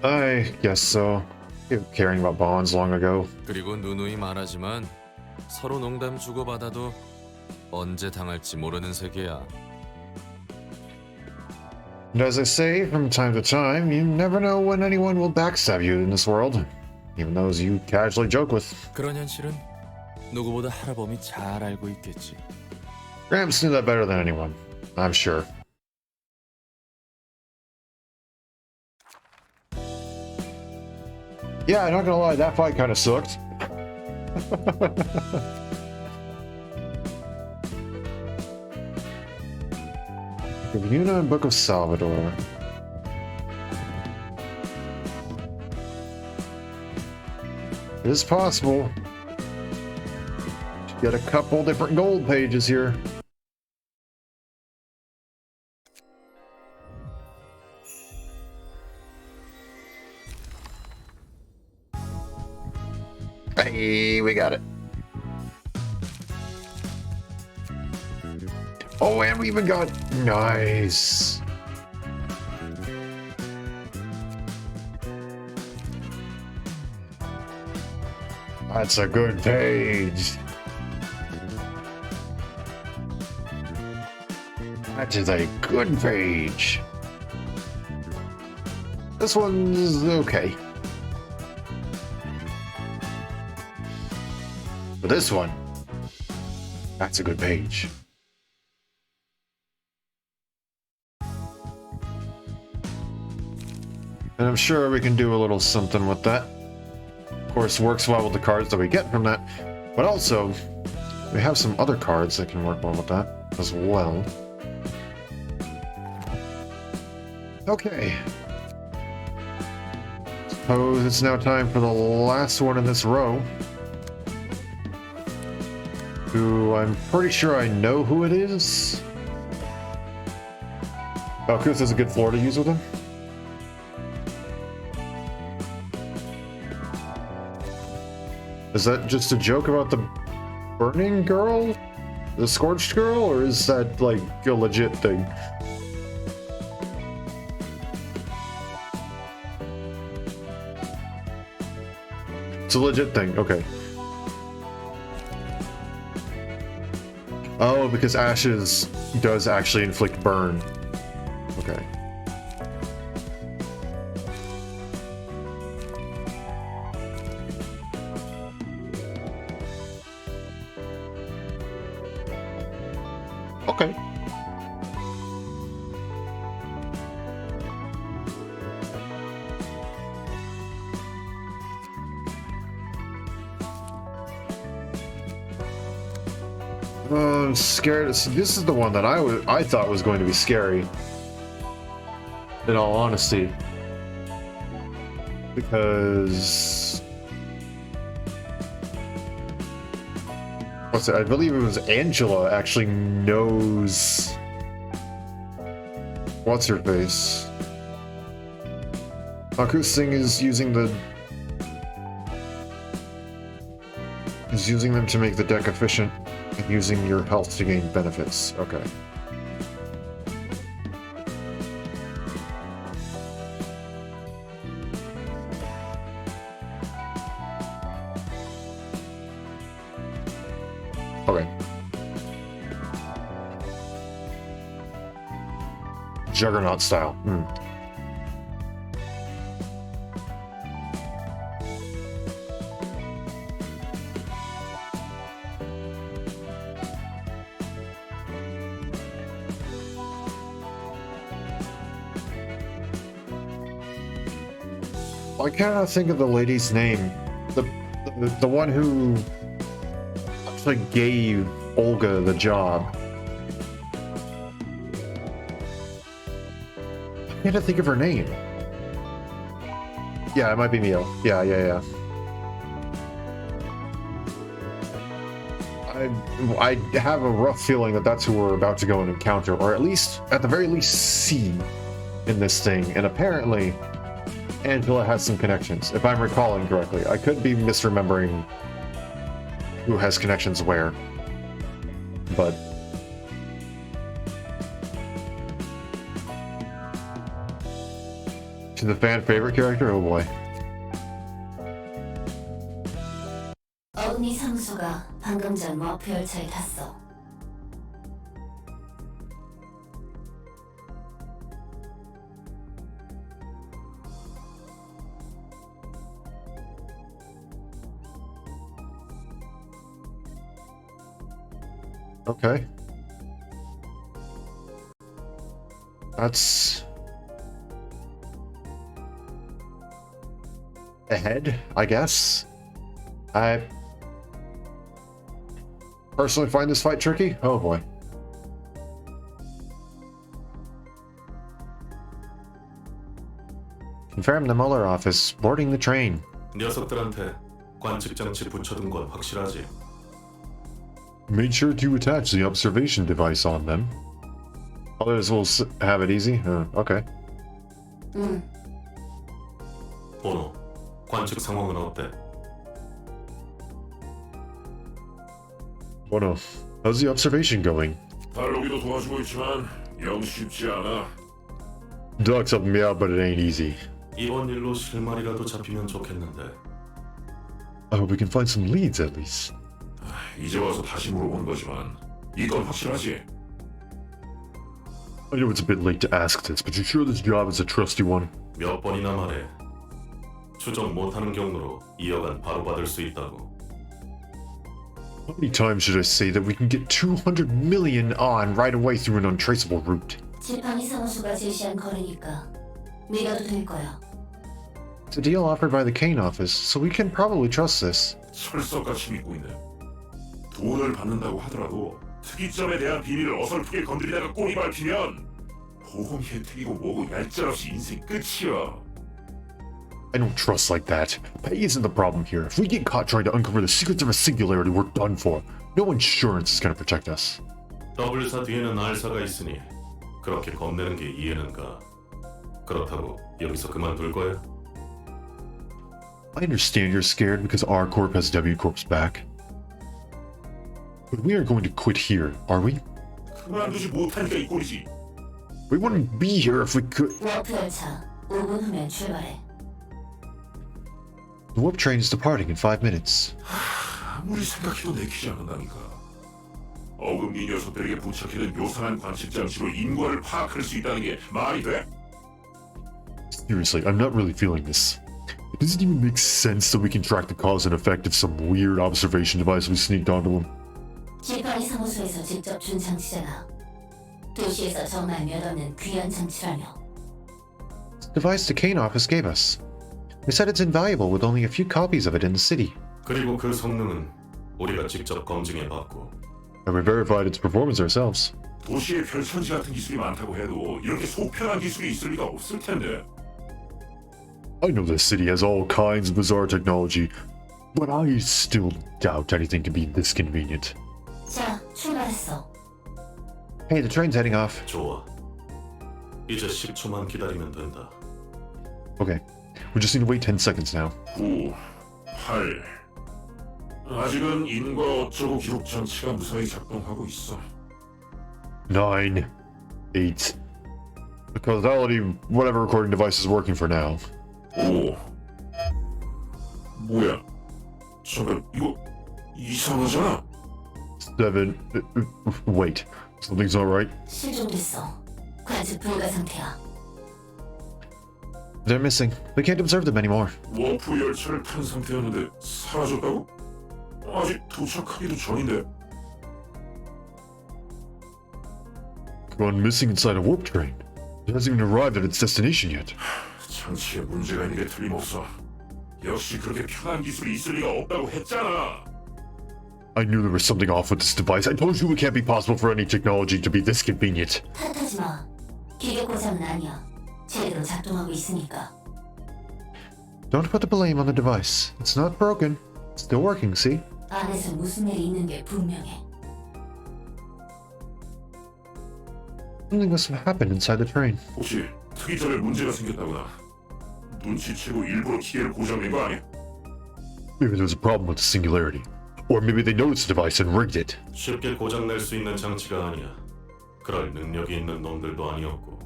I guess so. You caring about bonds long ago. 그리고 누누이 말하지만 서로 농담 주고받아도 언제 당할지 모르는 세계야. And as I say from time to time, you never know when anyone will backstab you in this world. Even those you casually joke with. 그런 현실은 누구보다 할아범이 잘 알고 있겠지. Gramps knew that better than anyone, I'm sure. Yeah, I'm not gonna lie, that fight kind of sucked. Ruina and Book of Salvador. It is possible. Get a couple different gold pages here. Hey, we got it. Oh, and we even got... Nice. That's a good page. That is a good page. This one's okay. But this one, that's a good page. And I'm sure we can do a little something with that. Of course, works well with the cards that we get from that. But also, we have some other cards that can work well with that as well. Okay. Suppose it's now time for the last one in this row. Who I'm pretty sure I know who it is. Valkus is a good floor to use with him. Is that just a joke about the burning girl? The scorched girl? Or is that like a legit thing? It's a legit thing, okay. Oh, because ashes does actually inflict burn. Okay. Okay. I'm scared. See, this is the one that I thought was going to be scary. In all honesty, because what's it? I believe it was Angela actually knows what's her face. Haku Singh is using them to make the deck efficient. Using your health to gain benefits. Okay. Okay. Juggernaut style. I cannot think of the lady's name. The one who actually gave Olga the job. I can't think of her name. Yeah, it might be Mio. Yeah. I have a rough feeling that that's who we're about to go and encounter, or at least, at the very least, see in this thing. And apparently, Angela has some connections, if I'm recalling correctly. I could be misremembering who has connections where, but to the fan favorite character? Oh boy. 어금니 상수가 방금 전 머프 열차에 탔어. Okay. That's ahead, I guess. I personally find this fight tricky. Oh boy. Confirm the Mueller office. Boarding the train. 녀석들한테 관측 장치 붙여둔 건 확실하지? Made sure to attach the observation device on them. Others will have it easy? Okay. 보노, 관측 상황은 어때? Bono, how's the observation going? 달로기도 도와주고 있지만 영 쉽지 않아. Doc's helping me out, but it ain't easy. 이번 일로 실마리라도 잡히면 좋겠는데. I hope we can find some leads at least. 이제 와서 다시 물어본 거지만 이건 확실하지? I know it's a bit late to ask this, but you're sure this job is a trusty one? 몇 번이나 말해. 추적 못하는 경로로 이어간 바로받을 수 있다고. How many times should I say that we can get 200 million on right away through an untraceable route? 지팡이 사무소가 제시한 거리니까 믿어도 될 거야. It's a deal offered by the Kane office, so we can probably trust this. 철석같이 믿고 있네. 돈을 받는다고 하더라도 특이점에 대한 비밀을 어설프게 건드리다가 꼬리 밟히면 보험 혜택이고 뭐고 얄짤없이 인생 끝이야. I don't trust like that. Pay isn't the problem here. If we get caught trying to uncover the secrets of a singularity, we're done for. No insurance is gonna protect us. 더블사 뒤에는 알사가 있으니 그렇게 겁내는 게 이해는 가. 그렇다고 여기서 그만둘 거야? I understand you're scared because our corp has W Corp's back. But we aren't going to quit here, are we? 그만두지 못하니까 이 꼴이지. We wouldn't be here if we could. 워프 열차 5분 후면 출발해. The warp train is departing in 5 minutes. 아무리 생각해도 내키지 않는다니까. 어금니 녀석들에게 부착해둔 묘상한 관측 장치로 인과를 파악할 수 있다는 게 말이 돼? Seriously, I'm not really feeling this. It doesn't even make sense that we can track the cause and effect of some weird observation device we sneaked onto them. 지팡이 사무소에서 직접 준 장치잖아. 도시에서 정말 몇 없는 귀한 장치라며. Device the Kane office gave us. They said it's invaluable with only a few copies of it in the city. 그리고 그 성능은 우리가 직접 검증해봤고 And we verified its performance ourselves. 도시에 별천지 같은 기술이 많다고 해도 이렇게 속편한 기술이 있을 리가 없을 텐데. I know this city has all kinds of bizarre technology, but I still doubt anything can be this convenient. 자, 출발했어. Hey, the train's heading off. 좋아. 이제 10초만 기다리면 된다. Okay, we just need to wait 10 seconds now. 9, 8. 아직은 인과 어쩌고 기록 장치가 무사히 작동하고 있어. 9, 8. The causality, whatever recording device is working for now. 5. 뭐야? 잠깐, 이거 이상하잖아. 7. Wait, something's not right. 실종됐어. 관측 불가 상태야. They're missing. We can't observe them anymore. 워프 열차를 탄 상태였는데 사라졌다고? 아직 도착하기도 전인데. Gone missing inside a warp train. It hasn't even arrived at its destination yet. 장치에 문제가 있는 게 틀림없어. 역시 그렇게 편한 기술이 있을 리가 없다고 했잖아. I knew there was something off with this device. I told you it can't be possible for any technology to be this convenient. 탓하지 마. 기계 고장은 아니야. 제대로 작동하고 있으니까. Don't put the blame on the device. It's not broken. It's still working, see? 안에서 무슨 일이 있는 게 분명해. Something must have happened inside the train. 혹시 특이점에 문제가 생겼다거나 눈치채고 일부러 기계를 고장낸 거 아니야? Maybe there's a problem with the singularity. Or maybe they noticed the device and rigged it. 쉽게 고장낼 수 있는 장치가 아니야. 그럴 능력이 있는 놈들도 아니었고.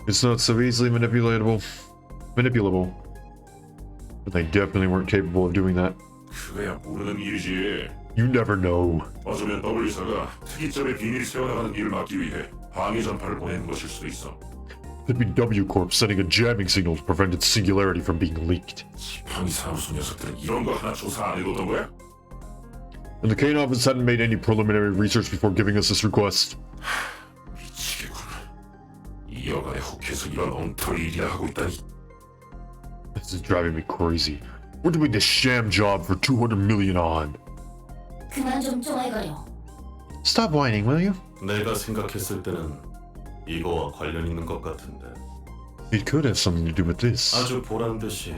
It's not so easily manipulable. But they definitely weren't capable of doing that. 그거야 모르는 일이지. You never know. 어쩌면 W사가 특이점의 비밀이 새어나가는 일을 막기 위해 방해 전파를 보내는 것일 수도 있어. Could be W Corp sending a jamming signal to prevent its singularity from being leaked. 지팡이 사무소 녀석들은 이런 거 하나 조사 안 해뒀던 거야? And the Kane office hadn't made any preliminary research before giving us this request. 미치겠군. 이 여간에 혹해서 이런 엉터리 일이나 하고 있다니. This is driving me crazy. We're doing this sham job for 200 million on. 그만 좀 쫑알거려. Stop whining, will you? 내가 생각했을 때는 이거와 관련 있는 것 같은데. It could have something to do with this. 아주 보란듯이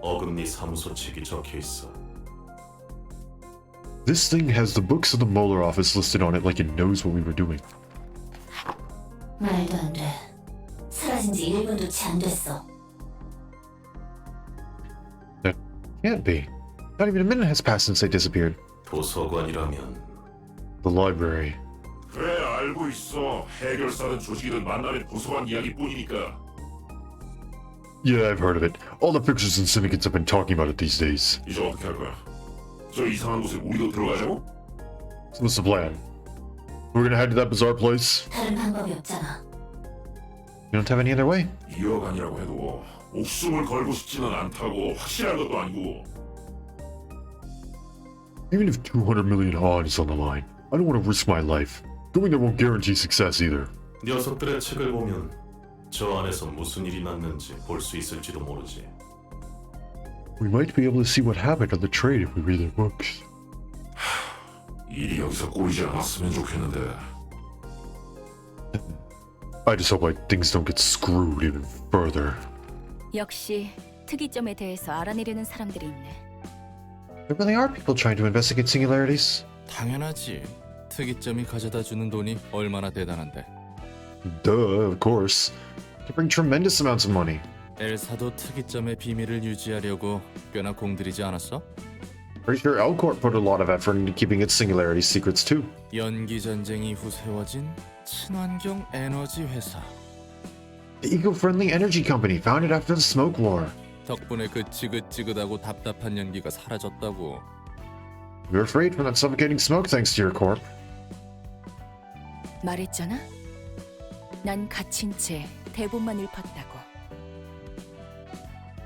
어금니 사무소 측이 적혀 있어. This thing has the books of the Molar office listed on it like it knows what we were doing. 말도 안 돼. 사라진 지 1분도 채 안 됐어. That can't be. Not even a minute has passed since they disappeared. 도서관이라면 The library. 그래 알고 있어. 해결사든 조직이든 만나면 도서관 이야기뿐이니까. Yeah, I've heard of it. All the fixers and syndicates have been talking about it these days. 이제 어떻게 할 거야? 저 이상한 곳에 우리도 들어가자고? So what's the plan? We're gonna head to that bizarre place? 다른 방법이 없잖아. We don't have any other way. 2억 아니라고 해도 목숨을 걸고 싶지는 않다고. 확실한 것도 아니고. Even if 200 million on is on the line, I don't want to risk my life. Going there won't guarantee success either. 녀석들의 책을 보면 저 안에서 무슨 일이 났는지 볼 수 있을지도 모르지. We might be able to see what happened on the train if we read their books. 일이 여기서 꼬이지 않았으면 좋겠는데. I just hope things don't get screwed even further. 역시 특이점에 대해서 알아내려는 사람들이 있네. There really are people trying to investigate singularities. 당연하지. 특이점이 가져다주는 돈이 얼마나 대단한데. Duh, of course. They bring tremendous amounts of money. 엘사도 특이점의 비밀을 유지하려고 꽤나 공들이지 않았어? Pretty sure L-Corp put a lot of effort into keeping its singularity secrets too. 연기 전쟁 이후 세워진 친환경 에너지 회사. The eco-friendly energy company founded after the smoke war. 덕분에 그 지긋지긋하고 답답한 연기가 사라졌다고. We were freed from that suffocating smoke thanks to your corp. 말했잖아. 난 갇힌 채 대본만 읊었다고.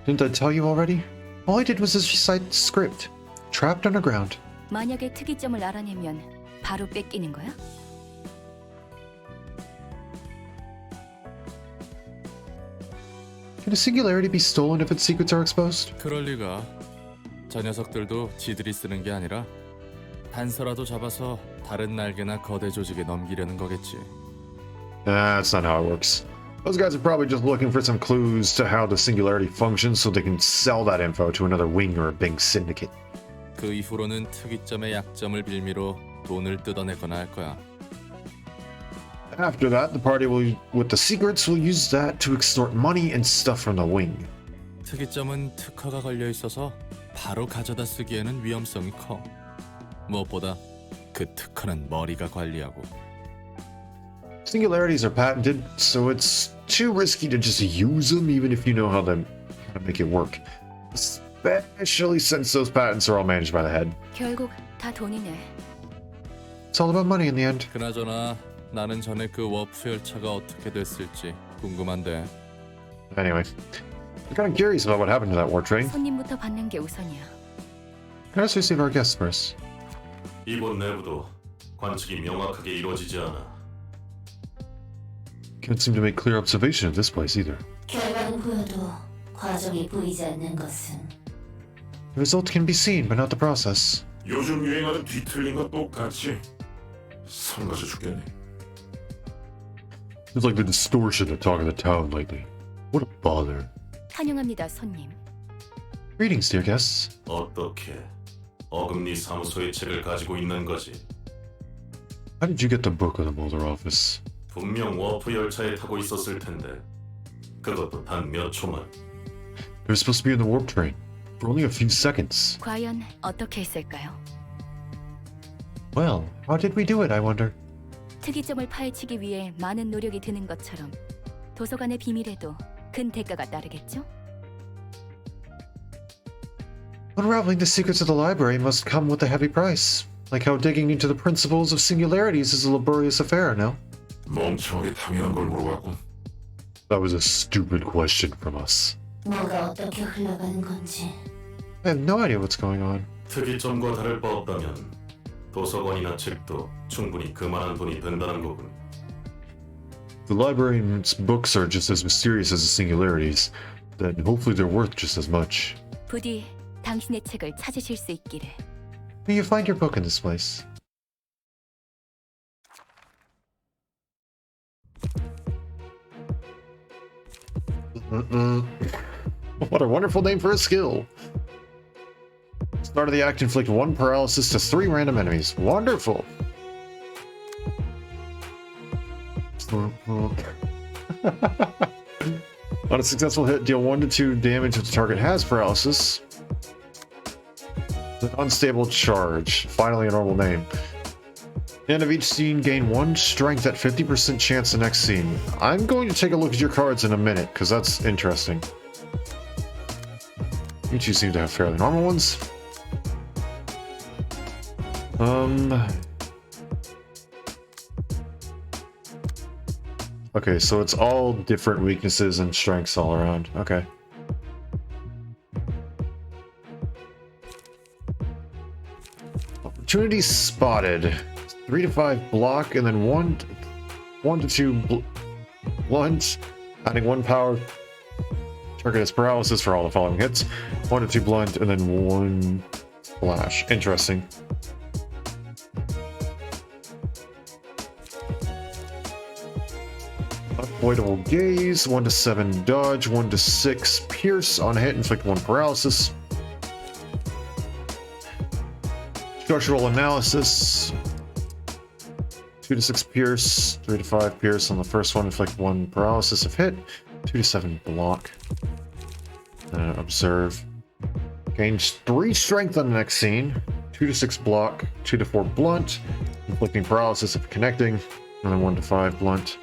Didn't I tell you already? All I did was just recite the script. Trapped underground. 만약에 특이점을 알아내면 바로 뺏기는 거야? Can a singularity be stolen if its secrets are exposed? 그럴 리가. 저 녀석들도 지들이 쓰는 게 아니라 단서라도 잡아서 다른 날개나 거대 조직에 넘기려는 거겠지. That's not how it works. Those guys are probably just looking for some clues to how the singularity functions so they can sell that info to another wing or a big syndicate. 그 이후로는 특이점의 약점을 빌미로 돈을 뜯어내거나 할 거야. After that, the party with the secrets will use that to extort money and stuff from the wing. 특이점은 특허가 걸려 있어서 바로 가져다 쓰기에는 위험성이 커. 무엇보다 그 특허는 머리가 관리하고. Singularities are patented, so it's too risky to just use them even if you know how to make it work. Especially since those patents are all managed by the head. 결국 다 돈이네. It's all about money in the end. 그나저나 나는 전에 그 워프 열차가 어떻게 됐을지 궁금한데. Anyway, I'm kind of curious about what happened to that war train. 손님부터 받는 게 우선이야. Let's receive our guests first. 이곳 내부도 관측이 명확하게 이루어지지 않아. Can't seem to make clear observation of this place either. 결과는 보여도 과정이 보이지 않는 것은 The result can be seen, but not the process. 요즘 유행하는 뒤틀린 것 똑같이 성가져 죽겠네. It's like the distortion of talk of the town lately. What a bother. 환영합니다, 손님. Greetings, dear guests. 어떻게 어금니 사무소의 책을 가지고 있는 거지? How did you get the book of the Mulder office? 분명 워프 열차에 타고 있었을 텐데 그것도 단 몇 초만. They were supposed to be in the warp train for only a few seconds. 과연 어떻게 했을까요? Well, how did we do it, I wonder? 특이점을 파헤치기 위해 많은 노력이 드는 것처럼 도서관의 비밀에도 큰 대가가 따르겠죠? Unraveling the secrets of the library must come with a heavy price. Like how digging into the principles of singularities is a laborious affair, no? 멍청하게 당연한 걸 물어봤군. That was a stupid question from us. 뭐가 어떻게 흘러가는 건지. I have no idea what's going on. 특이점과 다를 바 없다면 도서관이나 책도 충분히 그만한 돈이 된다는 거군. The librarians' books are just as mysterious as the singularities, then hopefully they're worth just as much. 부디 당신의 책을 찾으실 수 있기를. May you find your book in this place. What a wonderful name for a skill. Start of the act, inflict 1 paralysis to 3 random enemies. Wonderful. On a successful hit, deal 1 to 2 damage if the target has paralysis. An unstable charge. Finally a normal name. End of each scene, gain 1 strength at 50% chance the next scene. I'm going to take a look at your cards in a minute, because that's interesting. You two seem to have fairly normal ones. Okay, so it's all different weaknesses and strengths all around. Okay. Opportunities spotted. 3 to 5 block, and then 1 to 2 blunt, adding 1 power. Target has paralysis for all the following hits. 1 to 2 blunt, and then 1 splash. Interesting. Unavoidable gaze. 1 to 7 dodge. 1 to 6 pierce on hit. Inflict 1 paralysis. Structural analysis. 2 to 6 pierce, 3 to 5 pierce on the first one, inflict 1 paralysis if hit, 2 to 7 block. Observe. Gains 3 strength on the next scene, 2 to 6 block, 2 to 4 blunt, inflicting paralysis if connecting, and then 1 to 5 blunt.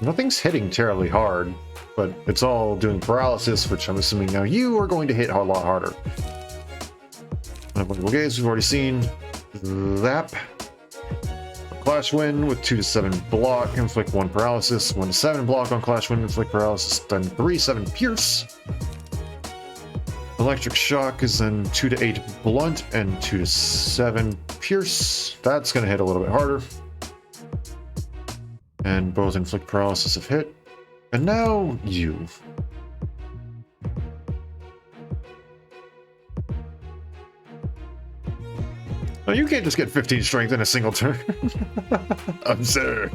Nothing's hitting terribly hard, but it's all doing paralysis, which I'm assuming now you are going to hit a lot harder. Unavoidable gaze, we've already seen. Zap. Clash Wind with 2 to 7 block, inflict 1 paralysis, 1 to 7 block on Clash Wind, inflict paralysis, then 3 7 pierce. Electric Shock is then 2 to 8 blunt and 2 to 7 pierce. That's going to hit a little bit harder. And both inflict paralysis if hit. And now you. Oh, you can't just get 15 strength in a single turn. Observe.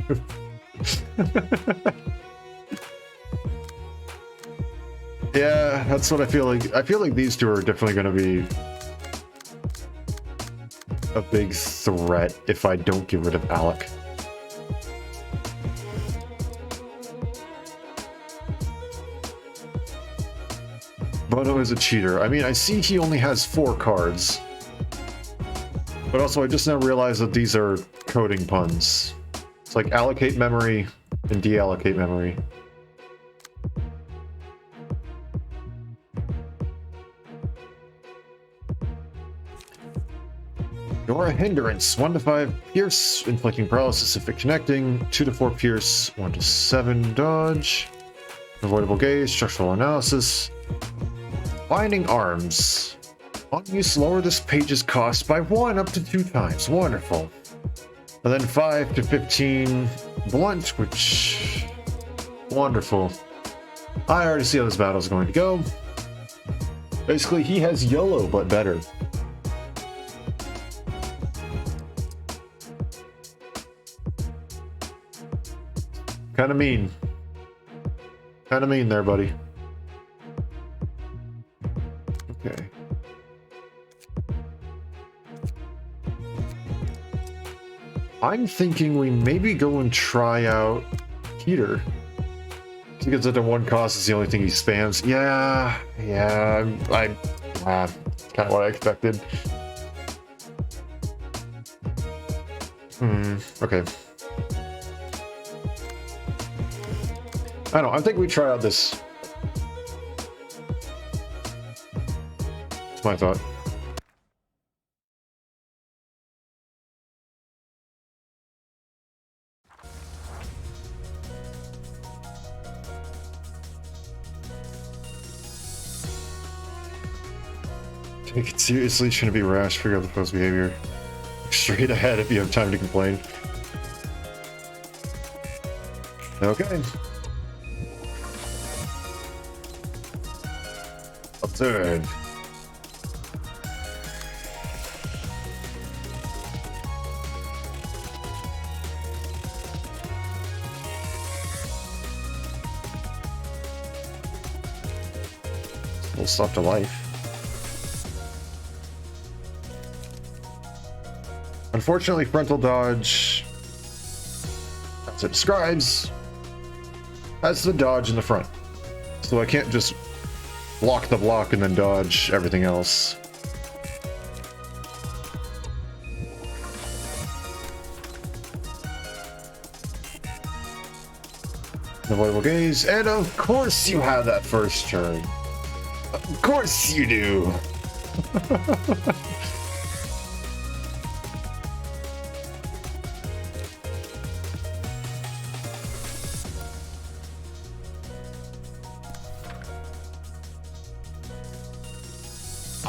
Yeah, that's what I feel like. I feel like these two are definitely going to be a big threat if I don't get rid of Alec. Bono is a cheater. I mean, I see he only has 4 cards. But also, I just now realized that these are coding puns. It's like allocate memory and deallocate memory. You're a hindrance. 1 to 5 pierce, inflicting paralysis if it connecting. 2 to 4 pierce, 1 to 7 dodge. Avoidable gaze, structural analysis. Binding arms. On use, lower this page's cost by 1 up to 2 times. Wonderful. And then 5 to 15 blunt, which... Wonderful. I already see how this battle is going to go. Basically, he has YOLO, but better. Kinda mean. Kinda mean there, buddy. Okay. I'm thinking we maybe go and try out Peter. Because at the 1 cost is the only thing he spams. Yeah, kind of what I expected. Okay. I don't know, I think we try out this. That's my thought. Take it seriously, shouldn't be rash, figure out the foe's behavior. Straight ahead if you have time to complain. Okay. Absurd. Full stop to life. Unfortunately, frontal dodge, as it describes, has the dodge in the front. So I can't just block the block and then dodge everything else. Avoidable gaze, and of course you have that first turn. Of course you do.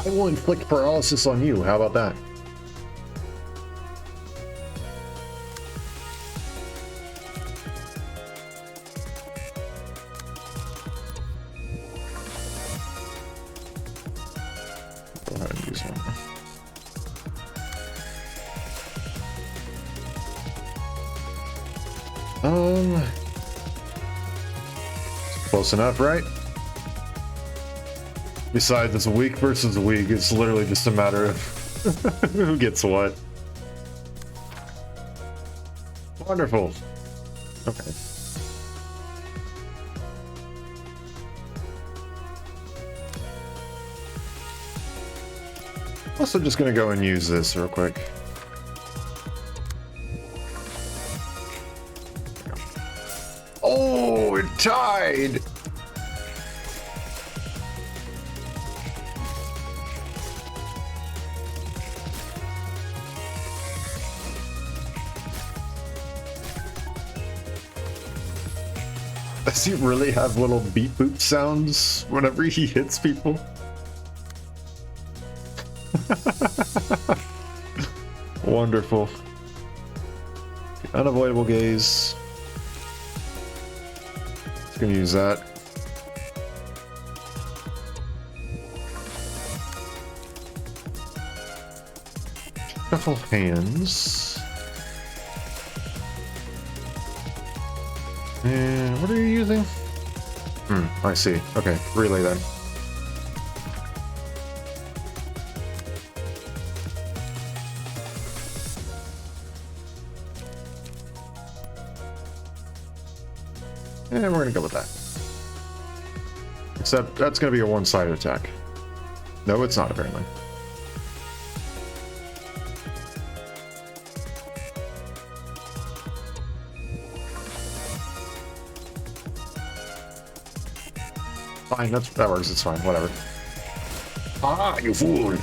I will inflict paralysis on you. How about that? Go ahead and use one. Close enough, right? Besides, it's a week versus a week. It's literally just a matter of who gets what. Wonderful. Okay. Also just gonna go and use this real quick. Oh, it tied! Does he really have little beep boop sounds whenever he hits people? Wonderful. Unavoidable gaze. Gonna use that. Shuffle hands. And what are you using? I see. Okay, relay then. And we're gonna go with that. Except that's gonna be a one-sided attack. No, it's not apparently. Fine, that works, it's fine, whatever. Ah, you fool!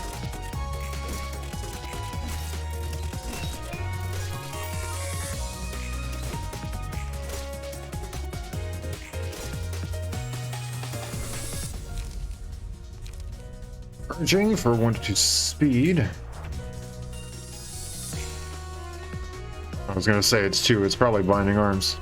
Urging for 1 to 2 speed. I was gonna say it's 2, it's probably binding arms.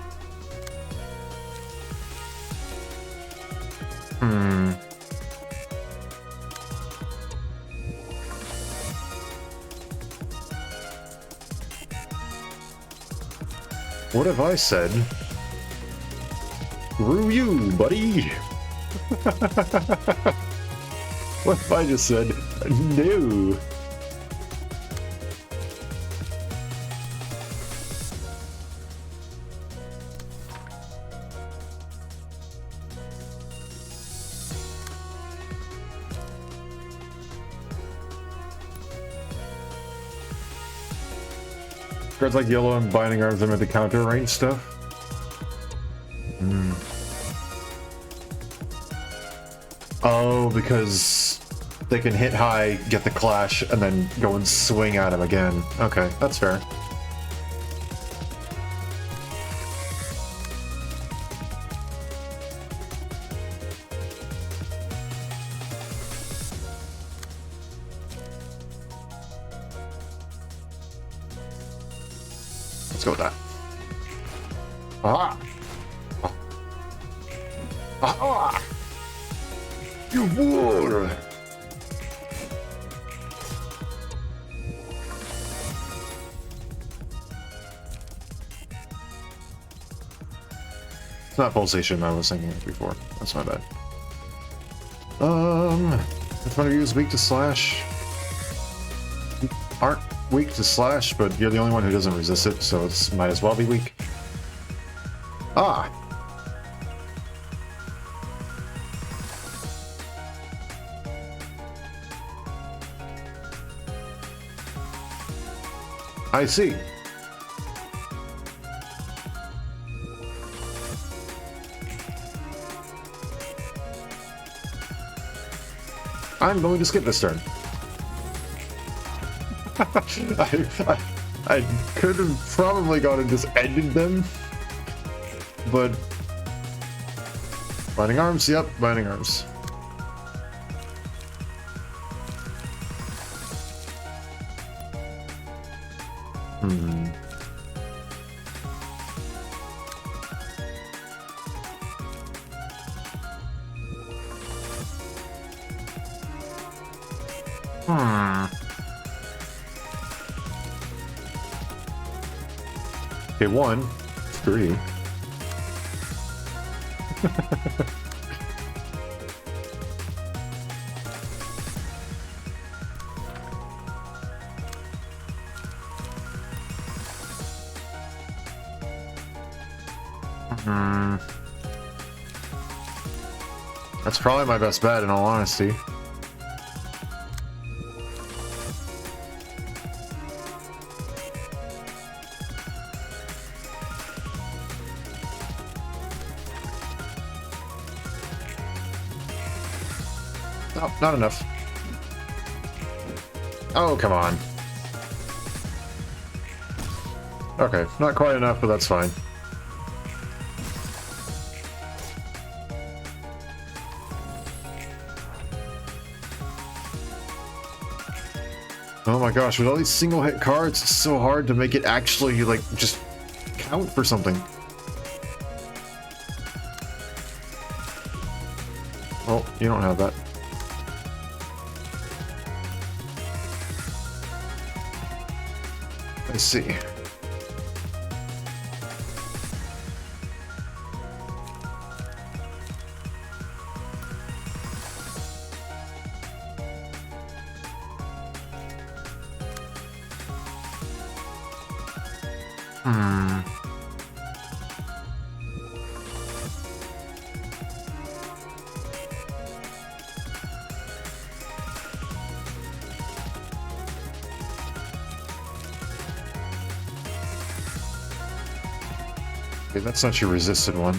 What have I said? Screw you, buddy! What if I just said no? Cards like yellow and binding arms them at the counter range stuff. Oh, because they can hit high, get the clash, and then go and swing at him again. Okay, that's fair. Let's go with that. Ah! Ah! You fool! It's not pulsation, I was thinking it before. That's my bad. If one of you is weak to slash, aren't weak to slash, but you're the only one who doesn't resist it, so it might as well be weak. Ah! I see. I'm going to skip this turn. I could have probably gone and just ended them, but binding arms, yep, binding arms. Okay, 1, 3. That's probably my best bet, in all honesty. Oh, not enough. Oh, come on. Okay, not quite enough, but that's fine. Oh my gosh, with all these single hit cards, it's so hard to make it actually, like, just count for something. you don't have that. Let's see. Okay, that's not your resisted one.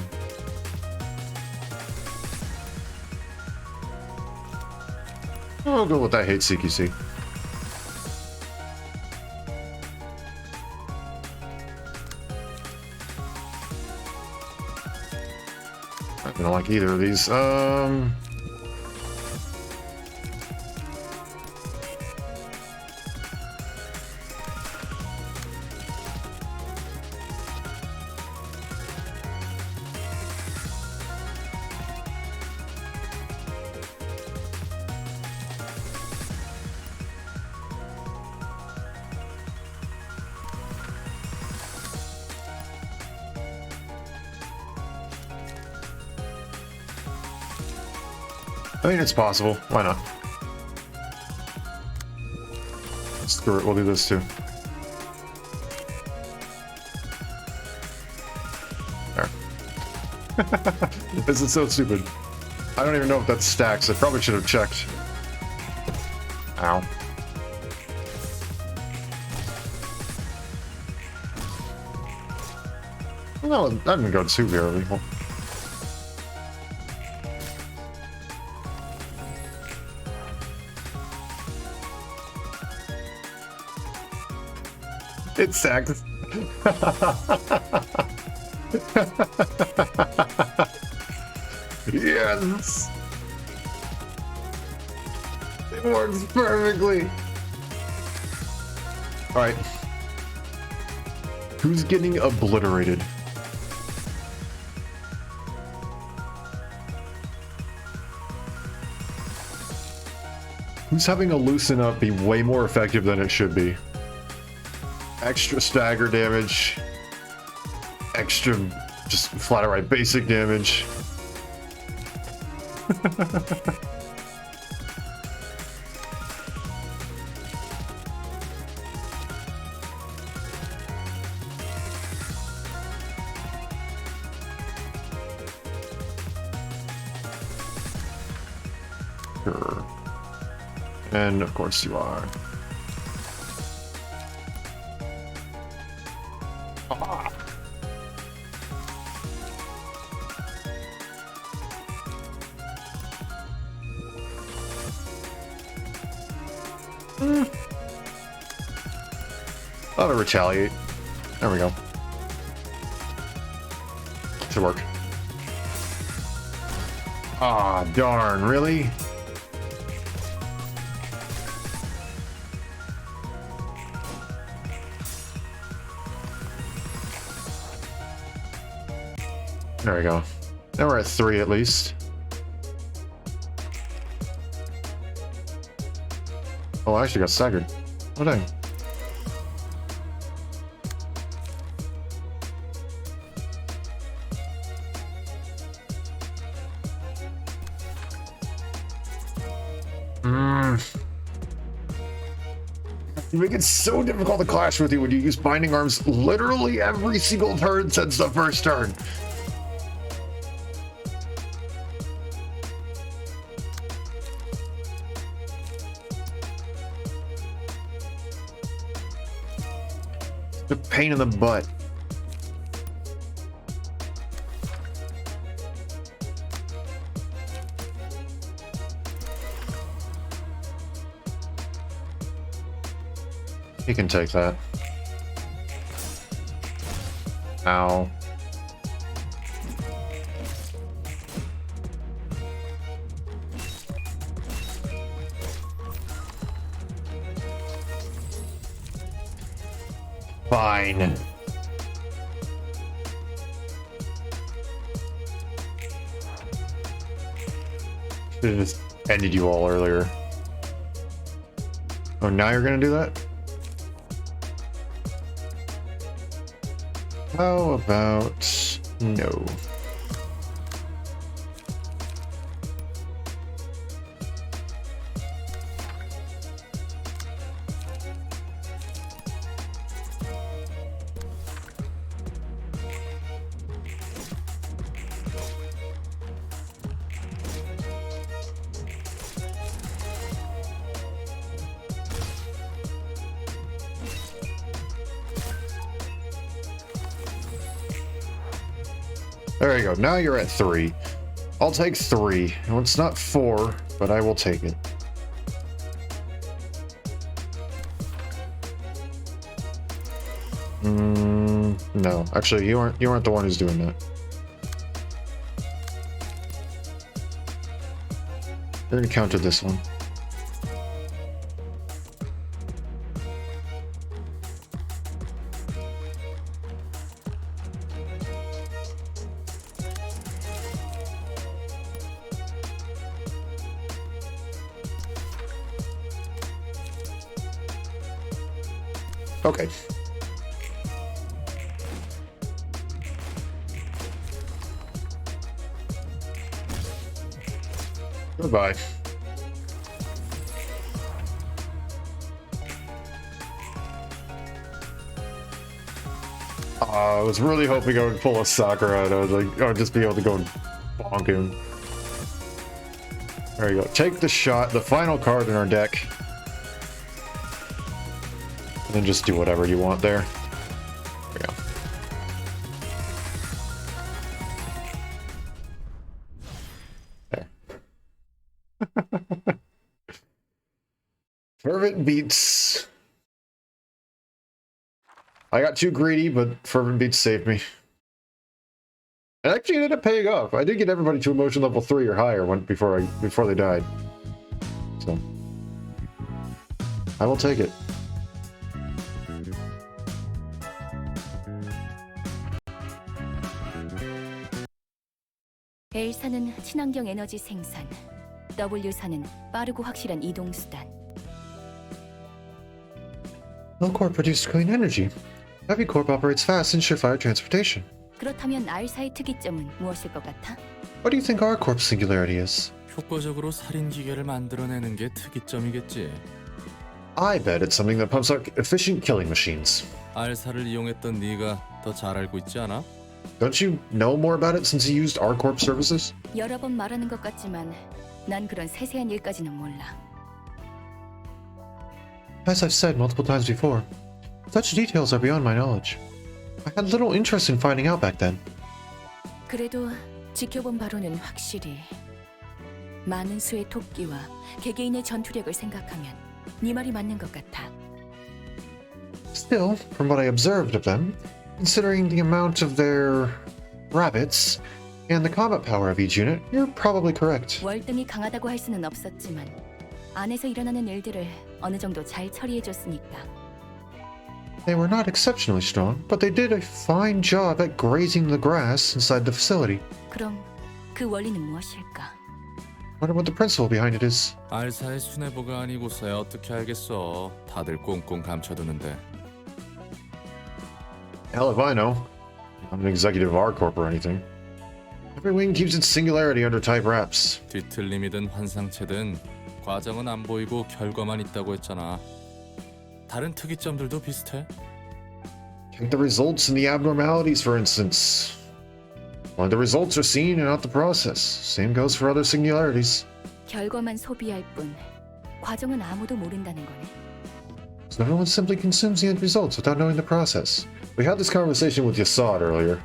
I'll go with that hate CQC. I don't like either of these. I mean, it's possible. Why not? Screw it, we'll do this too. There. This is so stupid. I don't even know if that stacks. I probably should have checked. Ow. No, that didn't go too early. It sacked. Yes! It works perfectly. Alright. Who's getting obliterated? Who's having a loosen up be way more effective than it should be? Extra stagger damage, extra just flat outright basic damage. Sure. And of course you are. I'll retaliate. There we go. Should work. Ah, darn, really? There we go. Now we're at 3 at least. Oh, I actually got staggered. Oh, dang. You make it so difficult to clash with you when you use Binding Arms literally every single turn since the first turn. The pain in the butt. He can take that. Ow. Fine. It just ended you all earlier. Oh, now you're gonna do that? How about no? There you go. Now you're at 3. I'll take 3. Well, it's not 4, but I will take it. No, actually, you aren't the one who's doing that. You're gonna counter this one. Okay. Goodbye. I was really hoping I would pull a Sakura out. I was like, I would just be able to go and bonk him. There you go. Take the shot, the final card in our deck. And then just do whatever you want there. There we go. There. Fervent beats. I got too greedy, but Fervent beats saved me. It actually ended up paying off. I did get everybody to emotion level 3 or higher before they died. So I will take it. L사는 친환경 에너지 생산, W사는 빠르고 확실한 이동 수단. L-Corp produces clean energy. Heavy Corp operates fast and surefire transportation. 그렇다면 R사의 특이점은 무엇일 것 같아? What do you think our Corp's singularity is? 효과적으로 살인 기계를 만들어내는 게 특이점이겠지. I bet it's something that pumps out efficient killing machines. 알사를 이용했던 네가 더 잘 알고 있지 않아? Don't you know more about it since you used our Corp services? 여러 번 말하는 것 같지만 난 그런 세세한 일까지는 몰라. As I've said multiple times before, such details are beyond my knowledge. I had little interest in finding out back then. 그래도 지켜본 바로는 확실히 많은 수의 토끼와 개개인의 전투력을 생각하면 네 말이 맞는 것 같아. Still, from what I observed of them, considering the amount of their rabbits and the combat power of each unit, you're probably correct. 월등히 강하다고 할 수는 없었지만 안에서 일어나는 일들을 어느 정도 잘 처리해줬으니까. They were not exceptionally strong, but they did a fine job at grazing the grass inside the facility. 그럼 그 원리는 무엇일까? Wonder what the principle behind it is. 알사의 수뇌부가 아니고서야 어떻게 알겠어. 다들 꽁꽁 감춰두는데. Hell if I know. I'm an executive of our corp or anything. Every wing keeps its singularity under tight wraps. 뒤틀림이든 환상체든 과정은 안 보이고 결과만 있다고 했잖아. 다른 특이점들도 비슷해? Take the results and the abnormalities, for instance. Well, the results are seen and not the process. Same goes for other singularities. 결과만 소비할 뿐 과정은 아무도 모른다는 거네. So everyone simply consumes the end results without knowing the process. We had this conversation with Yasad earlier.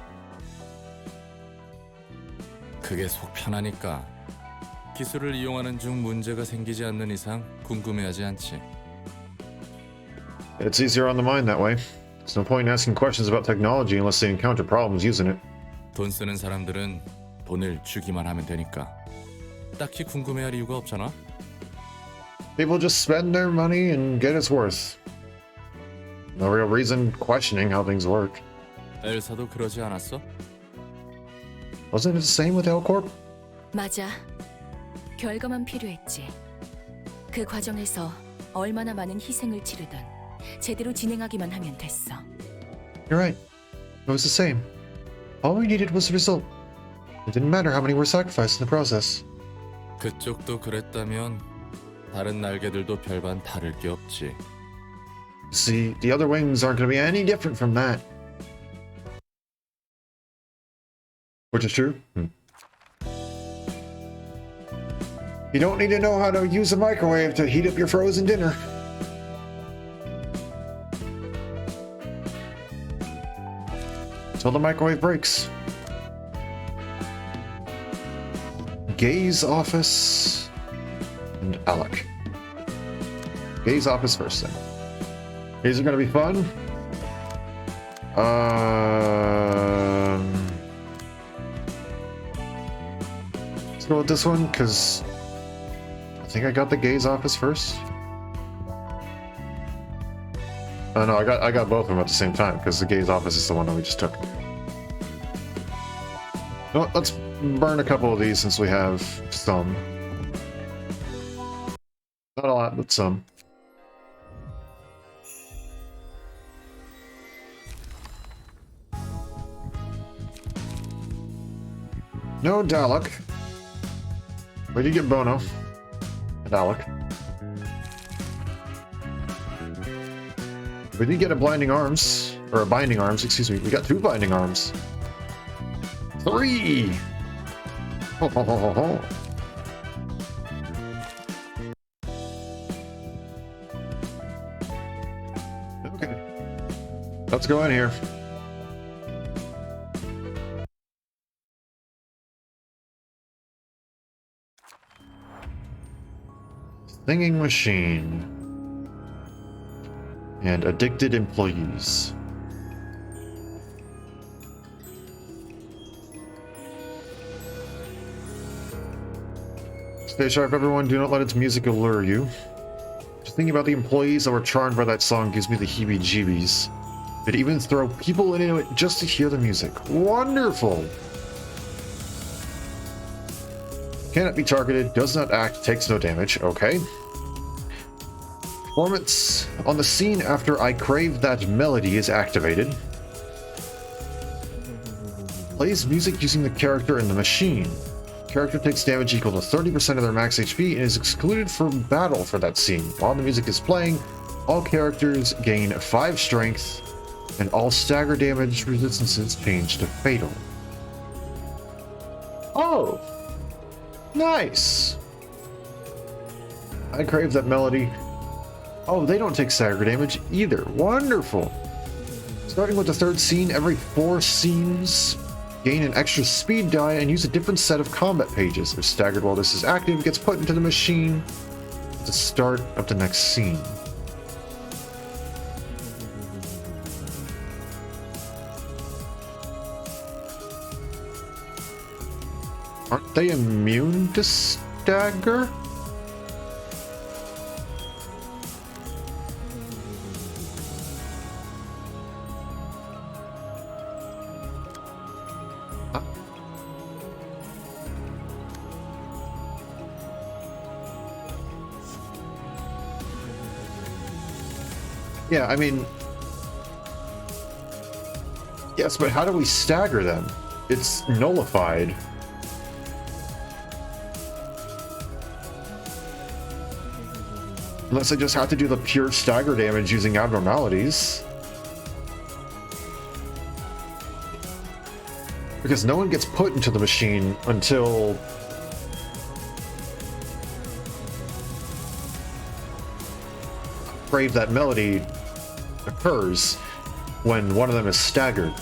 그게 속 편하니까. 기술을 이용하는 중 문제가 생기지 않는 이상 궁금해하지 않지. It's easier on the mind that way. There's no point in asking questions about technology unless they encounter problems using it. 돈 쓰는 사람들은 돈을 주기만 하면 되니까. 딱히 궁금해할 이유가 없잖아. People just spend their money and get its worth. No real reason questioning how things work. 엘사도 그러지 않았어? Wasn't it the same with L-Corp? 맞아. 결과만 필요했지. 그 과정에서 얼마나 많은 희생을 치르든 제대로 진행하기만 하면 됐어. You're right. It was the same. All we needed was the result. It didn't matter how many were sacrificed in the process. 그쪽도 그랬다면 다른 날개들도 별반 다를 게 없지. See, the other wings aren't going to be any different from that. Which is true. You don't need to know how to use a microwave to heat up your frozen dinner. Until the microwave breaks. Gay's office and Alec. Gay's office first then. These are gonna be fun. Let's go with this one because I think I got the Gay's office first. Oh no, I got both of them at the same time because the Gay's office is the one that we just took. No, let's burn a couple of these since we have some. Not a lot, but some. No Dalek. We did get Bono and Alec. We did get a blinding arms, or a binding arms, excuse me. We got 2 binding arms. 3! Ho, ho, ho, ho, ho. Okay. Let's go in here. Singing machine. And addicted employees. Stay sharp, everyone. Do not let its music allure you. Just thinking about the employees that were charmed by that song gives me the heebie-jeebies. They'd even throw people into it just to hear the music. Wonderful! Cannot be targeted, does not act, takes no damage. Okay. Performance on the scene after I crave that melody is activated. Plays music using the character in the machine. Character takes damage equal to 30% of their max HP and is excluded from battle for that scene. While the music is playing, all characters gain 5 strength and all stagger damage resistances change to fatal. Oh! Nice! I crave that melody. Oh, they don't take stagger damage either. Wonderful! Starting with the 3rd scene, every 4 scenes gain an extra speed die and use a different set of combat pages. If staggered while this is active, it gets put into the machine at the start of the next scene. Aren't they immune to stagger? Yeah, I mean... Yes, but how do we stagger them? It's nullified. Unless I just have to do the pure stagger damage using abnormalities. Because no one gets put into the machine until... Crave that melody occurs when one of them is staggered.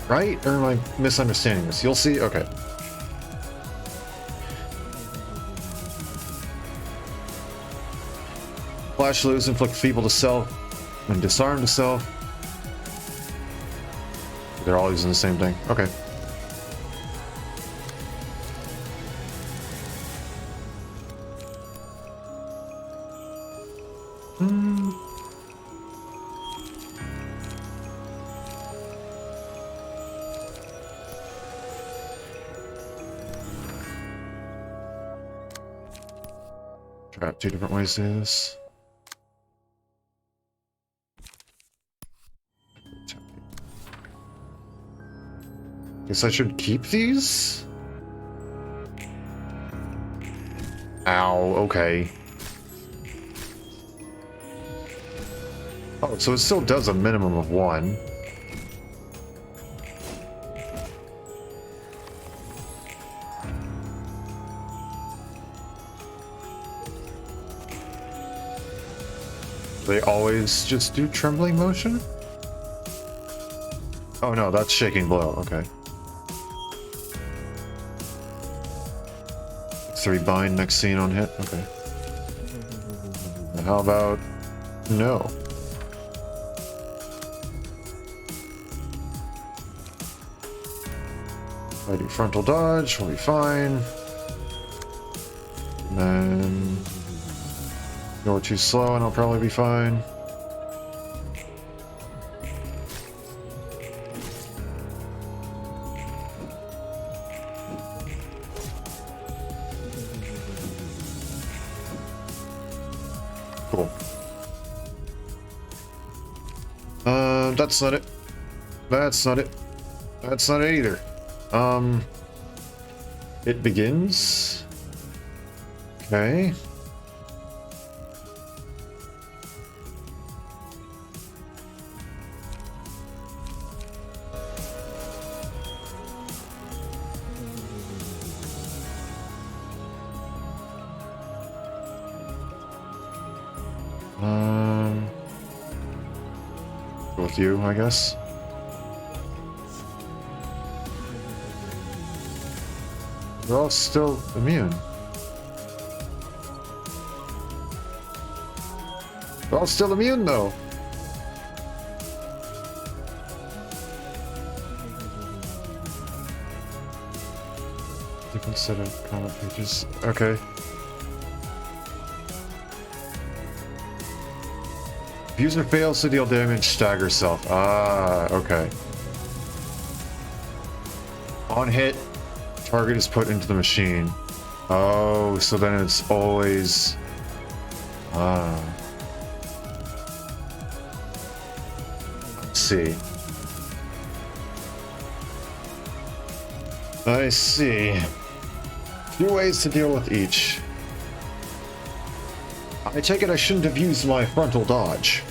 Right? Or am I misunderstanding this? You'll see? Okay. Flash loose, inflict feeble to self, and disarm to self. They're all using the same thing. Okay. Got two different ways to do this. Guess I should keep these? Ow, okay. Oh, so it still does a minimum of one. They always just do trembling motion? Oh no, that's shaking blow, okay. 3 bind next scene on hit, okay. And how about no? If I do frontal dodge, we'll be fine. And then go too slow and I'll probably be fine. Cool. That's not it. That's not it. That's not it either. It begins. Okay. Go with you, I guess. They're all still immune. They're all still immune, though. Different set of comment pages. Okay. If user fails to deal damage, stagger self. Ah, okay. On hit, target is put into the machine. Oh, so then it's always... Ah. Let's see. I see. 2 ways to deal with each. I take it I shouldn't have used my frontal dodge.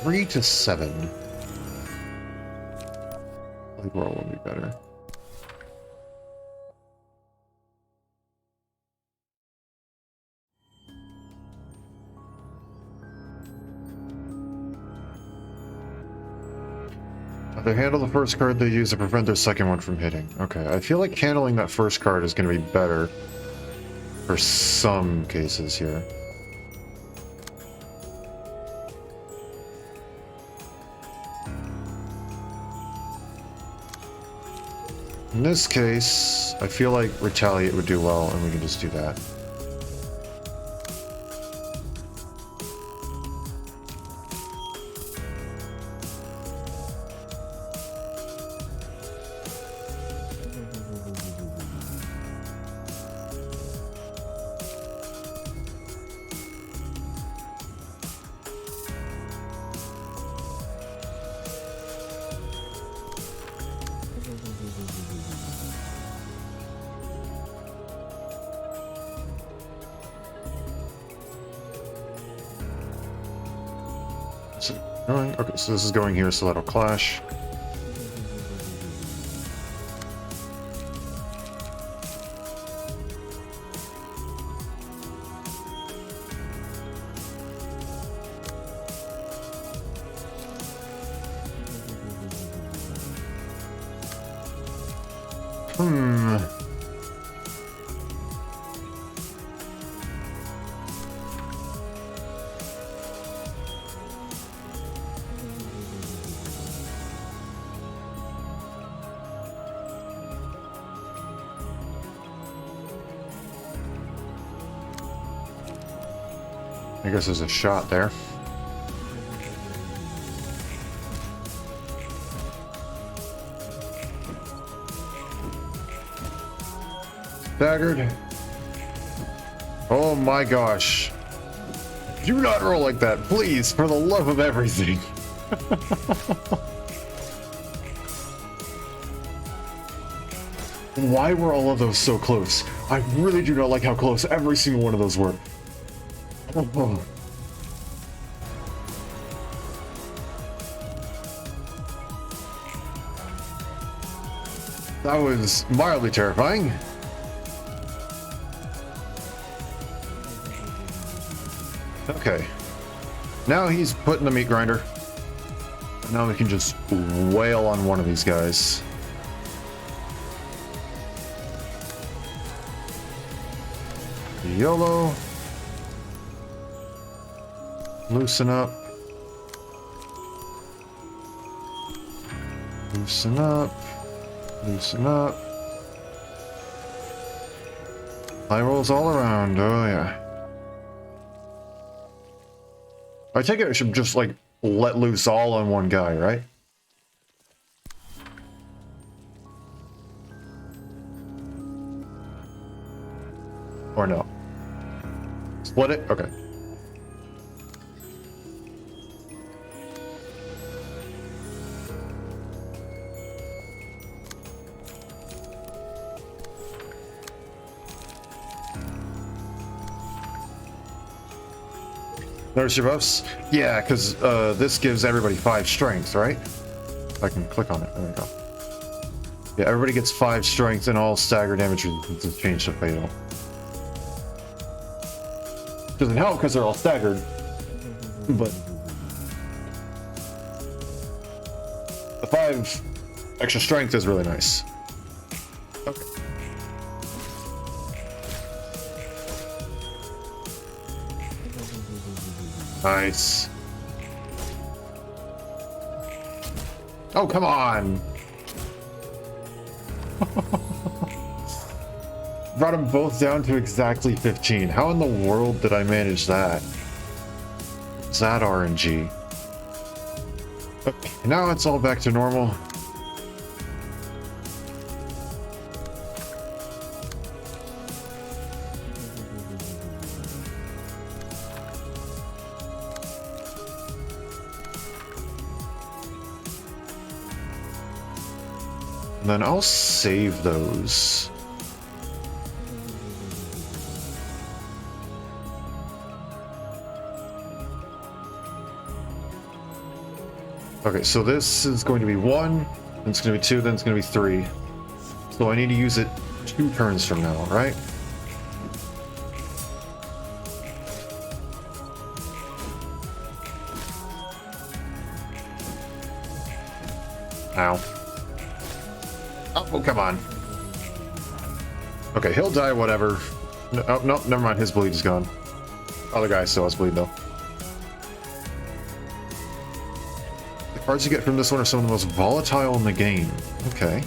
Three to 7. I think roll will be better. They handle the first card they use to prevent their second one from hitting. Okay, I feel like handling that first card is going to be better for some cases here. In this case, I feel like Retaliate would do well, and we can just do that. Okay, so this is going here, so that'll clash. I guess there's a shot there. Staggered. Oh my gosh. Do not roll like that, please, for the love of everything. Why were all of those so close? I really do not like how close every single one of those were. Oh. That was mildly terrifying. Okay. Now he's put in the meat grinder. Now we can just wail on one of these guys. YOLO. Loosen up. Loosen up. Loosen up. High rolls all around. Oh yeah. I take it I should just like let loose all on one guy, right? Or no? Split it? Okay. Notice your buffs? Yeah, because this gives everybody 5 strength, right? I can click on it. There we go. Yeah, everybody gets 5 strength and all stagger damage is changed to fatal. Doesn't help because they're all staggered, but the 5 extra strength is really nice. Okay. Nice. Oh, come on. Brought them both down to exactly 15. How in the world did I manage that? Is that RNG? Okay, now it's all back to normal. And then I'll save those. Okay, so this is going to be 1, then it's going to be 2, then it's going to be 3. So I need to use it 2 turns from now, right? Ow. Oh, come on. Okay, he'll die, whatever. No, oh, no, never mind, his bleed is gone. Other guy still has bleed, though. The cards you get from this one are some of the most volatile in the game. Okay.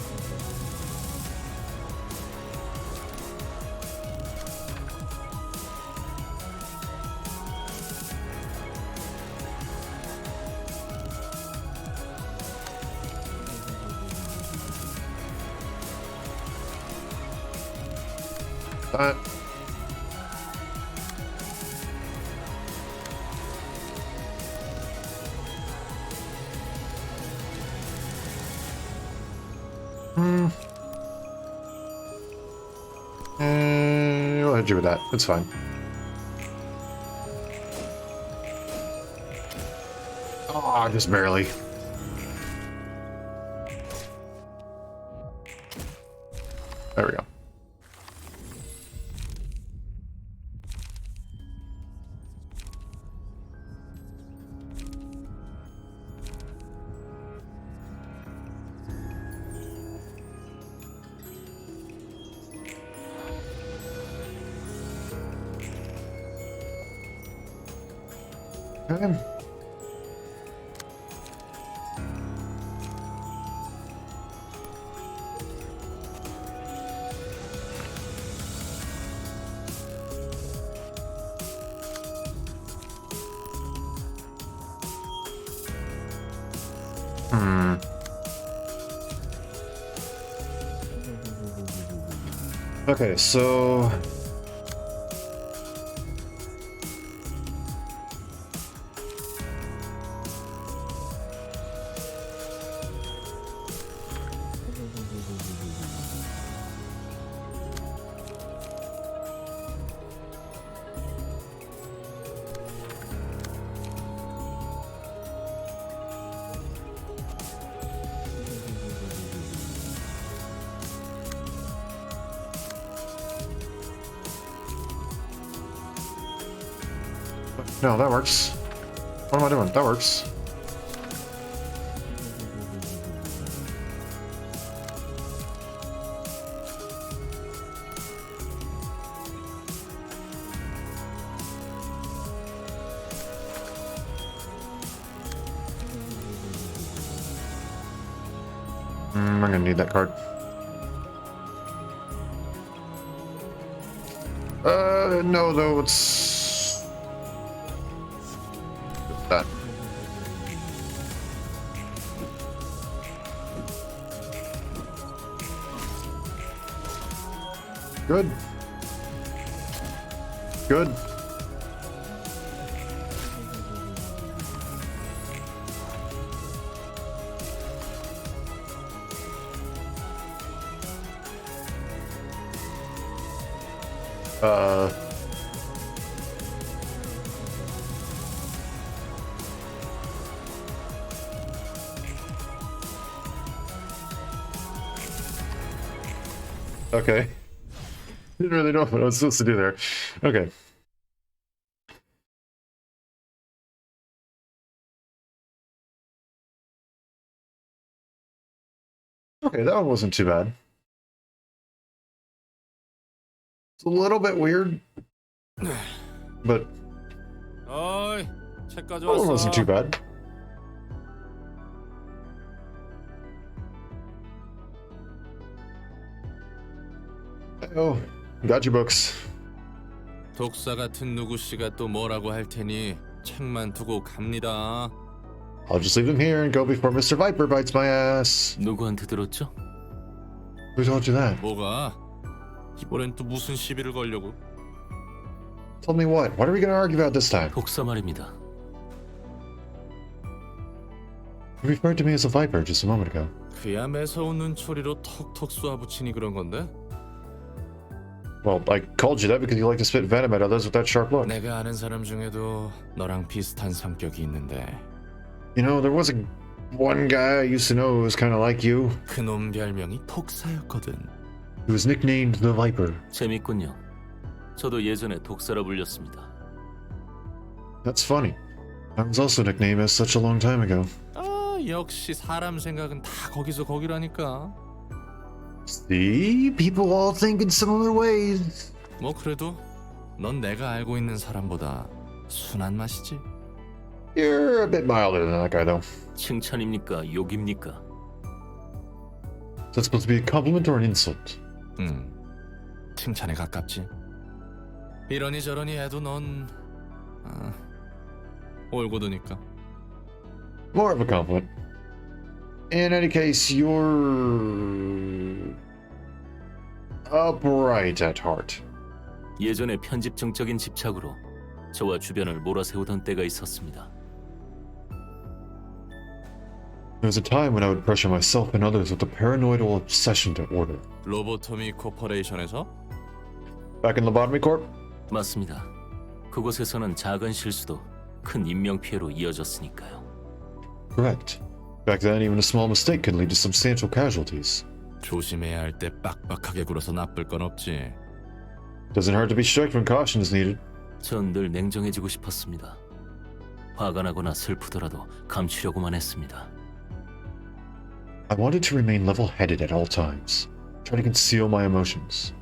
We'll hit you with that. It's fine. Oh, just barely. There we go. Okay. Okay, so no, that works. What am I doing? That works. I'm gonna need that card. No, though, it's that. Good. Good. Okay. Didn't really know what I was supposed to do there. Okay. Okay, that one wasn't too bad. It's a little bit weird, but 어이, 책 that one wasn't too bad. Oh, got your books. 독사 같은 누구 씨가 또 뭐라고 할 테니 책만 두고 갑니다. I'll just leave them here and go before Mr. Viper bites my ass. 누구한테 들었죠? Who told you that? 뭐가? 이번엔 또 무슨 시비를 걸려고? Tell me what? What are we gonna argue about this time? 독사 말입니다. You referred to me as a Viper just a moment ago. 그야 매서운 눈초리로 턱턱 쏘아붙이니 그런 건데? Well, I called you that because you like to spit venom at others with that sharp look. 내가 아는 사람 중에도 너랑 비슷한 성격이 있는데 You know, there was one guy I used to know who was kind of like you. 그놈 별명이 독사였거든. He was nicknamed the Viper. 재밌군요. 저도 예전에 독사라 불렸습니다. That's funny. I was also nicknamed as such a long time ago. 아, 역시 사람 생각은 다 거기서 거기라니까. See? People all think in similar ways. 뭐 그래도 넌 내가 알고 있는 사람보다 순한 맛이지. You're a bit milder than that guy, though. 칭찬입니까? 욕입니까? Is that supposed to be a compliment or an insult? 칭찬에 가깝지. 이러니 저러니 해도 넌 올고드니까. More of a compliment. In any case, you're upright at heart. 예전에 편집증적인 집착으로 저와 주변을 몰아세우던 때가 있었습니다. There was a time when I would pressure myself and others with a paranoidal obsession to order. 로보토미 코퍼레이션에서? Back in Lobotomy Corp? 맞습니다. 그곳에서는 작은 실수도 큰 인명피해로 이어졌으니까요. Correct. Back then, even a small mistake could lead to substantial casualties. 조심해야 할 때 빡빡하게 굴어서 나쁠 건 없지. Doesn't hurt to be strict when caution is needed. 전 늘 냉정해지고 싶었습니다. 화가 나거나 슬프더라도 감추려고만 했습니다. I wanted to remain level-headed at all times, try to conceal my emotions.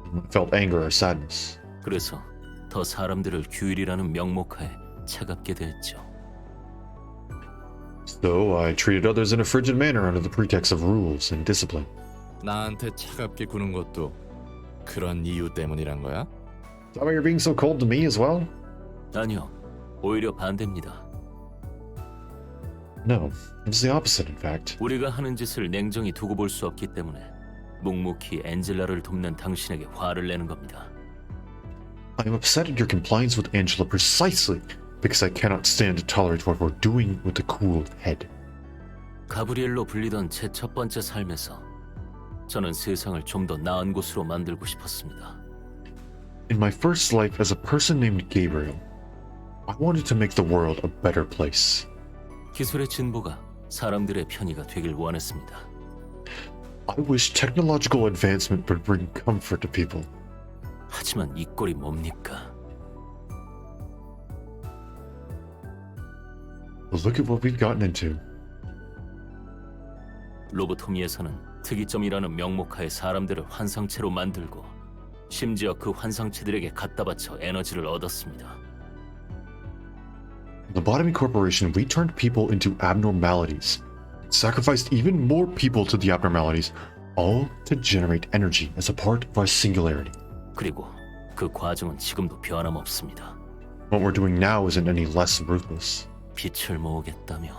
When I felt anger or sadness. 그래서 더 사람들을 규율이라는 명목하에 차갑게 대했죠. So I treated others in a frigid manner under the pretext of rules and discipline. 나한테 차갑게 구는 것도 그런 이유 때문이란 거야? Is that why you're being so cold to me as well? 아니요, 오히려 반대입니다. No, it's the opposite, in fact. 우리가 하는 짓을 냉정히 두고 볼 수 없기 때문에 묵묵히 엔젤라를 돕는 당신에게 화를 내는 겁니다. I am upset at your compliance with Angela precisely because I cannot stand to tolerate what we're doing with the cool head. 가브리엘로 불리던 제 첫 번째 삶에서 저는 세상을 좀 더 나은 곳으로 만들고 싶었습니다. In my first life as a person named Gabriel, I wanted to make the world a better place. 기술의 진보가 사람들의 편의가 되길 원했습니다. I wish technological advancement would bring comfort to people. 하지만 이 꼴이 뭡니까? Look at what we've gotten into. 로보토미에서는 특이점이라는 명목하에 사람들을 환상체로 만들고 심지어 그 환상체들에게 갖다 바쳐 에너지를 얻었습니다. In the Lobotomy Corporation, we turned people into abnormalities. Sacrificed even more people to the abnormalities, all to generate energy as a part of our singularity. 그리고 그 과정은 지금도 변함없습니다. What we're doing now isn't any less ruthless. 빛을 모으겠다며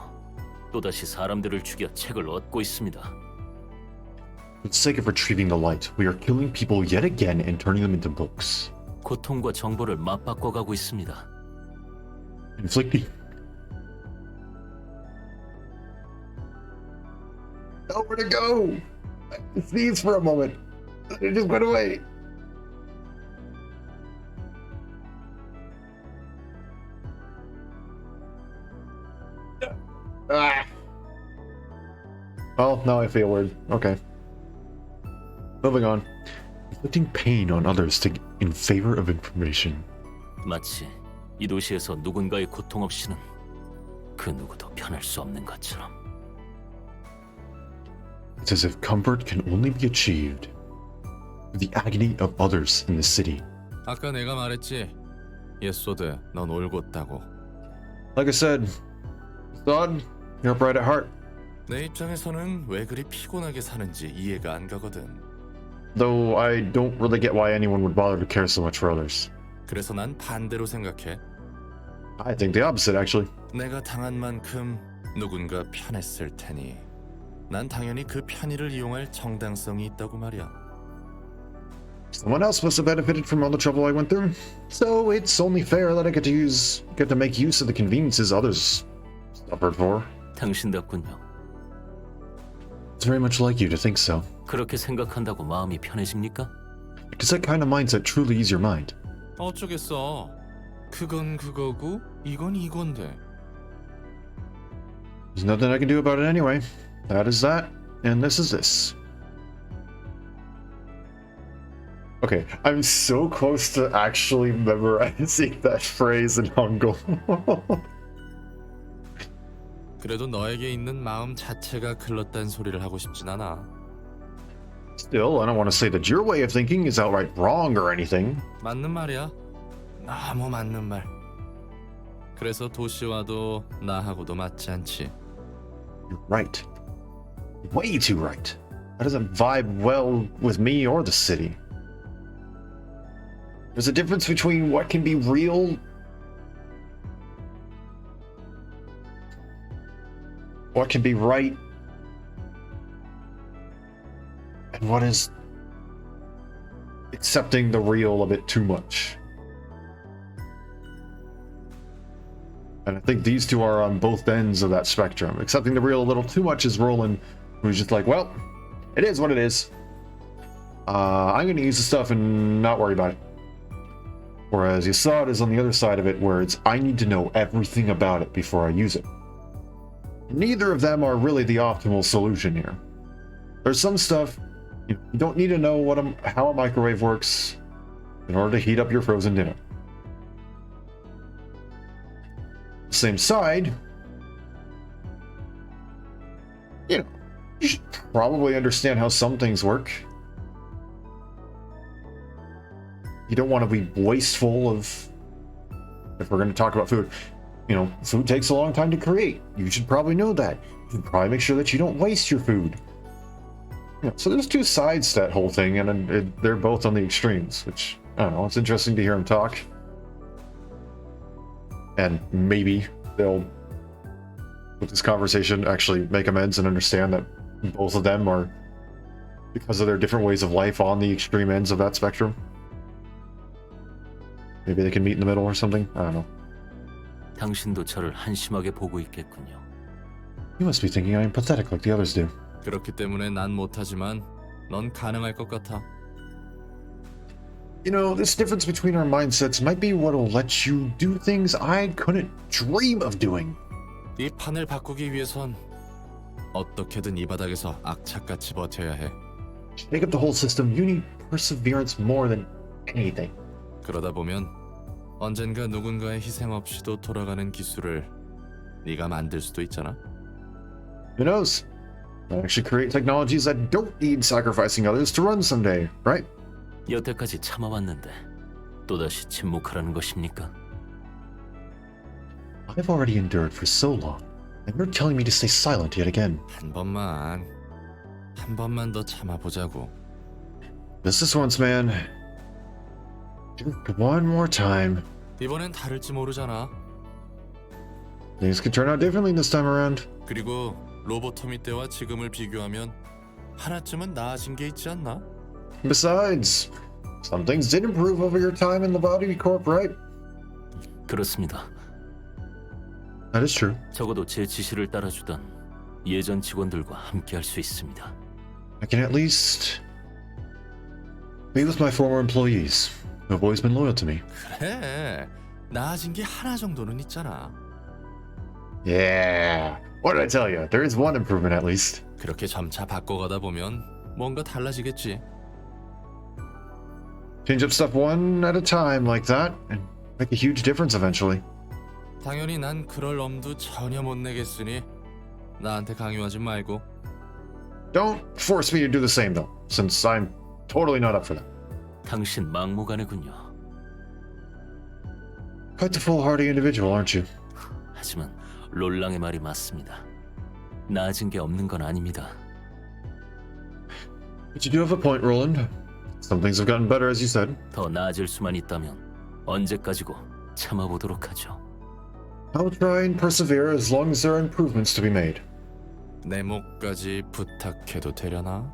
또다시 사람들을 죽여 책을 얻고 있습니다. For the sake of retrieving the light, we are killing people yet again and turning them into books. 고통과 정보를 맞바꿔가고 있습니다. Inflicting. Nowhere to go! I sneezed for a moment. It just went away. Ah. Well, now I feel weird. Okay. Moving on. Inflicting pain on others in favor of information. 마치 이 도시에서 누군가의 고통 없이는 그 누구도 편할 수 없는 것처럼. It's as if comfort can only be achieved through the agony of others in the city. 아까 내가 말했지. 예소드, 넌 올곧다고. Like I said, Zod, you're bright at heart. 내 입장에서는 왜 그리 피곤하게 사는지 이해가 안 가거든. Though I don't really get why anyone would bother to care so much for others. 그래서 난 반대로 생각해. I think the opposite, actually. 내가 당한 만큼 누군가 편했을 테니 난 당연히 그 편의를 이용할 정당성이 있다고 말이야. Someone else must have benefited from all the trouble I went through, so it's only fair that I get to make use of the conveniences others suffered for. 당신답군요. It's very much like you to think so. 그렇게 생각한다고 마음이 편해집니까? Because that kind of mindset truly is your mind. 어쩌겠어. 그건 그거고 이건 이건데. There's nothing I can do about it anyway. That is that, and this is this. Okay, I'm so close to actually memorizing that phrase in Hangul. 그래도 너에게 있는 마음 자체가 글렀단 소리를 하고 싶진 않아. Still, I don't want to say that your way of thinking is outright wrong or anything. 맞는 말이야. 너무 맞는 말. 그래서 도시와도 나하고도 맞지 않지. You're right. Way too right. That doesn't vibe well with me or the city. There's a difference between what can be real, what can be right, and what is accepting the real a bit too much. And I think these two are on both ends of that spectrum. Accepting the real a little too much is Roland, who's just like, well, it is what it is. I'm going to use the stuff and not worry about it. Whereas Yasad is on the other side of it, where it's, I need to know everything about it before I use it. Neither of them are really the optimal solution here. There's some stuff you don't need to know how a microwave works in order to heat up your frozen dinner. Same side, you should probably understand how some things work. You don't want to be wasteful of, if we're going to talk about food, food takes a long time to create. You should probably know that. You should probably make sure that you don't waste your food. So there's two sides to that whole thing, and they're both on the extremes, which, I don't know, it's interesting to hear them talk. And maybe they'll, with this conversation, actually make amends and understand that both of them are because of their different ways of life on the extreme ends of that spectrum. Maybe they can meet in the middle or something? I don't know. 당신도 저를 한심하게 보고 있겠군요. You must be thinking I am pathetic like the others do. 그렇기 때문에 난 못하지만 넌 가능할 것 같아. You know, this difference between our mindsets might be what'll let you do things I couldn't dream of doing. 이 판을 바꾸기 위해선 어떻게든 이 바닥에서 악착같이 버텨야 해. To make up the whole system, you need perseverance more than anything. 그러다 보면 언젠가 누군가의 희생 없이도 돌아가는 기술을 네가 만들 수도 있잖아. Who knows? I actually create technologies that don't need sacrificing others to run someday, right? 여태까지 참아왔는데 또다시 침묵하라는 것입니까? I've already endured for so long, and you're telling me to stay silent yet again. 한 번만 더 참아보자고. Just this once, man. Just one more time. 이번엔 다를지 모르잖아. Things could turn out differently this time around. 그리고 로보토미 때와 지금을 비교하면 하나쯤은 나아진 게 있지 않나? Besides, some things did improve over your time in the Body Corp, right? 그렇습니다. That is true. 적어도 제 지시를 따라주던 예전 직원들과 함께할 수 있습니다. I can at least be with my former employees, who have always been loyal to me. 그래, 나아진 게 하나 정도는 있잖아. Yeah. What did I tell you? There is one improvement at least. 그렇게 점차 바꿔가다 보면 뭔가 달라지겠지. Change up stuff one at a time like that, and make a huge difference eventually. 당연히 난 그럴 엄두 전혀 못 내겠으니 나한테 강요하지 말고. Don't force me to do the same though, since I'm totally not up for that. 당신 막무가내군요. Quite the foolhardy individual, aren't you? 하지만 롤랑의 말이 맞습니다. 나아진 게 없는 건 아닙니다. But you do have a point, Roland. Some things have gotten better, as you said. 더 나아질 수만 있다면 언제까지고 참아보도록 하죠. I'll try and persevere as long as there are improvements to be made. 내 목까지 부탁해도 되려나?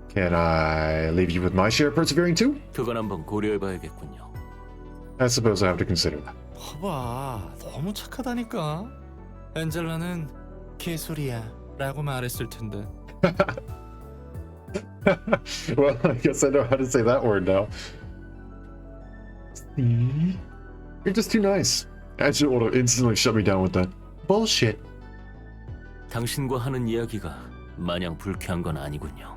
Can I leave you with my share of persevering too? 그건 한번 고려해봐야겠군요. I suppose I have to consider that. 봐봐, 너무 착하다니까. 엔젤라는 개소리야 라고 말했을 텐데. Well, I guess I know how to say that word now. See? You're just too nice. Angela would have instantly shut me down with that. Bullshit. 당신과 하는 이야기가 마냥 불쾌한 건 아니군요.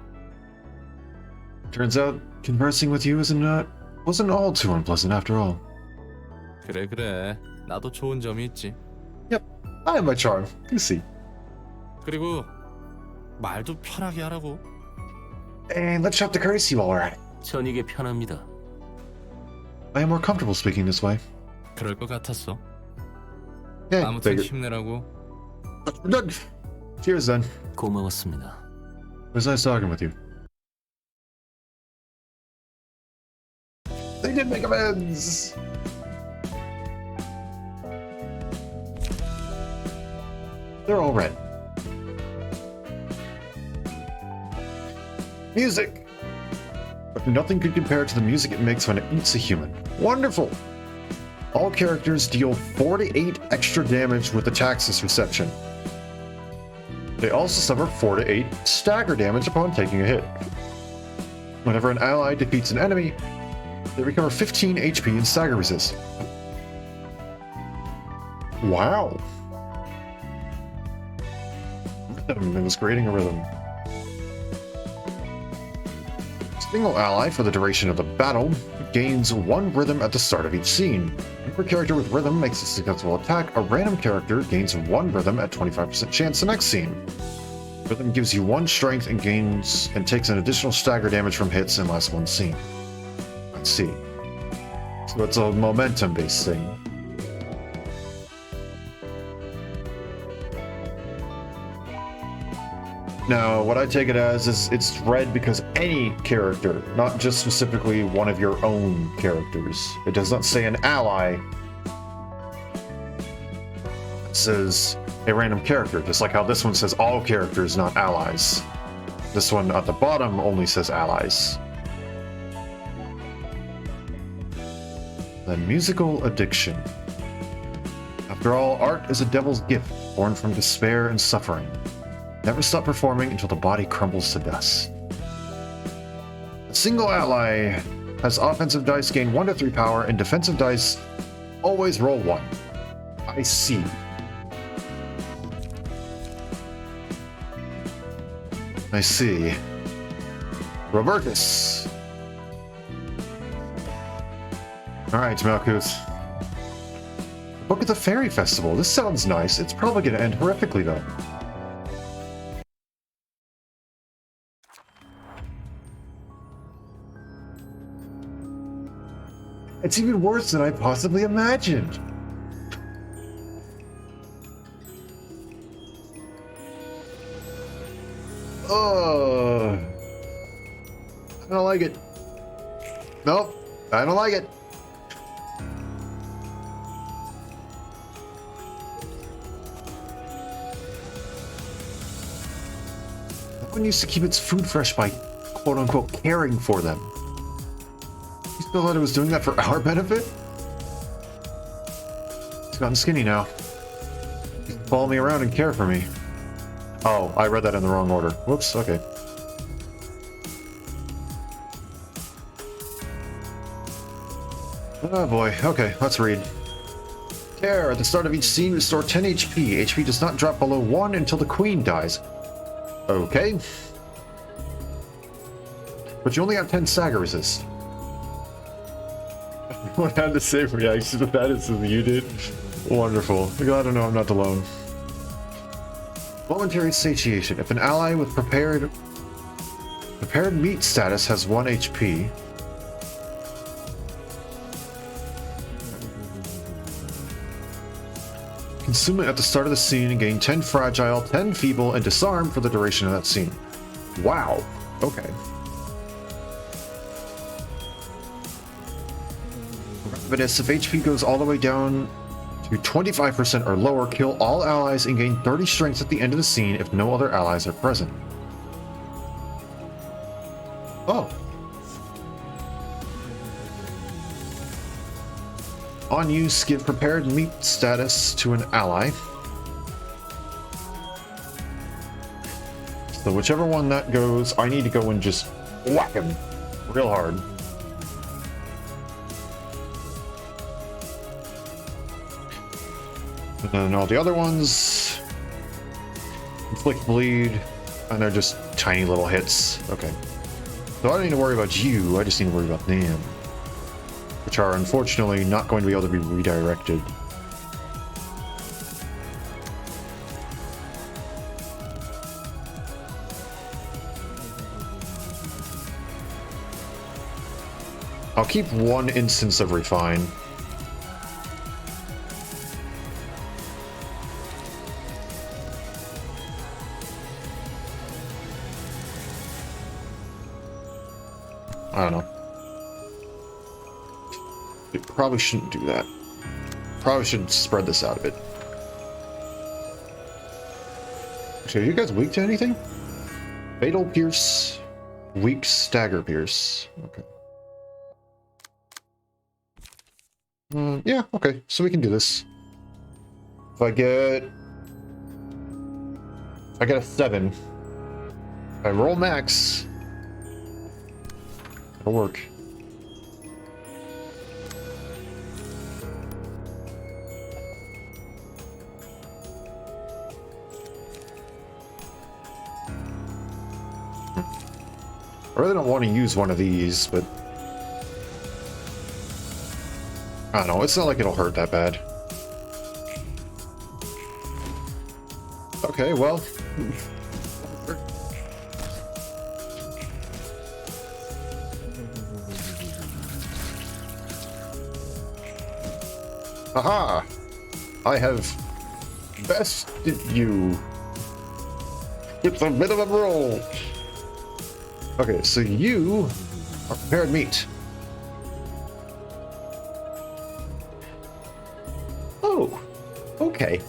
Turns out, conversing with you wasn't all too unpleasant after all. 그래, 나도 좋은 점이 있지. I have my charm. You see. 그리고 말도 편하게 하라고. And let's shop the courtesy while we're at it. 전 이게 편합니다. I am more comfortable speaking this way. 그럴 것 같았어. Yeah, 아무튼 figured. 힘내라고. Done. Cheers then. 고마웠습니다. It was nice talking with you. They did make amends! They're all red. Music! But nothing could compare to the music it makes when it eats a human. Wonderful! All characters deal 4 to 8 extra damage with attacks this reception. They also suffer 4 to 8 stagger damage upon taking a hit. Whenever an ally defeats an enemy, they recover 15 HP in stagger resist. Wow! Rhythm, it was creating a rhythm. Single ally for the duration of the battle gains 1 rhythm at the start of each scene. Whenever a character with rhythm makes a successful attack, a random character gains 1 rhythm at 25% chance the next scene. Rhythm gives you 1 strength and takes an additional stagger damage from hits in last 1 scene. I see. So it's a momentum-based thing. Now, what I take it as is it's red because any character, not just specifically one of your own characters. It does not say an ally. It says a random character, just like how this one says all characters, not allies. This one at the bottom only says allies. The musical addiction. After all, art is a devil's gift, born from despair and suffering. Never stop performing until the body crumbles to dust. A single ally has offensive dice gain 1 to 3 power, and defensive dice always roll 1. I see. I see. Robertus. Alright, Malkuth. Book at the Fairy Festival. This sounds nice. It's probably going to end horrifically, though. It's even worse than I possibly imagined. Oh, I don't like it. Nope, I don't like it. That one used to keep its food fresh by quote-unquote caring for them. You still thought it was doing that for our benefit? It's gotten skinny now. You can follow me around and care for me. Oh, I read that in the wrong order. Whoops, okay. Oh boy, okay, let's read. Care, at the start of each scene, restore 10 HP. HP does not drop below 1 until the queen dies. Okay. But you only have 10 stagger resist. Everyone had the same reaction to that as you did. Wonderful. Glad to know I'm not alone. Momentary satiation. If an ally with prepared meat status has 1 HP, consume it at the start of the scene and gain 10 fragile, 10 feeble, and disarm for the duration of that scene. Wow. Okay. But if HP goes all the way down to 25% or lower, kill all allies and gain 30 strength at the end of the scene if no other allies are present. Oh. On use, give prepared meat status to an ally. So whichever one that goes, I need to go and just whack him real hard. And then all the other ones inflict bleed, and they're just tiny little hits. Okay. So I don't need to worry about you, I just need to worry about them. Which are unfortunately not going to be able to be redirected. I'll keep 1 instance of refine. I don't know. It probably shouldn't do that. Probably should spread this out a bit. Actually, are you guys weak to anything? Fatal Pierce, weak Stagger Pierce. Okay. Yeah, okay. So we can do this. If I get a 7. If I roll max, it'll work. I really don't want to use one of these, but I don't know, it's not like it'll hurt that bad. Okay, well. Aha! I have bested you. It's a bit of a roll. Okay, so you are prepared meat. Oh, okay.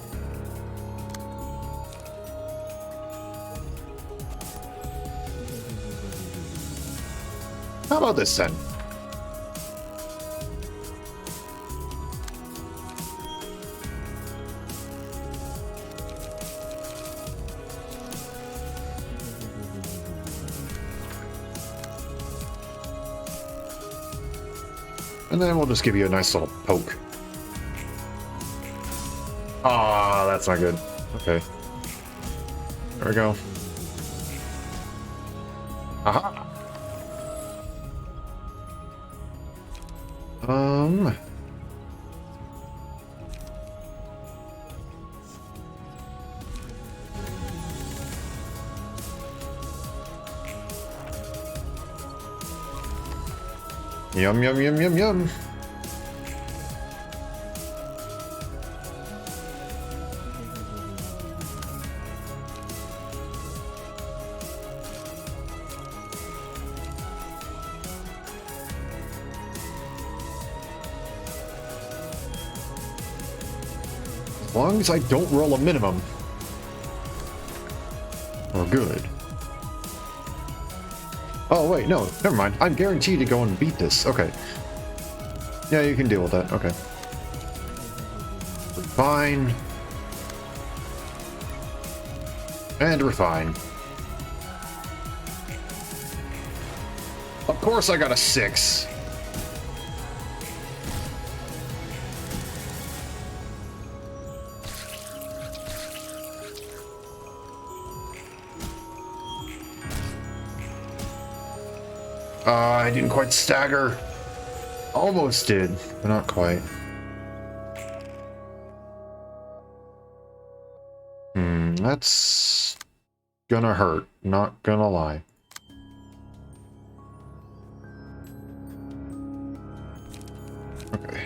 How about this then? And then we'll just give you a nice little poke. Ah, that's not good. Okay. There we go. Aha! Yum, yum, yum, yum, yum. As long as I don't roll a minimum, we're good. Oh, wait, no, never mind. I'm guaranteed to go and beat this. Okay. Yeah, you can deal with that. Okay. Refine. And refine. Of course I got a 6. I didn't quite stagger. Almost did, but not quite. That's gonna hurt, not gonna lie. Okay.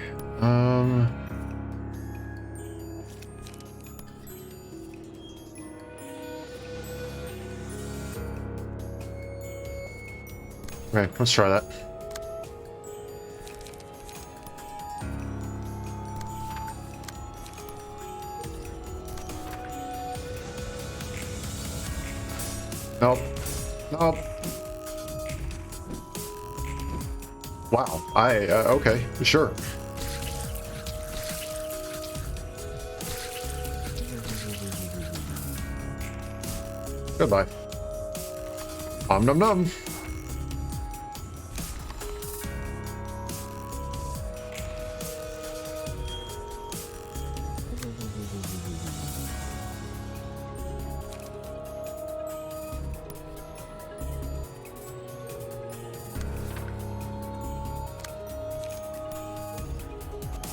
Okay, let's try that. Nope. Nope. Wow. Okay, sure. Goodbye. Nom nom nom.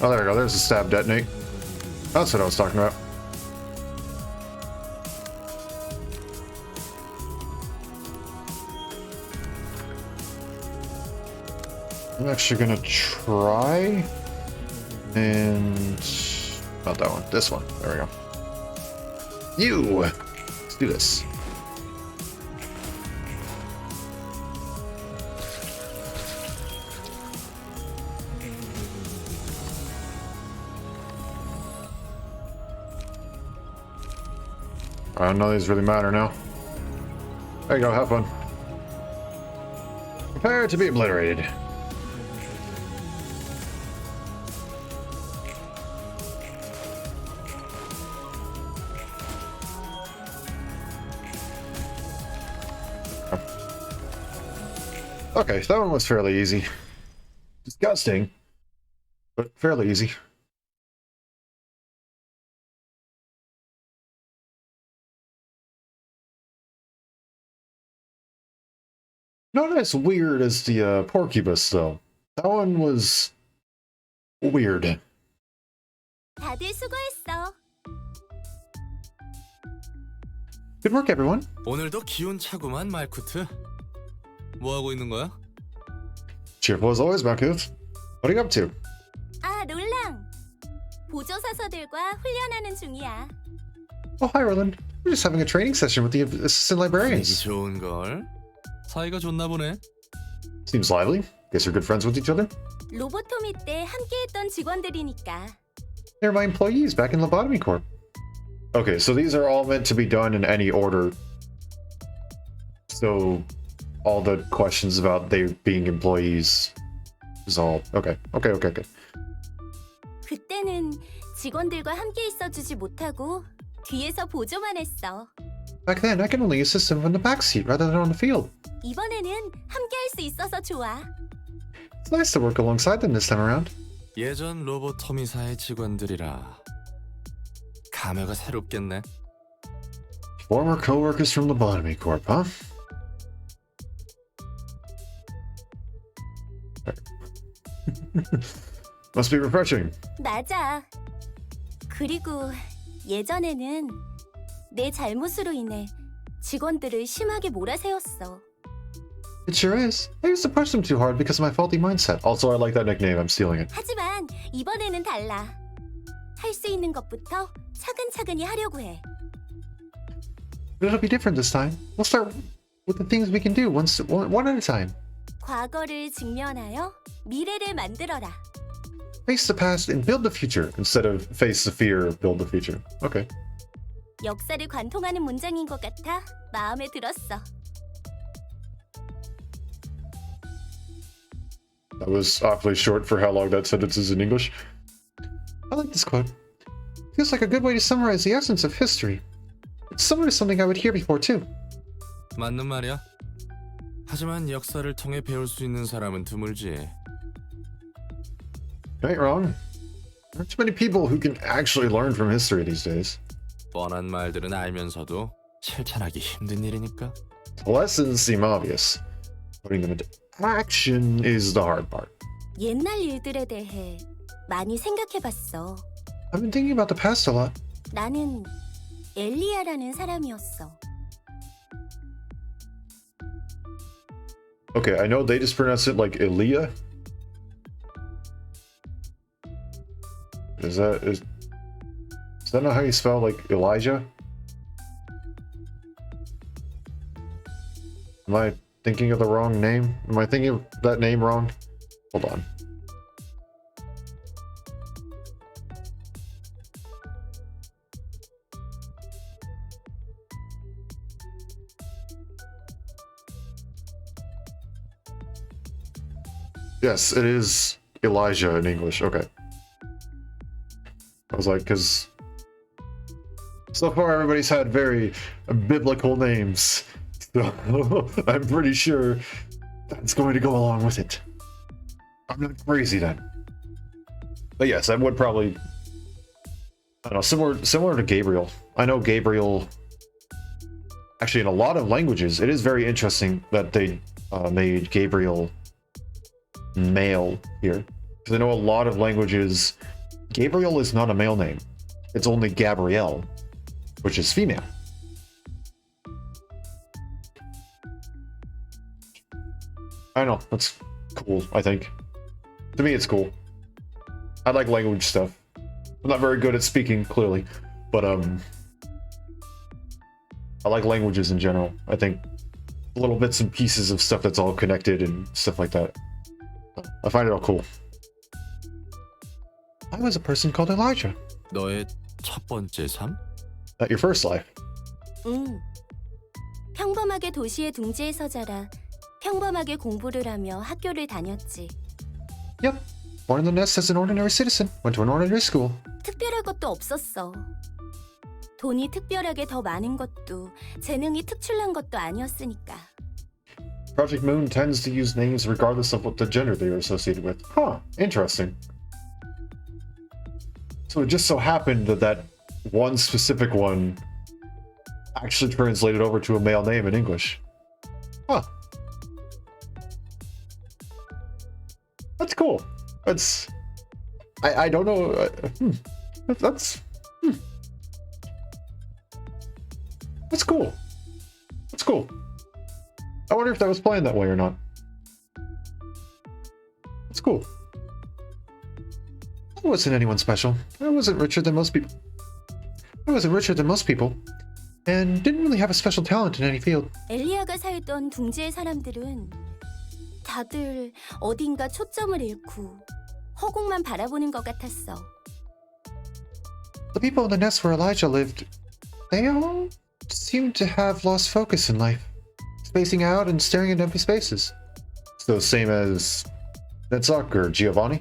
Oh, there we go. There's a stab detonate. That's what I was talking about. I'm actually gonna try and not that one. This one. There we go. You. Let's do this. I don't know these really matter now. There you go, have fun. Prepare to be obliterated. Okay, that one was fairly easy. Disgusting, but fairly easy. Not as weird as the Porcubus, though. That one was weird. 다들 수고했어. Good work, everyone. 오늘도 기운 차구만 말쿠트. 뭐 하고 있는 거야? Cheerful as always, Malkuth. What are you up to? 아, 롤랑. 보조 사서들과 훈련하는 중이야. Oh, hi, Roland. We're just having a training session with the assistant librarians. 좋은 걸. 사이가 좋나 보네. Seems lively. Guess you're good friends with each other? 로보토미 때 함께했던 직원들이니까. They're my employees back in Lobotomy Corp. Okay, so these are all meant to be done in any order. So, all the questions about they being employees resolved. Okay. 그때는 직원들과 함께 있어주지 못하고 뒤에서 보조만 했어. Back then, I could only assist them from the backseat rather than on the field. 이번에는 함께 할 수 있어서 좋아. It's nice to work alongside them this time around. 예전 로봇 터미사의 직원들이라 감회가 새롭겠네. Former co-workers from Lobotomy Corp, huh? Must be refreshing. 맞아. 그리고 예전에는 내 잘못으로 인해 직원들을 심하게 몰아세웠어. It sure is. I used to push them too hard because of my faulty mindset. Also, I like that nickname. I'm stealing it. 하지만 이번에는 달라. 할 수 있는 것부터 차근차근히 하려고 해. But it'll be different this time. We'll start with the things we can do one at a time. 과거를 직면하여 미래를 만들어라. Face the past and build the future instead of face the fear, build the future. Okay. 역사를 관통하는 문장인 것 같아 마음에 들었어. That was awfully short for how long that sentence is in English. I like this quote. Feels like a good way to summarize the essence of history. It's similar to something I would hear before too. 맞는 말이야. 하지만 역사를 통해 배울 수 있는 사람은 드물지. You ain't wrong. There aren't too many people who can actually learn from history these days. 뻔한 말들은 알면서도 실천하기 힘든 일이니까. The lessons seem obvious. Putting them into action is the hard part. 옛날 일들에 대해 많이 생각해봤어. I've been thinking about the past a lot. 나는 엘리야라는 사람이었어. Okay, I know they just pronounce it like Elia. Is that not how you spell like Elijah? Am I thinking of the wrong name? Am I thinking of that name wrong? Hold on. Yes, it is Elijah in English. Okay. I was like, because so far everybody's had very biblical names. So I'm pretty sure that's going to go along with it. I'm not crazy then. But yes, I would probably, I don't know, similar to Gabriel. I know Gabriel, actually in a lot of languages, it is very interesting that they made Gabriel male here. Because I know a lot of languages, Gabriel is not a male name. It's only Gabrielle, which is female. I know, that's cool, I think. To me, it's cool. I like language stuff. I'm not very good at speaking, clearly, but I like languages in general. I think little bits and pieces of stuff that's all connected and stuff like that. I find it all cool. I was a person called Elijah. 너의 첫 번째 삶? Not your first life. 응. 평범하게 도시에 둥지에서 자라 평범하게 공부를 하며 학교를 다녔지. Yep. Born in the nest as an ordinary citizen. Went to an ordinary school. 특별할 것도 없었어. 돈이 특별하게 더 많은 것도 재능이 특출난 것도 아니었으니까. Project Moon tends to use names regardless of what the gender they are associated with. Huh, interesting. So it just so happened that that one specific one actually translated over to a male name in English. Huh. That's cool. That's... I don't know... That's cool. That's cool. I wonder if that was planned that way or not. That's cool. I wasn't anyone special. I wasn't richer than most people. And didn't really have a special talent in any field. 엘리야가 살던 둥지의 사람들은 다들 어딘가 초점을 잃고 허공만 바라보는 것 같았어. The people in the nest where Elijah lived, they all seemed to have lost focus in life. spacing out and staring at empty spaces. It's the same as Netzach or Giovanni.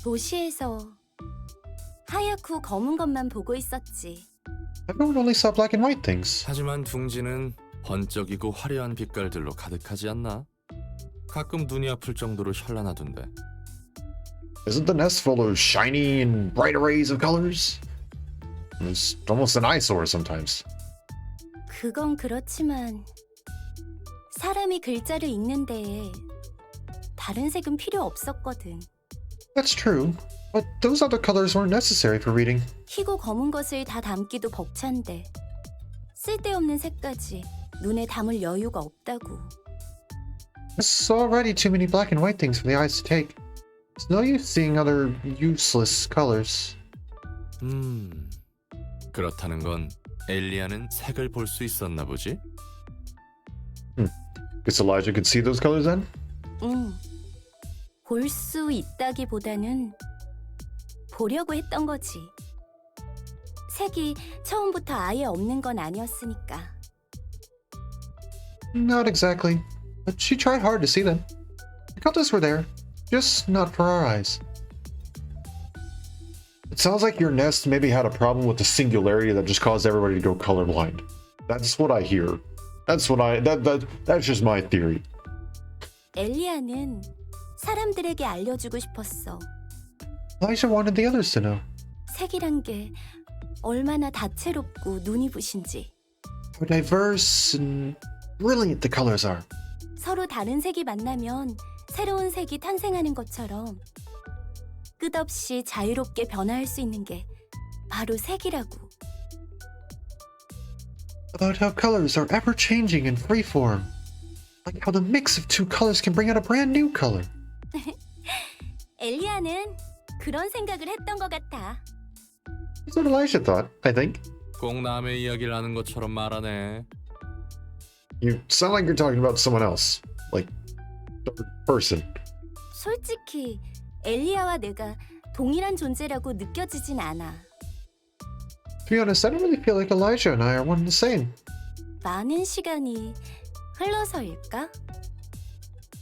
도시에서 하얗고 검은 것만 보고 있었지. Everyone only saw black and white things. 하지만 둥지는 번쩍이고 화려한 빛깔들로 가득하지 않나? 가끔 눈이 아플 정도로 현란하던데. Isn't the nest full of shiny and bright arrays of colors? It's almost an eyesore sometimes. 그건 그렇지만 사람이 글자를 읽는 데에 다른 색은 필요 없었거든. That's true, but those other colors weren't necessary for reading. 희고 검은 것을 다 담기도 벅찬데 쓸데없는 색까지 눈에 담을 여유가 없다고. There's already too many black and white things for the eyes to take. It's no use seeing other useless colors. 그렇다는 건 엘리아는 색을 볼 수 있었나 보지? Guess Elijah could see those colors then? 볼 수 있다기보다는 보려고 했던 거지. 색이 처음부터 아예 없는 건 아니었으니까. Not exactly, but she tried hard to see them. The colors were there, just not for our eyes. It sounds like your nest maybe had a problem with the singularity that just caused everybody to go colorblind. That's what I hear. That's just my theory. 엘리아는 사람들에게 알려주고 싶었어. Elijah wanted the others to know. 색이란 게 얼마나 다채롭고 눈이 부신지. How diverse and brilliant the colors are. 서로 다른 색이 만나면 새로운 색이 탄생하는 것처럼 끝없이 자유롭게 변화할 수 있는 게 바로 색이라고. About how colors are ever changing and freeform. Like how the mix of two colors can bring out a brand new color. 엘리아는 그런 생각을 했던 것 같아. That's what Elijah thought, I think. 꼭 남의 이야기를 하는 것처럼 말하네. You sound like you're talking about someone else. Like, third person. 솔직히 엘리아와 내가 동일한 존재라고 느껴지진 않아. To be honest, I don't really feel like Elijah and I are one and the same. 많은 시간이 흘러서일까?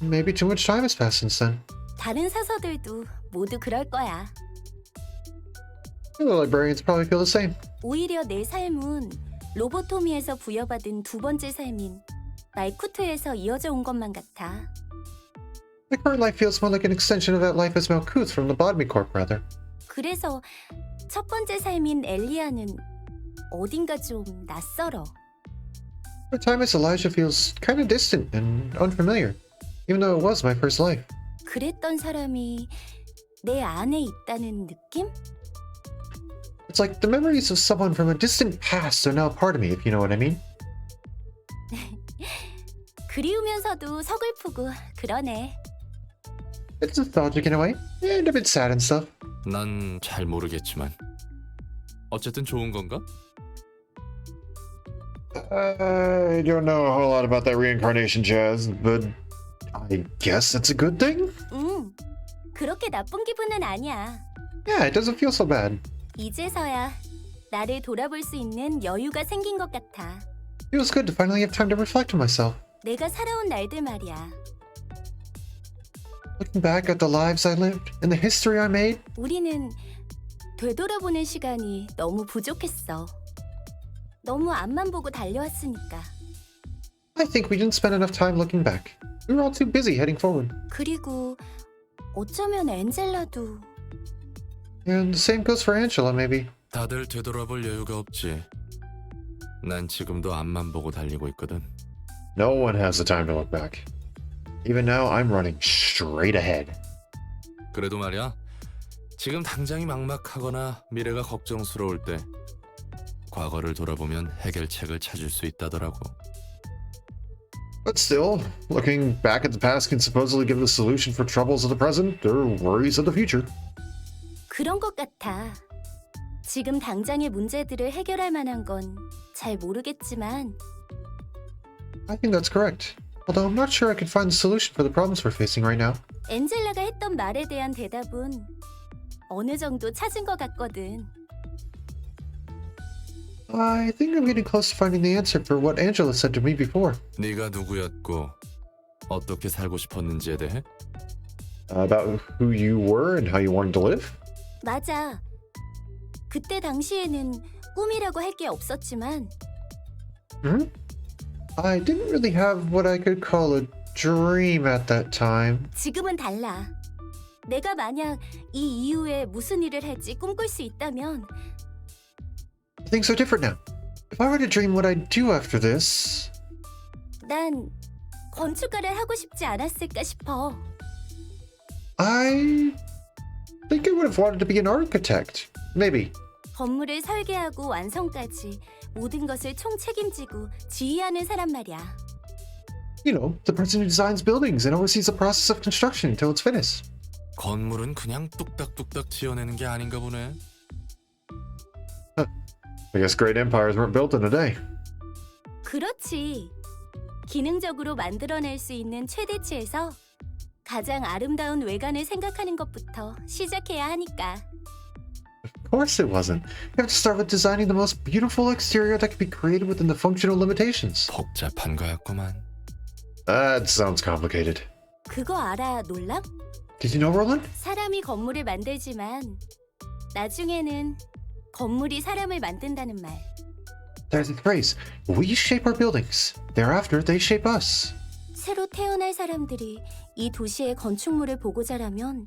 Maybe too much time has passed since then. 다른 사서들도 모두 그럴 거야. The librarians probably feel the same. 오히려 내 삶은 로보토미에서 부여받은 두 번째 삶인 말쿠트에서 이어져 온 것만 같아. My current life feels more like an extension of that life as Malkuth from the Bodmi Corp, rather. 그래서 첫 번째 삶인 엘리아는 어딘가 좀 낯설어. My time as Elijah feels kind of distant and unfamiliar, even though it was my first life. 그랬던 사람이 내 안에 있다는 느낌? It's like the memories of someone from a distant past are now part of me, if you know what I mean. 그리우면서도 서글프고 그러네. It's nostalgic in a way, and a bit sad and stuff. 난 잘 모르겠지만 어쨌든 좋은 건가? I don't know a whole lot about that reincarnation jazz, but I guess it's a good thing? 그렇게 나쁜 기분은 아니야. Yeah, it doesn't feel so bad. 이제서야 나를 돌아볼 수 있는 여유가 생긴 것 같아. It feels good to finally have time to reflect on myself. 내가 살아온 날들 말이야. Looking back at the lives I lived and the history I made, 우리는 되돌아보는 시간이 너무 부족했어. 너무 앞만 보고 달려왔으니까. I think we didn't spend enough time looking back. We were all too busy heading forward. 그리고 어쩌면 엔젤라도 And the same goes for Angela, maybe. 다들 되돌아볼 여유가 없지. 난 지금도 앞만 보고 달리고 있거든. No one has the time to look back. Even now, I'm running straight ahead. 그래도 말이야. 지금 당장이 막막하거나 미래가 걱정스러울 때 과거를 돌아보면 해결책을 찾을 수 있다더라고. But still, looking back at the past can supposedly give the solution for troubles of the present or worries of the future. 그런 것 같아. 지금 당장의 문제들을 해결할 만한 건 잘 모르겠지만 I think that's correct. Although I'm not sure I could find the solution for the problems we're facing right now. 엔젤라가 했던 말에 대한 대답은 어느 정도 찾은 것 같거든. I think I'm getting close to finding the answer for what Angela said to me before. 네가 누구였고 어떻게 살고 싶었는지에 대해? About who you were and how you wanted to live? 맞아. 그때 당시에는 꿈이라고 할 게 없었지만 Hmm? I didn't really have what I could call a dream at that time. 지금은 달라. 내가 만약 이 이후에 무슨 일을 할지 꿈꿀 수 있다면 Things are different now. If I were to dream what I'd do after this, 난 건축가를 하고 싶지 않았을까 싶어. I think I would have wanted to be an architect. Maybe. 건물을 설계하고 완성까지 모든 것을 총책임지고 지휘하는 사람 말이야. You know, the person who designs buildings and oversees the process of construction until it's finished. 건물은 그냥 뚝딱뚝딱 지어내는 게 아닌가 보네. I guess great empires weren't built in a day. 그렇지. 기능적으로 만들어낼 수 있는 최대치에서 가장 아름다운 외관을 생각하는 것부터 시작해야 하니까. Of course it wasn't. You have to start with designing the most beautiful exterior that could be created within the functional limitations. 복잡한 거였구만. That sounds complicated. 그거 알아, 놀람? Did you know, Roland? 사람이 건물을 만들지만 나중에는 건물이 사람을 만든다는 말. There's a phrase. We shape our buildings. Thereafter, they shape us. 새로 태어날 사람들이 이 도시의 건축물을 보고 자라면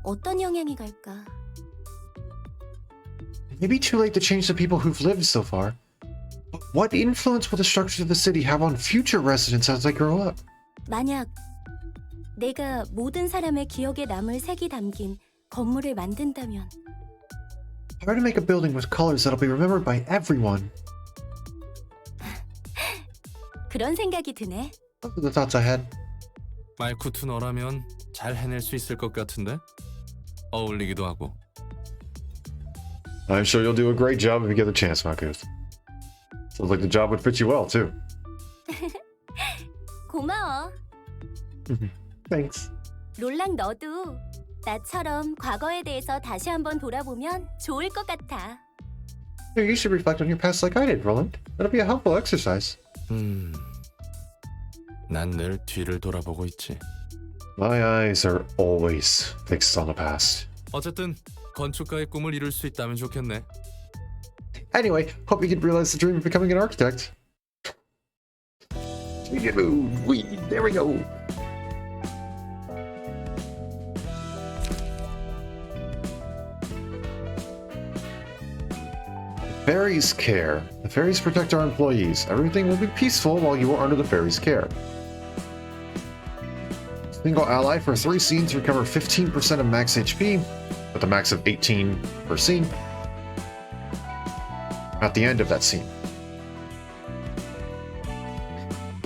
어떤 영향이 갈까? It may be too late to change the people who've lived so far. But what influence will the structures of the city have on future residents as they grow up? 만약 내가 모든 사람의 기억에 남을 색이 담긴 건물을 만든다면 If I were to make a building with colors that'll be remembered by everyone. 그런 생각이 드네. Those are the thoughts I had. 말쿠투 너라면 잘 해낼 수 있을 것 같은데? 어울리기도 하고. I'm sure you'll do a great job if you get the chance, Marcus. Sounds like the job would fit you well, too. 고마워. Thanks. 롤랑 너도 나처럼 과거에 대해서 다시 한번 돌아보면 좋을 것 같아. You should reflect on your past like I did, Roland. That'll be a helpful exercise. 난 늘 뒤를 돌아보고 있지. My eyes are always fixed on the past. 어쨌든 건축가의 꿈을 이룰 수 있다면 좋겠네. Anyway, hope you can realize the dream of becoming an architect. There we go. Fairies care. The fairies protect our employees. Everything will be peaceful while you are under the fairies' care. Single ally for 3 scenes recover 15% of max HP, with a max of 18 per scene, at the end of that scene.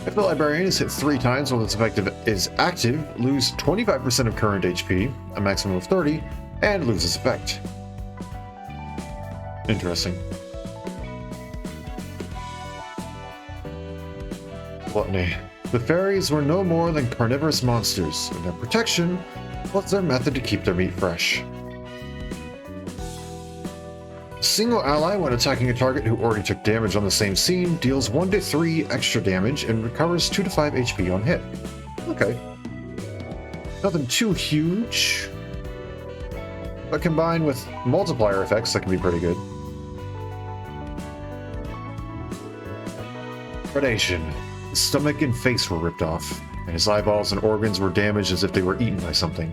If the librarian is hit 3 times while its effect is active, lose 25% of current HP, a maximum of 30, and lose its effect. Interesting. Gluttony. The fairies were no more than carnivorous monsters, and their protection was their method to keep their meat fresh. A single ally, when attacking a target who already took damage on the same scene, deals 1 to 3 extra damage and recovers 2 to 5 HP on hit. Okay. Nothing too huge, but combined with multiplier effects, that can be pretty good. Predation. His stomach and face were ripped off, and his eyeballs and organs were damaged as if they were eaten by something.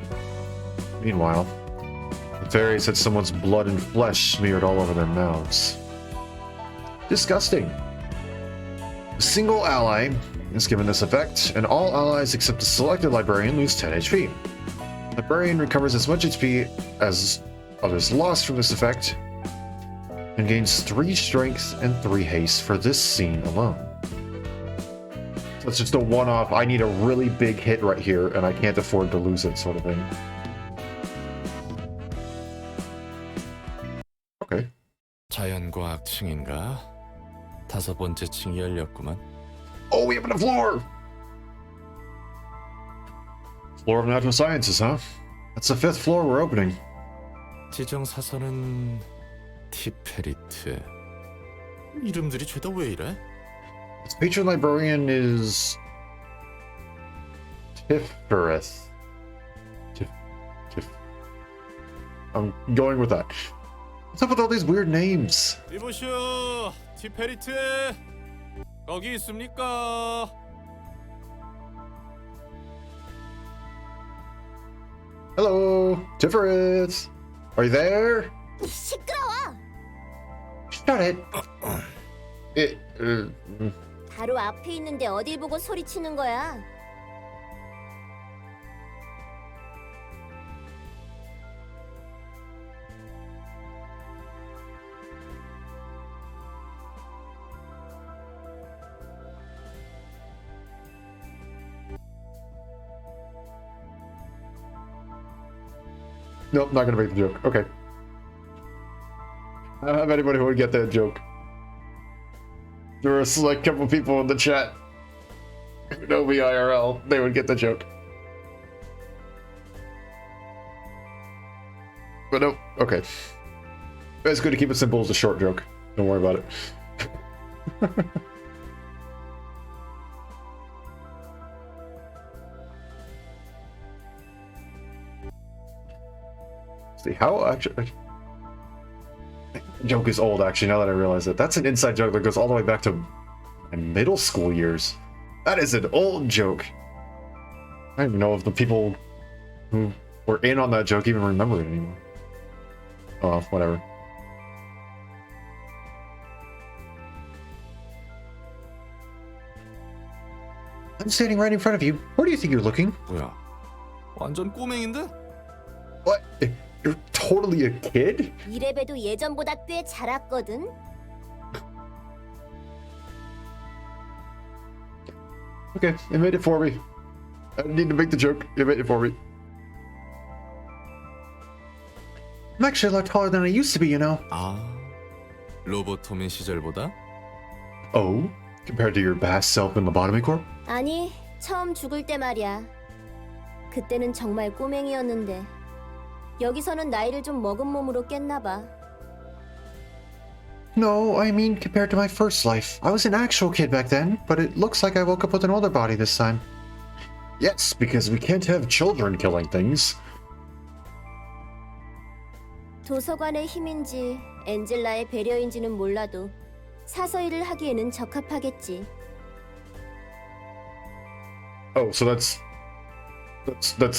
Meanwhile, the fairies had someone's blood and flesh smeared all over their mouths. Disgusting. A single ally is given this effect, and all allies except the selected librarian lose 10 HP. The librarian recovers as much HP as others lost from this effect, and gains 3 strength and 3 haste for this scene alone. So it's just a one-off, I need a really big hit right here, and I can't afford to lose it sort of thing. Okay. 자연과학 층인가? 5번째 층이 열렸구만. Oh, we have a floor! Floor of Natural Sciences, huh? That's the 5th floor we're opening. 지정 사선은 티페리트. 이름들이 죄다 왜 이래? Its patron librarian is Tiffereth. Tif. I'm going with that. What's up with all these weird names? 이보시오, 티페리트 거기 있습니까? Hello, Tiffereth. Are you there? 시끄러워. Shut it. It. 바로 앞에 있는데 어딜 보고 소리치는 거야? Nope, not gonna make the joke. Okay. I don't have anybody who would get that joke. There were a select couple people in the chat who know me IRL. They would get the joke. But nope. Okay. It's good to keep it simple as a short joke. Don't worry about it. See how actually. Joke is old, actually, now that I realize it. That's an inside joke that goes all the way back to my middle school years. That is an old joke. I don't even know if the people who were in on that joke even remember it anymore. Oh, well, whatever. I'm standing right in front of you. Where do you think you're looking? 뭐야? 완전 꼬맹인데? What? You're totally a kid? 이래봬도 예전보다 꽤 자랐거든. Okay, you made it for me. I didn't need to make the joke. You made it for me. I'm actually a lot taller than I used to be, you know. 아, 로보토민 시절보다? Oh? Compared to your past self in Lobotomy Corps? 아니, 처음 죽을 때 말이야. 그때는 정말 꼬맹이였는데 여기서는 나이를 좀 먹은 몸으로 깼나 봐. No, I mean compared to my first life. I was an actual kid back then, but it looks like I woke up with an older body this time. Yes, because we can't have children killing things. 도서관의 힘인지 엔젤라의 배려인지는 몰라도 사서 일을 하기에는 적합하겠지. Oh, so that's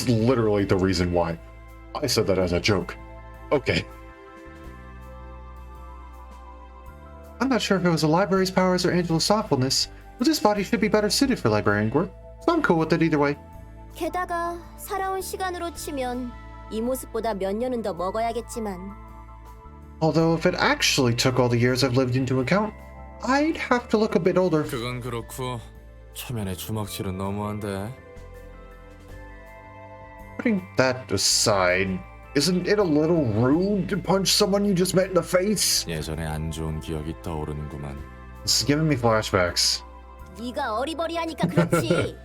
literally the reason why. I said that as a joke. Okay. I'm not sure if it was the library's powers or Angela's thoughtfulness, but this body should be better suited for librarian work, so I'm cool with it either way. 게다가 살아온 시간으로 치면 이 모습보다 몇 년은 더 먹어야겠지만. Although if it actually took all the years I've lived into account, I'd have to look a bit older. 그건 그렇고 초면에 주먹질은 너무한데. Putting that aside, isn't it a little rude to punch someone you just met in the face? 예전에 안 좋은 기억이 떠오르는구만. This is giving me flashbacks. 네가 어리버리하니까 그렇지.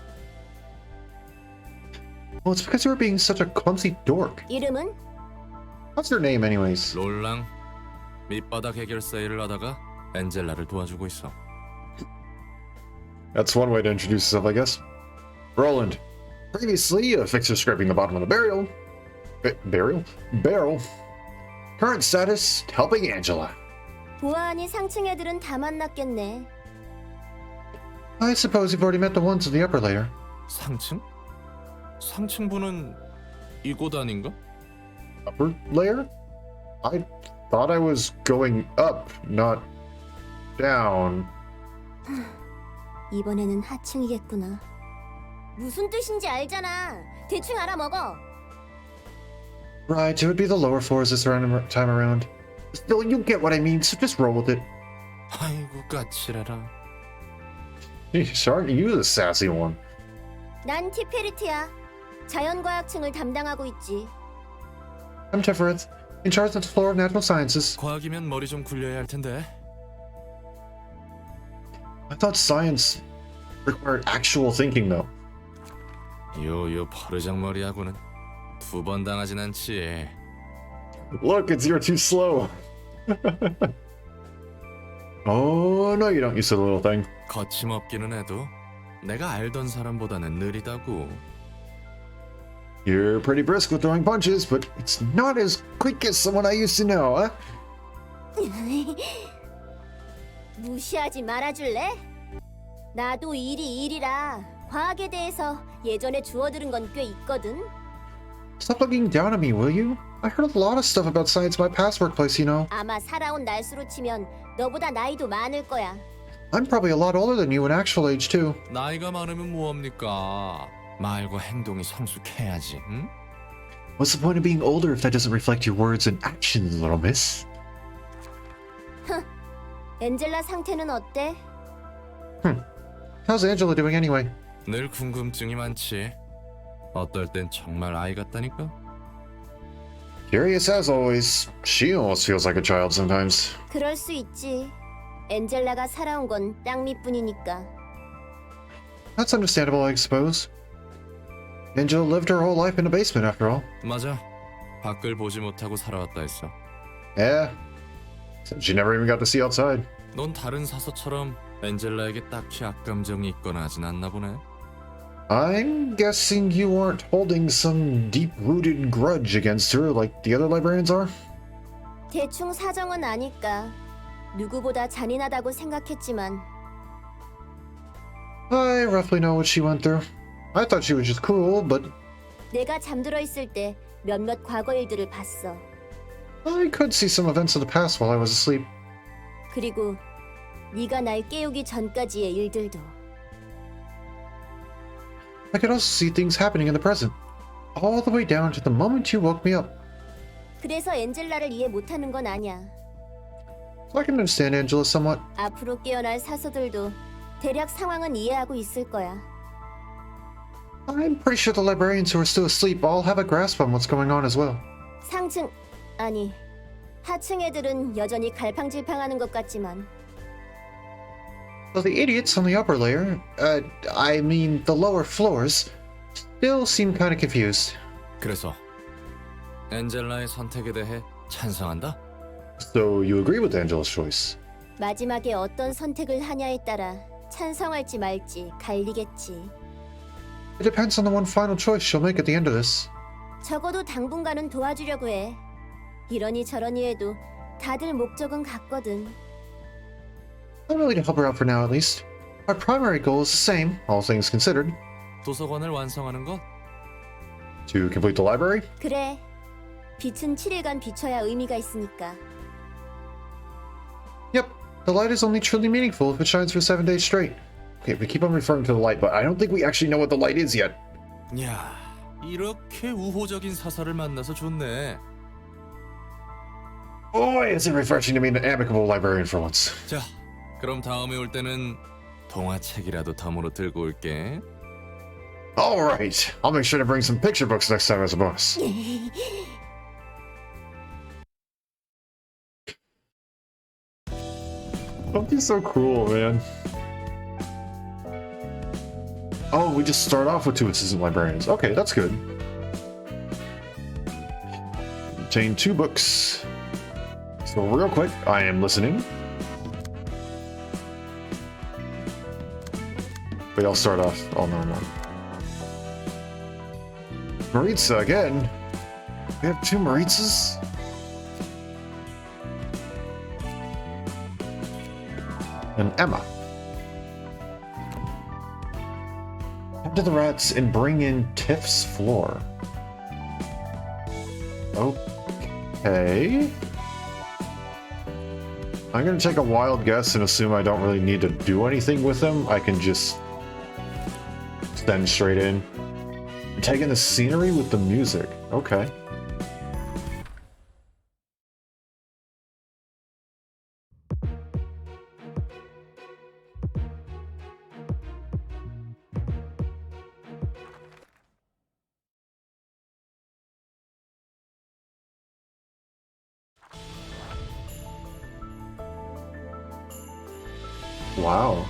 Well, it's because you were being such a clumsy dork. 이름은? What's your name anyways? 롤랑 밑바닥 해결사 일을 하다가 엔젤라를 도와주고 있어. That's one way to introduce yourself, I guess. Roland. Previously, a fixer scraping the bottom of the barrel. Barrel? Current status, helping Angela. 보아하니 상층 애들은 다 만났겠네. I suppose you've already met the ones in the upper layer. 상층? 상층부는 이곳 아닌가? Upper layer? I thought I was going up, not down. 이번에는 하층이겠구나. 무슨 뜻인지 알잖아. 대충 알아먹어. Right, it would be the lower floors this time around. Still, you get what I mean, so just roll with it. 아이고 까칠해라. Jeez, aren't you the sassy one? 난 티페리트야. 자연과학층을 담당하고 있지. I'm Tiffereth, in charge of the floor of natural sciences. 과학이면 머리 좀 굴려야 할 텐데. I thought science required actual thinking, though. 요요 버르장머리하고는 두 번 당하진 않지. Look, it's you're too slow. Oh, no, you don't, you silly little thing. 거침없기는 해도 내가 알던 사람보다는 느리다고. You're pretty brisk with throwing punches, but it's not as quick as someone I used to know, huh? 무시하지 말아줄래? 나도 일이 일이라 과학에 대해서 예전에 주워들은 건 꽤 있거든. Stop looking down at me, will you? I heard a lot of stuff about science in my past workplace, you know. 아마 살아온 날수로 치면 너보다 나이도 많을 거야. I'm probably a lot older than you in actual age, too. 나이가 많으면 뭐합니까? 말과 행동이 성숙해야지. 응? What's the point of being older if that doesn't reflect your words and actions, little miss? 엔젤라 상태는 어때? How's Angela doing anyway? 늘 궁금증이 많지. 어떨 땐 정말 아이 같다니까. Curious as always. She almost feels like a child sometimes. 그럴 수 있지. 엔젤라가 살아온 건 땅밑뿐이니까. That's understandable, I suppose. Angela lived her whole life in a basement, after all. 맞아. 밖을 보지 못하고 살아왔다 했어. Yeah. She never even got to see outside. 넌 다른 사서처럼 엔젤라에게 딱히 악감정이 있거나 하진 않나 보네. I'm guessing you aren't holding some deep-rooted grudge against her like the other librarians are? 대충 사정은 아니까 누구보다 잔인하다고 생각했지만 I roughly know what she went through. I thought she was just cruel, but 내가 잠들어 있을 때 몇몇 과거 일들을 봤어. I could see some events of the past while I was asleep. 그리고 네가 날 깨우기 전까지의 일들도. I could also see things happening in the present, all the way down to the moment you woke me up. 그래서 엔젤라를 이해 못하는 건 아니야. So I can understand Angela somewhat. 앞으로 깨어날 사서들도 대략 상황은 이해하고 있을 거야. I'm pretty sure the librarians who are still asleep all have a grasp on what's going on as well. 상층, 아니 하층 애들은 여전히 갈팡질팡하는 것 같지만 So the idiots on the upper layer, I mean the lower floors, still seem kind of confused. 그래서 엔젤라의 선택에 대해 찬성한다? So you agree with Angela's choice? 마지막에 어떤 선택을 하냐에 따라 찬성할지 말지 갈리겠지. It depends on the one final choice she'll make at the end of this. 적어도 당분간은 도와주려고 해. 이러니 저러니 해도 다들 목적은 같거든. I'm willing to help her out for now at least. Our primary goal is the same, all things considered. 도서관을 완성하는 것? To complete the library? 그래. 빛은 7일간 비춰야 의미가 있으니까. Yep, the light is only truly meaningful if it shines for 7 days straight. Okay, we keep on referring to the light, but I don't think we actually know what the light is yet. 야, 이렇게 우호적인 사설을 만나서 좋네. Boy, is it refreshing to meet an amicable librarian for once. 자, 그럼 다음에 올 때는 동화책이라도 덤으로 들고 올게. Alright, I'll make sure to bring some picture books next time as a bonus. Don't be so cruel, man. Oh, we just start off with 2 assistant librarians. Okay, that's good. Obtain 2 books. So real quick, I am listening. But I'll start off all normal. Maritza again. We have 2 Maritzas? And Emma. Head to the rats and bring in Tiff's floor. Okay. I'm gonna take a wild guess and assume I don't really need to do anything with them. I can just send straight in. I'm taking the scenery with the music. Okay. Wow.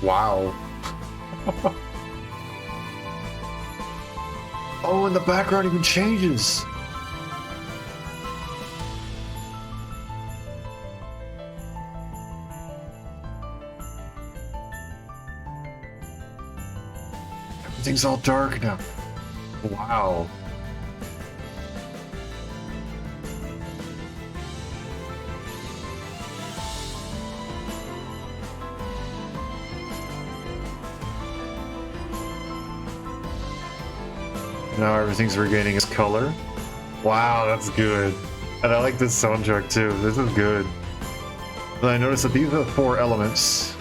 Wow. Oh, and the background even changes. Everything's all dark now. Wow. Now everything's regaining its color. Wow, that's good. And I like this soundtrack too. This is good. And I noticed that these are the 4 elements.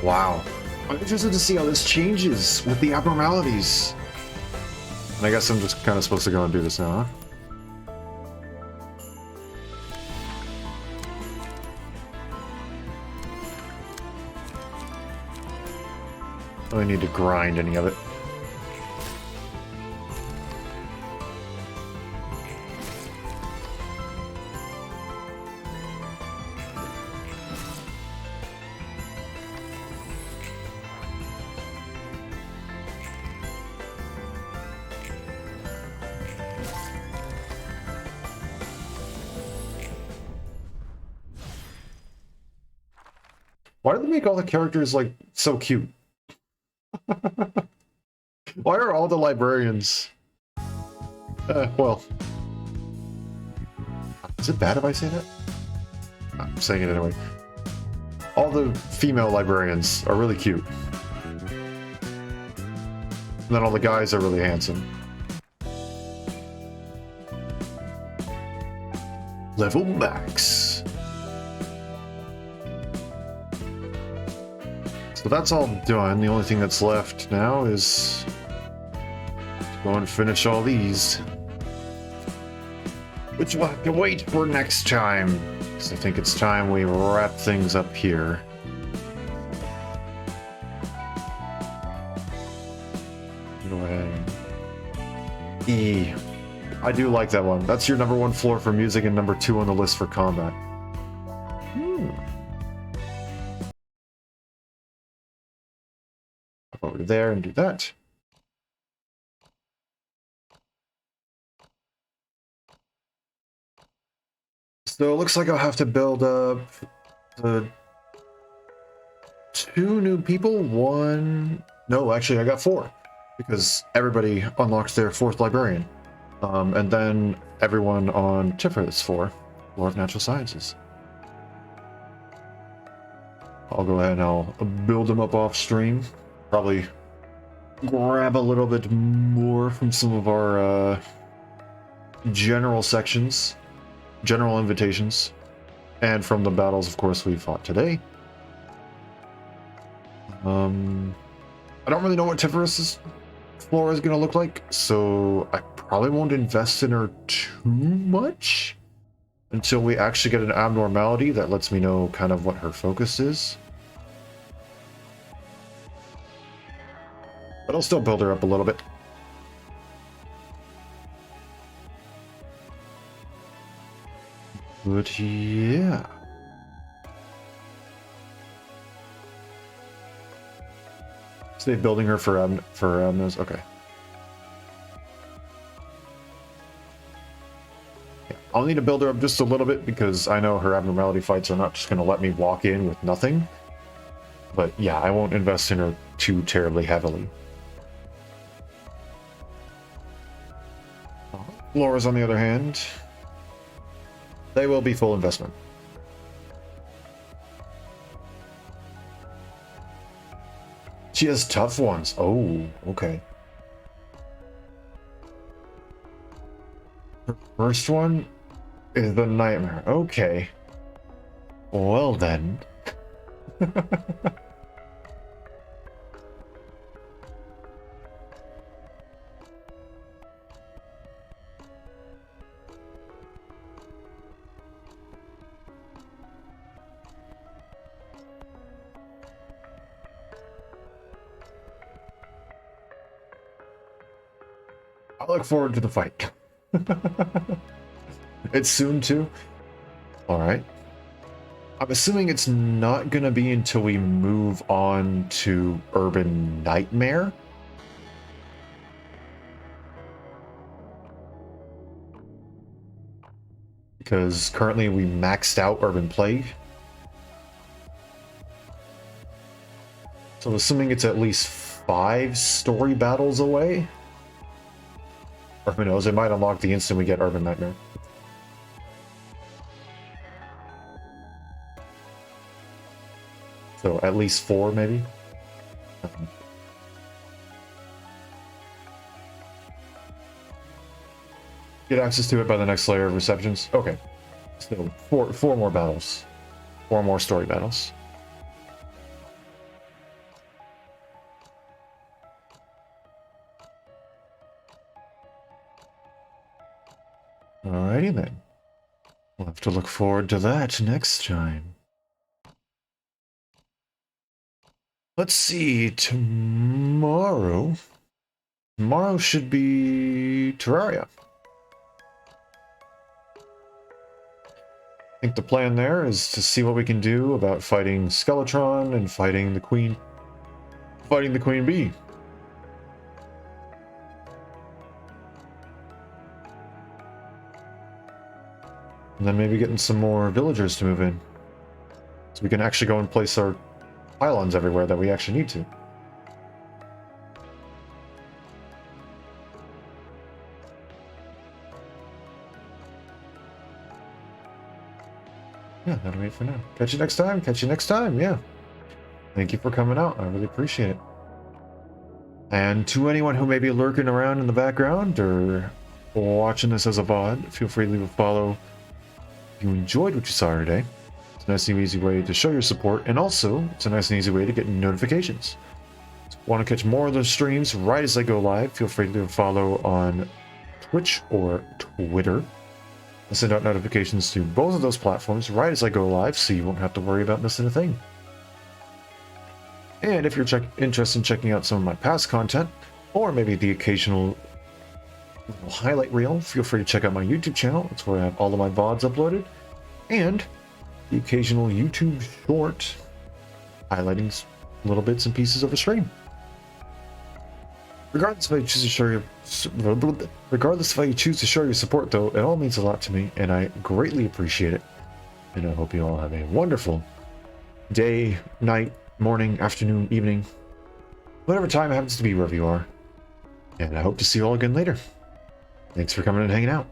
Wow. I'm interested to see how this changes with the abnormalities. And I guess I'm just kind of supposed to go and do this now, huh? I don't need to grind any of it. Why do they make all the characters, like, so cute? Why are all the librarians... well... Is it bad if I say that? I'm saying it anyway. All the female librarians are really cute. And then all the guys are really handsome. Level max. So that's all done. The only thing that's left now is to go and finish all these. Which we'll have to wait for next time. Because I think it's time we wrap things up here. Go ahead. E. I do like that one. That's your number 1 floor for music and number 2 on the list for combat. Over there and do that. So it looks like I'll have to build up the 2 new people. No, actually I got 4 because everybody unlocked their 4th librarian. And then everyone on Tiffer's floor of Natural Sciences. I'll go ahead and I'll build them up off stream. Probably grab a little bit more from some of our general sections, general invitations, and from the battles, of course, we fought today. I don't really know what Tifer's floor is going to look like, so I probably won't invest in her too much until we actually get an abnormality that lets me know kind of what her focus is. But I'll still build her up a little bit. But yeah. So they building her for Amnos? Okay. Yeah, I'll need to build her up just a little bit because I know her abnormality fights are not just going to let me walk in with nothing. But yeah, I won't invest in her too terribly heavily. Laura's, on the other hand, they will be full investment. She has tough ones. Oh, okay. Her first one is the nightmare. Okay. Well then. I look forward to the fight. It's soon too. Alright. I'm assuming it's not going to be until we move on to Urban Nightmare. Because currently we maxed out Urban Plague. So I'm assuming it's at least 5 story battles away. Or who knows, it might unlock the instant we get Urban Nightmare. So at least 4, maybe. Get access to it by the next layer of receptions. Okay. So four more battles. 4 more story battles. Alrighty then. We'll have to look forward to that next time. Let's see, tomorrow should be Terraria. I think the plan there is to see what we can do about fighting Skeletron and fighting the Queen Bee. And then maybe getting some more villagers to move in. So we can actually go and place our pylons everywhere that we actually need to. Yeah, that'll be it for now. Catch you next time, yeah. Thank you for coming out, I really appreciate it. And to anyone who may be lurking around in the background or watching this as a VOD, feel free to leave a follow if you enjoyed what you saw today. It's a nice and easy way to show your support, and also it's a nice and easy way to get notifications. So want to catch more of those streams right as they go live, feel free to leave a follow on Twitch or Twitter. I send out notifications to both of those platforms right as I go live, so you won't have to worry about missing a thing. And if you're interested in checking out some of my past content, or maybe the occasional highlight reel, feel free to check out my YouTube channel. That's where I have all of my VODs uploaded, and the occasional YouTube short highlighting little bits and pieces of a stream. Regardless if how you choose to show your support, though, it all means a lot to me, and I greatly appreciate it. And I hope you all have a wonderful day, night, morning, afternoon, evening, whatever time it happens to be wherever you are. And I hope to see you all again later. Thanks for coming and hanging out.